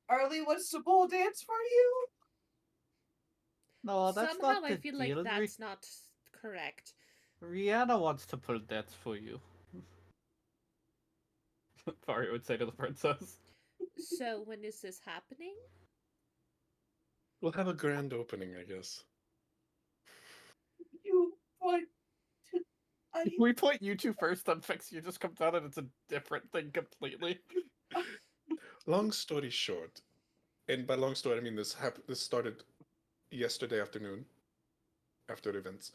Arlie wants to pole dance for you? No, that's Somehow not I the feel deal. like that's not correct. Rihanna wants to pull dance for you. Faria would say to the princess. So when is this happening? We'll have a grand opening, I guess. You want to, We put you two first, then Fixia just comes out and it's a different thing completely. Long story short, and by long story I mean this started yesterday afternoon, after events.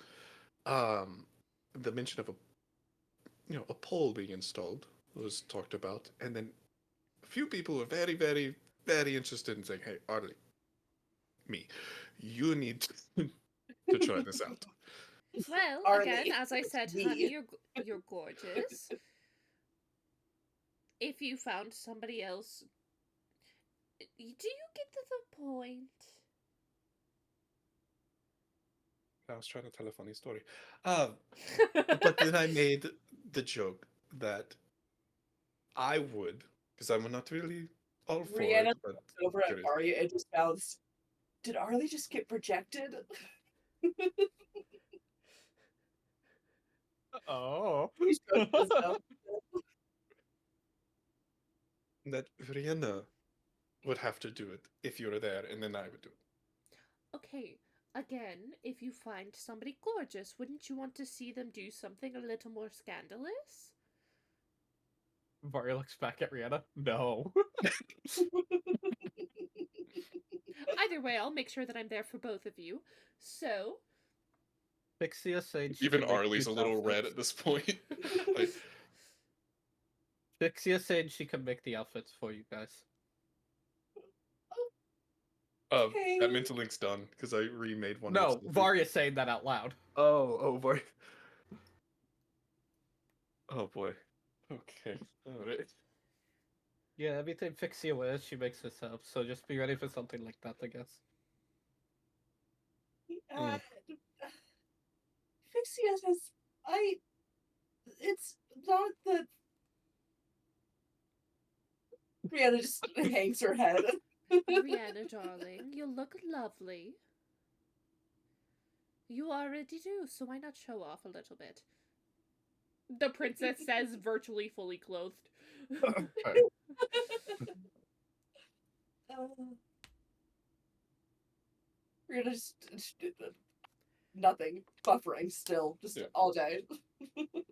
The mention of a pole being installed was talked about, and then a few people were very, very, very interested in saying, "Hey, Arlie, me, you need to try this out." Well, Arlie, again, as I said, me. honey, you're gorgeous. If you found somebody else, do you get to the point? I was trying to tell a funny story. But then I made the joke that I would, because I'm not really all for Rihanna it, but over at curious. Arlie and just mouths, did Arlie just get projected? Oh. He's trying to myself. That Rihanna would have to do it if you were there, and then I would do it. Okay, again, if you find somebody gorgeous, wouldn't you want to see them do something a little more scandalous? Varia looks back at Rihanna. No. Either way, I'll make sure that I'm there for both of you. So, Fixia saying she Even can make Arlie's a cute little red outfits. at this point. Like, Fixia saying she can make the outfits for you guys. Okay. that mental link's done because I remade one. No, with Sophie. Varia saying that out loud. Oh boy. Oh boy. Okay. All right. Yeah, everything Fixia wears, she makes herself. So just be ready for something like that, I guess. Uh, Fixia says, it's not the. Rihanna just hangs her head. Rihanna, darling, you look lovely. You already do, so why not show off a little bit? The princess says, virtually fully clothed. Rihanna just nothing, buffering still, just Yeah. all day. It's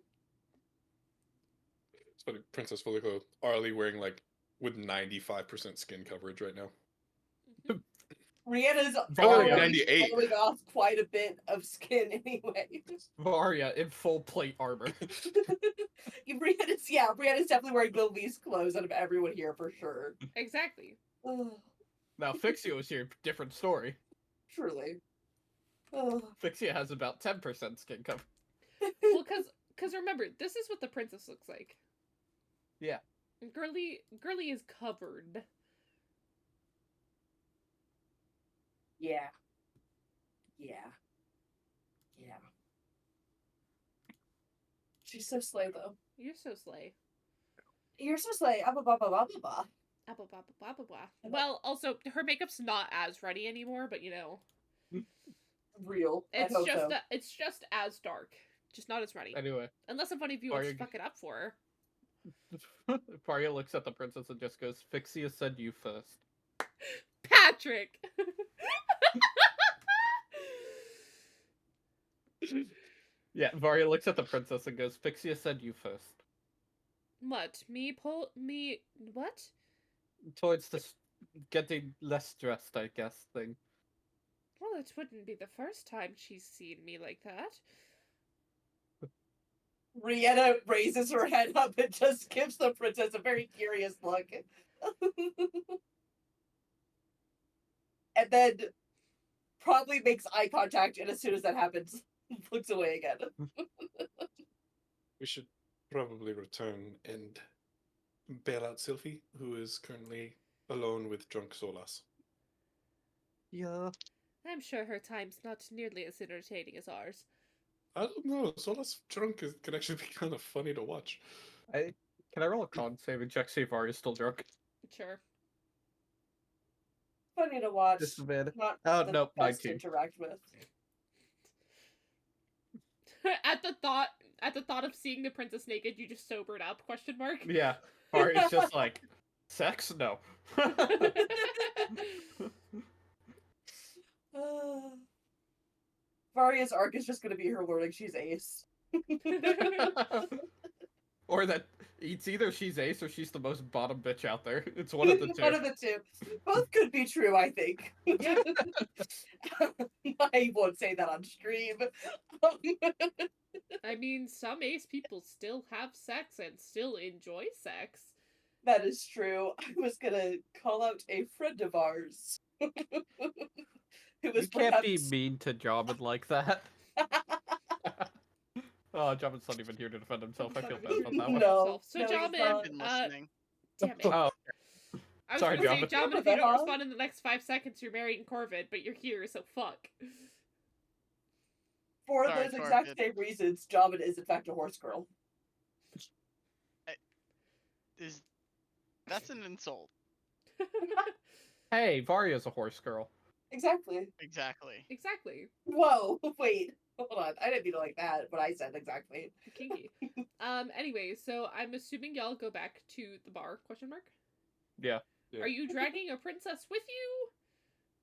funny. Princess fully clothed. Arlie wearing like with 95% skin coverage right now. Rihanna's Varia. already 98. showing off quite a bit of skin anyway. Varia in full plate armor. Brianna's definitely wearing the least clothes out of everyone here for sure. Exactly. Ugh, Now Fixia was here, different story. truly. Ugh. Fixia has about 10% skin cover. Well, because remember, this is what the princess looks like. Yeah. Girly is covered. Yeah. She's so slay though. You're so slay. You're so slay. Ah, bah, bah, bah, bah, bah, bah. Blah, blah, blah, blah, blah. Well, also, her makeup's not as ready anymore, but you know. Real. I It's hope just so. it's just as dark, just not as runny. Anyway, Unless if one of you wants to Arg. fuck it up for her. Varia looks at the princess and just goes, Fixia said you first. Patrick. Yeah, Varia looks at the princess and goes, Fixia said you first. What? Me? What? Towards this getting less stressed, I guess, thing. Well, it wouldn't be the first time she's seen me like that. Rihanna raises her head up and just gives the princess a very curious look. And then probably makes eye contact, and as soon as that happens, looks away again. We should probably return and bail out Sylphie, who is currently alone with drunk Solas. Yeah. I'm sure her time's not nearly as entertaining as ours. I don't know. Solas drunk can actually be kind of funny to watch. Can I roll a con saving check, see if Varia's still drunk? Sure. Funny to watch. Just a bit. Not Oh, the nope, best to 19. interact with. at the thought of seeing the princess naked, you just sobered up? ? Yeah. Varia's just like, sex? No. Varia's arc is just going to be her learning she's ace. Or that it's either she's ace or she's the most bottom bitch out there. It's one of the two. One of the two. Both could be true, I think. I won't say that on stream. I mean, some ace people still have sex and still enjoy sex. That is true. I was gonna call out a friend of ours. Who was You can't be perhaps... mean to Jobin like that. Oh, Jobin's not even here to defend himself. I feel bad about that one. No. So no, he's Jamin, not. I've been listening. Damn it. Oh, I was sorry, gonna say, Jamin. Jamin, if you don't respond in the next 5 seconds, you're marrying Corvid, but you're here, so fuck. For Sorry, those exact Corvid. same reasons, Jamin is in fact a horse girl. That's an insult. hey, Varia's a horse girl. Exactly. Exactly. Exactly. Whoa, wait. Hold on. I didn't mean it like that, but I said exactly. Kinky. Anyway, so I'm assuming y'all go back to the bar, ? Yeah. Yeah. Are you dragging a princess with you?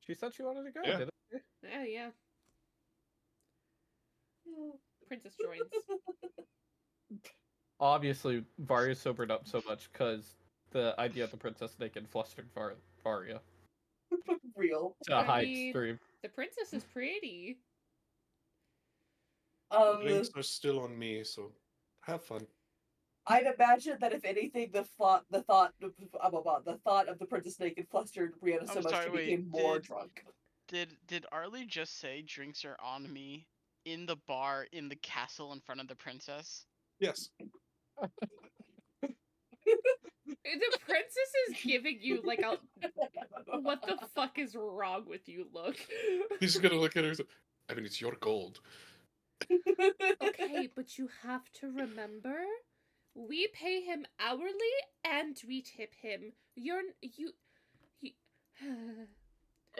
She said she wanted to go, Yeah. didn't she? Yeah. Princess joins. Obviously, Varia sobered up so much because the idea of the princess naked flustered Varia Real. to a I high mean- extreme. The princess is pretty. Drinks are still on me, so have fun. I'd imagine that if anything, the thought of the princess naked flustered Brianna so I'm much sorry, she wait, became more did- drunk. Did Arlie just say drinks are on me in the bar in the castle in front of the princess? Yes. The princess is giving you like a what the fuck is wrong with you look. He's gonna look at her. I mean, it's your gold. Okay, but you have to remember, we pay him hourly and we tip him. You.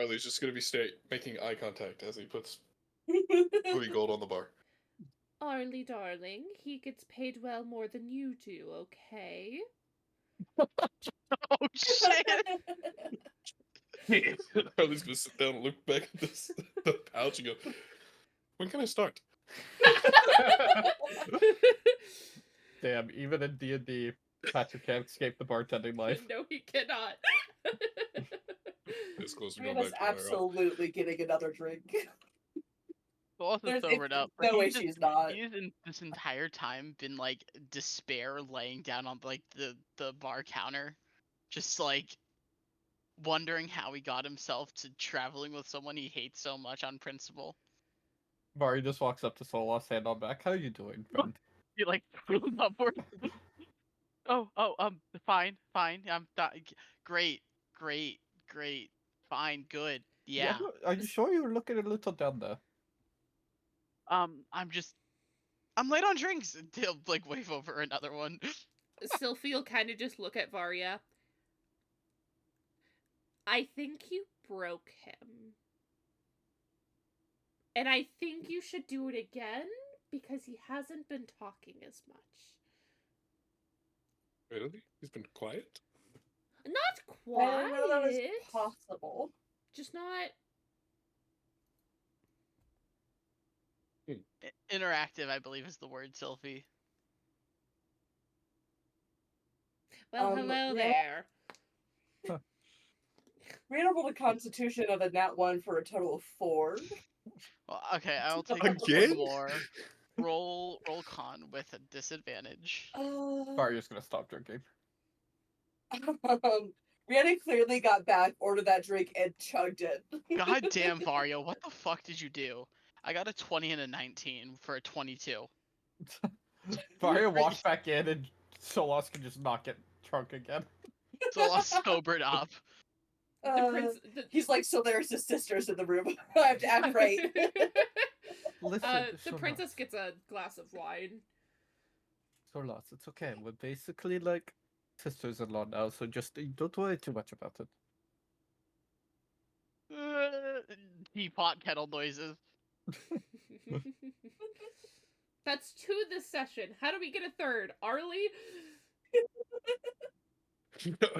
Arlie's just gonna be making eye contact as he puts 3 gold on the bar. Arlie, darling, he gets paid well more than you do, okay? Oh shit! Arlie's gonna sit down and look back at the pouch and go, "When can I start?" Damn, even in D&D, Patrick can't escape the bartending life. No, he cannot. It's close to going Brianna's back to where I was. absolutely getting another drink. Well, also There's sobered up. no but way he's just- she's not. He's in this entire time been like despair, laying down on like the bar counter, just like wondering how he got himself to traveling with someone he hates so much on principle. Varia just walks up to Solas, hand on back. How you doing, friend? He like threw him upward. Fine. Great, fine, good. Yeah. Are you sure you're looking a little down there? I'm late on drinks. He'll like wave over another one. Sylphie will kind of just look at Varia. I think you broke him. And I think you should do it again because he hasn't been talking as much. Really? He's been quiet? Not I didn't know that was quiet. possible. Just not. Interactive, I believe, is the word, Sylphie. Well, hello there. Ran over the constitution of a nat 1 for a total of 4. Well, okay, I'll take Again? one more. Roll con with a disadvantage. Varya's gonna stop drinking. Rihanna clearly got back, ordered that drink, and chugged it. God damn, Vario, what the fuck did you do? I got a 20 and a 19 for a 22. Varya walks back in and Solas can just not get drunk again. So I'll sobered up. He's like, so there's his sisters in the room. I have to act right. Listen, The princess gets a glass of wine. Solas, it's okay. We're basically like sisters-in-law now, so just don't worry too much about it. Teapot kettle noises. That's 2 this session. How do we get a third? Arlie?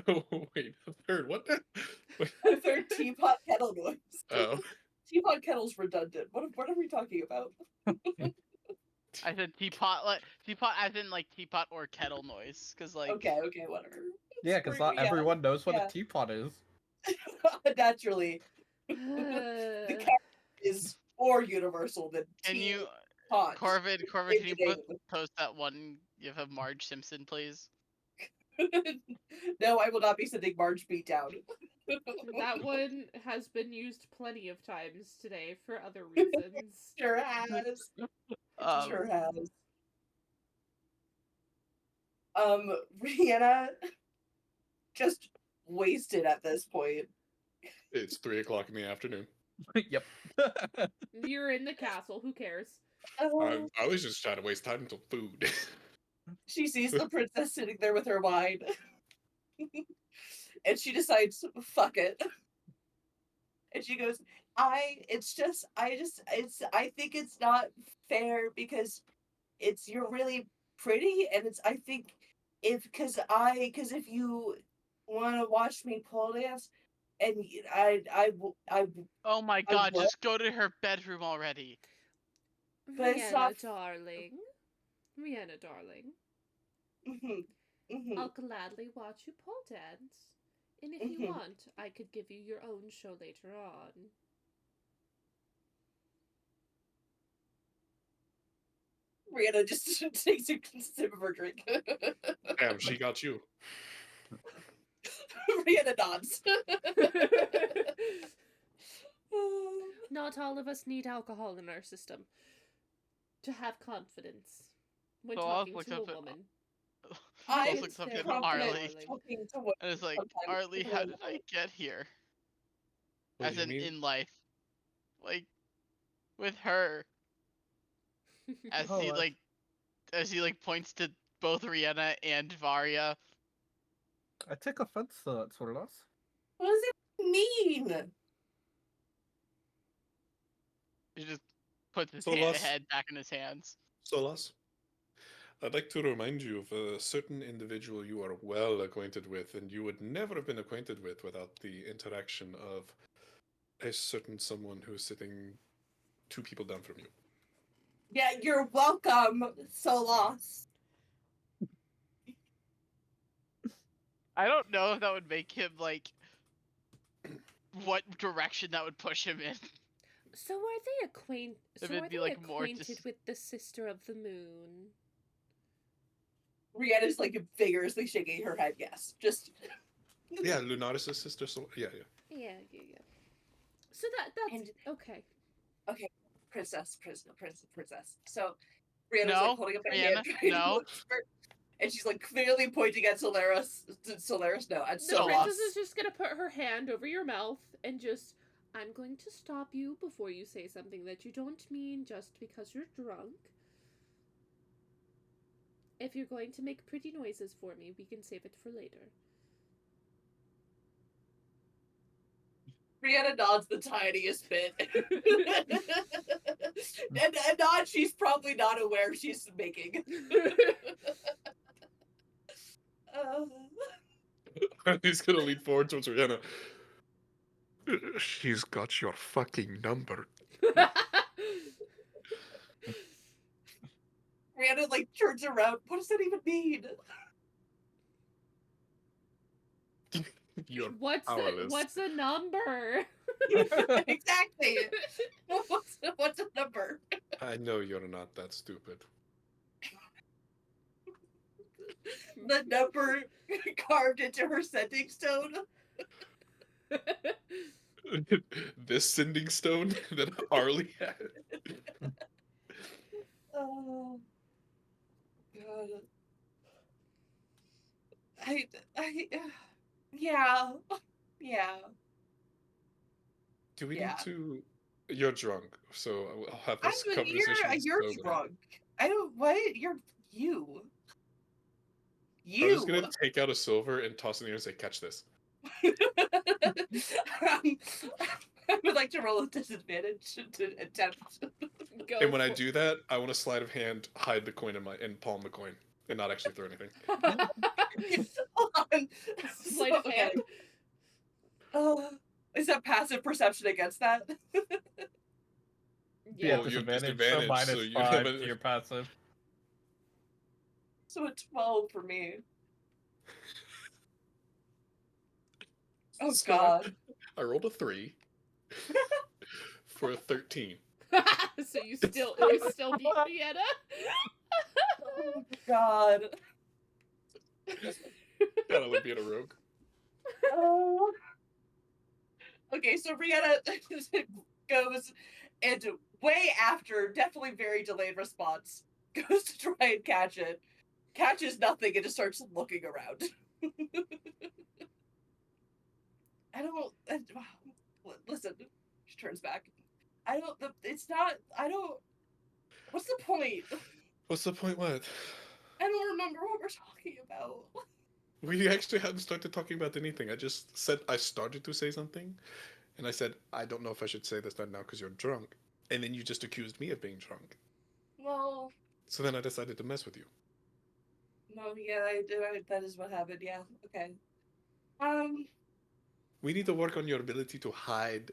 No, wait, a third. What? A third teapot kettle noise. Oh. Teapot kettle's redundant. What are we talking about? I said teapot, like teapot as in like teapot or kettle noise, because like Okay, whatever. Yeah, because not everyone knows what yeah. a teapot is. Naturally. The cat is more universal than Can you, teapot. Corvid, can you post that one gif of Marge Simpson, please? No, I will not be sending Marge beat down. That one has been used plenty of times today for other reasons. Sure has. Sure has. Rihanna just wasted at this point. It's 3 o'clock in the afternoon. Yep. You're in the castle, who cares? I was just trying to waste time until food. She sees the princess sitting there with her wine. And she decides, fuck it. And she goes, I think it's not fair because you're really pretty, and if you want to watch me pole dance, and Oh my god, just go to her bedroom already. But it's Rihanna, not- darling. Rihanna, darling. I'll gladly watch you pole dance. And if you want, I could give you your own show later on. Rihanna just takes a sip of her drink. Damn, she got you. Rihanna nods. Not all of us need alcohol in our system to have confidence when So talking Oz to a looks up at- woman. I Oz looks up at confident Arlie. talking to women And it's like, sometimes Arlie, with how a did I get here? What As do you mean? in life. Like, with her. As Oh, he points to both Rihanna and Varya. I take offense to that, Solas. What does it mean? He just puts his So Lost- head back in his hands. Solas, I'd like to remind you of a certain individual you are well acquainted with, and you would never have been acquainted with without the interaction of a certain someone who is sitting 2 people down from you. Yeah, you're welcome, Solas. I don't know if that would make him, like, what direction that would push him in. So are they acquainted? If So it'd are be, they like, more acquainted with the sister of the moon? Rihanna's like vigorously shaking her head. Yes, just Yeah, Lunaris' sister. So yeah. Yeah. So that's And- okay. princess. So Rihanna's No, like holding up a Rihanna, hand, trying to no. whisper, and she's like clearly pointing at Solaris. Solaris, no, at The Solas. princess is just gonna put her hand over your mouth and just, I'm going to stop you before you say something that you don't mean just because you're drunk. If you're going to make pretty noises for me, we can save it for later. Rihanna nods the tiniest bit. and not she's probably not aware she's making. He's gonna lean forward towards Rihanna. She's got your fucking number. Rihanna like turns around. What does that even mean? You're what's powerless. a number? Exactly. What's a number? I know you're not that stupid. The number carved into her sending stone. This sending stone that Arlie had. Oh God. Yeah. Yeah. Do we Yeah. need to? You're drunk, so I'll have I'm this good. conversation. You're sober. drunk. I don't. What? You're you. I was You. gonna take out a silver and toss it in the air and say, "Catch this." I would like to roll a disadvantage to attempt. Go And when I for- do that, I want to sleight of hand hide the coin and palm the coin and not actually throw anything. Hold on. Sleight of hand. Is that passive perception against that? Yeah, Well, you're disadvantage. So disadvantaged, so minus you have 5 a- to your passive. So a 12 for me. Oh So God. I rolled a 3 for a 13. So you still beat Vienna? Oh God. Gotta let me in a rogue. Oh. Okay, so Rihanna goes and way after, definitely very delayed response, goes to try and catch it, catches nothing, and just starts looking around. I don't. Listen, she turns back. I don't. It's not. I don't. What's the point? What's the point? What? I don't remember what we're talking about. We actually hadn't started talking about anything. I just said I started to say something, and I said I don't know if I should say this now because you're drunk, and then you just accused me of being drunk. Well, So then I decided to mess with you. no, yeah, I do. That is what happened. Yeah. Okay. We need to work on your ability to hide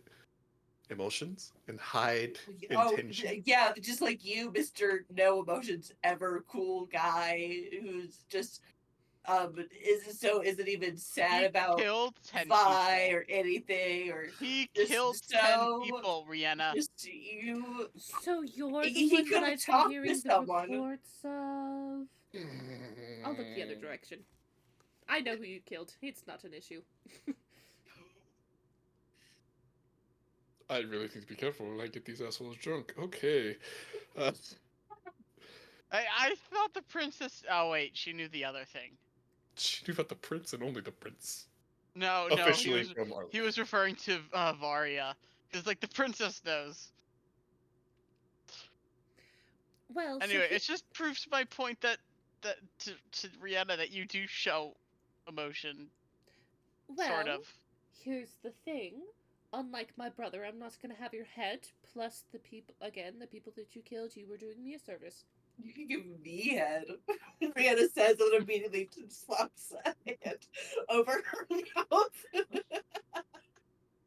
emotions and hide Oh, intention. yeah, just like you, Mr. No Emotions Ever cool guy who's just isn't even sad He about killed 10 Vi people. or anything or He just killed 10 so people, Rihanna. just you. So you're the He one could that have I've been talked to hearing the someone. reports of. I'll look the other direction. I know who you killed. It's not an issue. I really need to be careful when I get these assholes drunk. Okay. I thought the princess. Oh wait, she knew the other thing. She knew about the prince and only the prince. No, Officially from Arlie. he was referring to Varia. Because like the princess knows. Well, Anyway, so it just proves my point that to Rihanna that you do show emotion, sort of. Here's the thing. Unlike my brother, I'm not gonna have your head plus the people that you killed. You were doing me a service. You can give me head. Rihanna says and immediately slaps a hand over her mouth.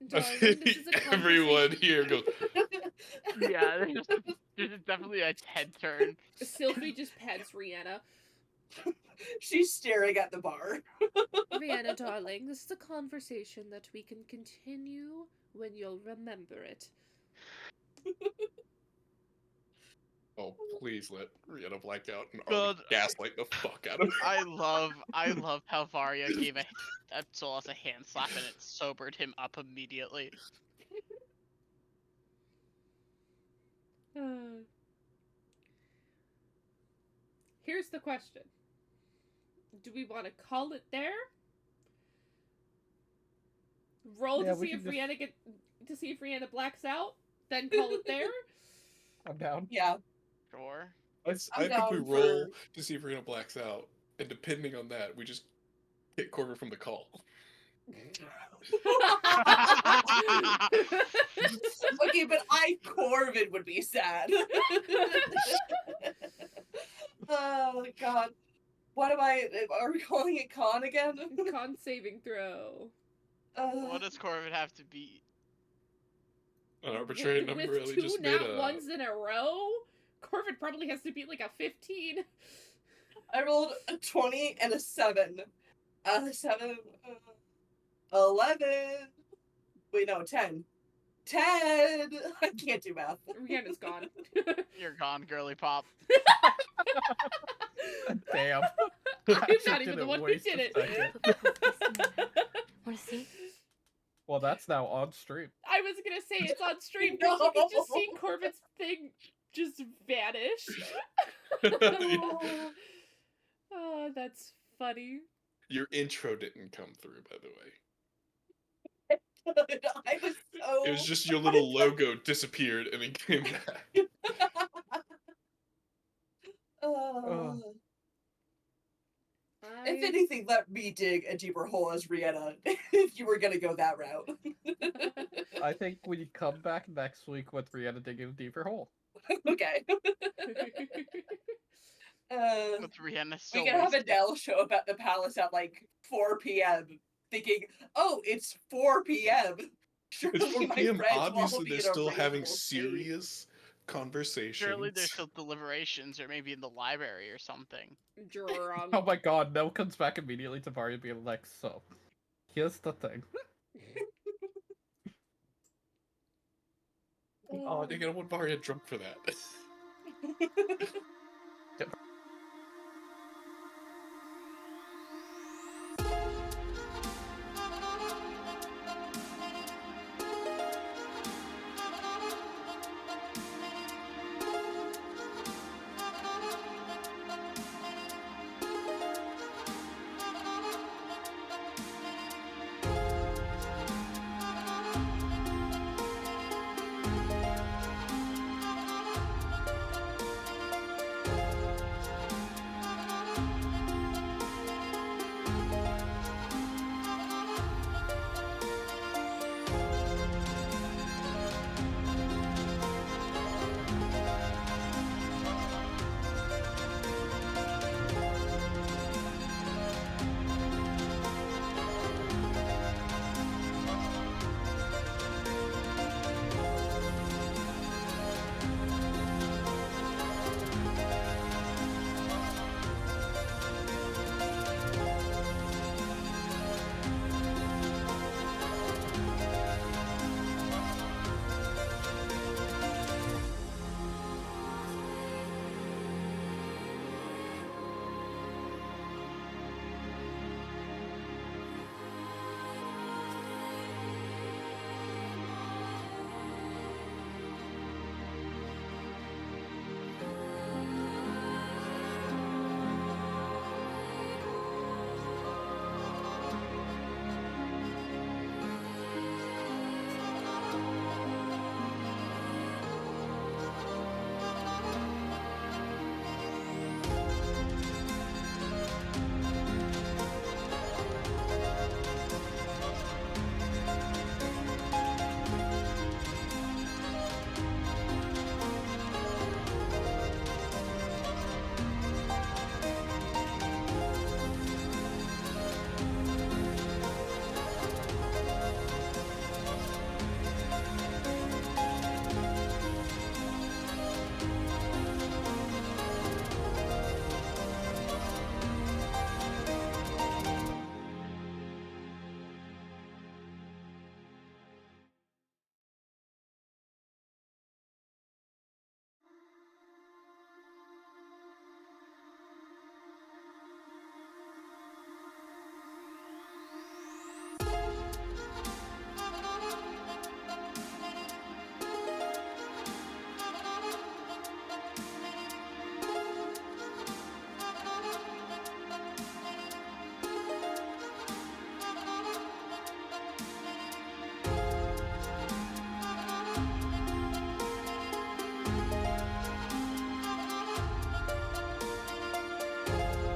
Darling, this is a Everyone conversation. here goes. Yeah, there's definitely a head turn. Sylvie just pets Rihanna. She's staring at the bar. Rihanna, darling, this is a conversation that we can continue when you'll remember it. Oh, please let Rihanna black out and God, gaslight the fuck out of her. I love how Varia gave Solas a hand slap and it sobered him up immediately. Here's the question. Do we want to call it there? Roll Yeah, to we see if can Rihanna blacks out, then call it there? I'm down. Yeah. Sure. I think we down roll to see if Rihanna blacks out, and depending on that, we just hit Corver from the call. Okay, but Corvin would be sad. Oh god. What am I? Are we calling it con again? Con saving throw. What does Corvin have to be? An arbitrary number With really two just nat made a. ones in a row? Corvin probably has to beat like a 15. I rolled a 20 and a 7. 7, 11. Wait, no, 10. 10! I can't do math. Rhianna's gone. You're gone, girly pop. Damn. I'm Actually not even the didn't one who waste did a it. second. Want to see? Well, that's now on stream. I was gonna say it's on stream, but you can just see No. Corvin's thing just vanish. Oh, that's funny. Your intro didn't come through, by the way. I was so. It was just your little logo disappeared and then came back. Uh, if I- anything, let me dig a deeper hole as Rihanna if you were gonna go that route. I think we come back next week with Rihanna digging a deeper hole. Okay. With Rihanna still We can have a wasted. Dell show about the palace at like 4 p.m. thinking, oh, it's 4 p.m. Surely It's 4 my p.m. friends will all Obviously, be they're in a still having reasonable state. serious conversations. Surely there's still deliberations, or maybe in the library or something. Oh Drunk. my god, Nell comes back immediately to Varia being like, so, here's the thing. Oh, dang it, I want Varia drunk for that.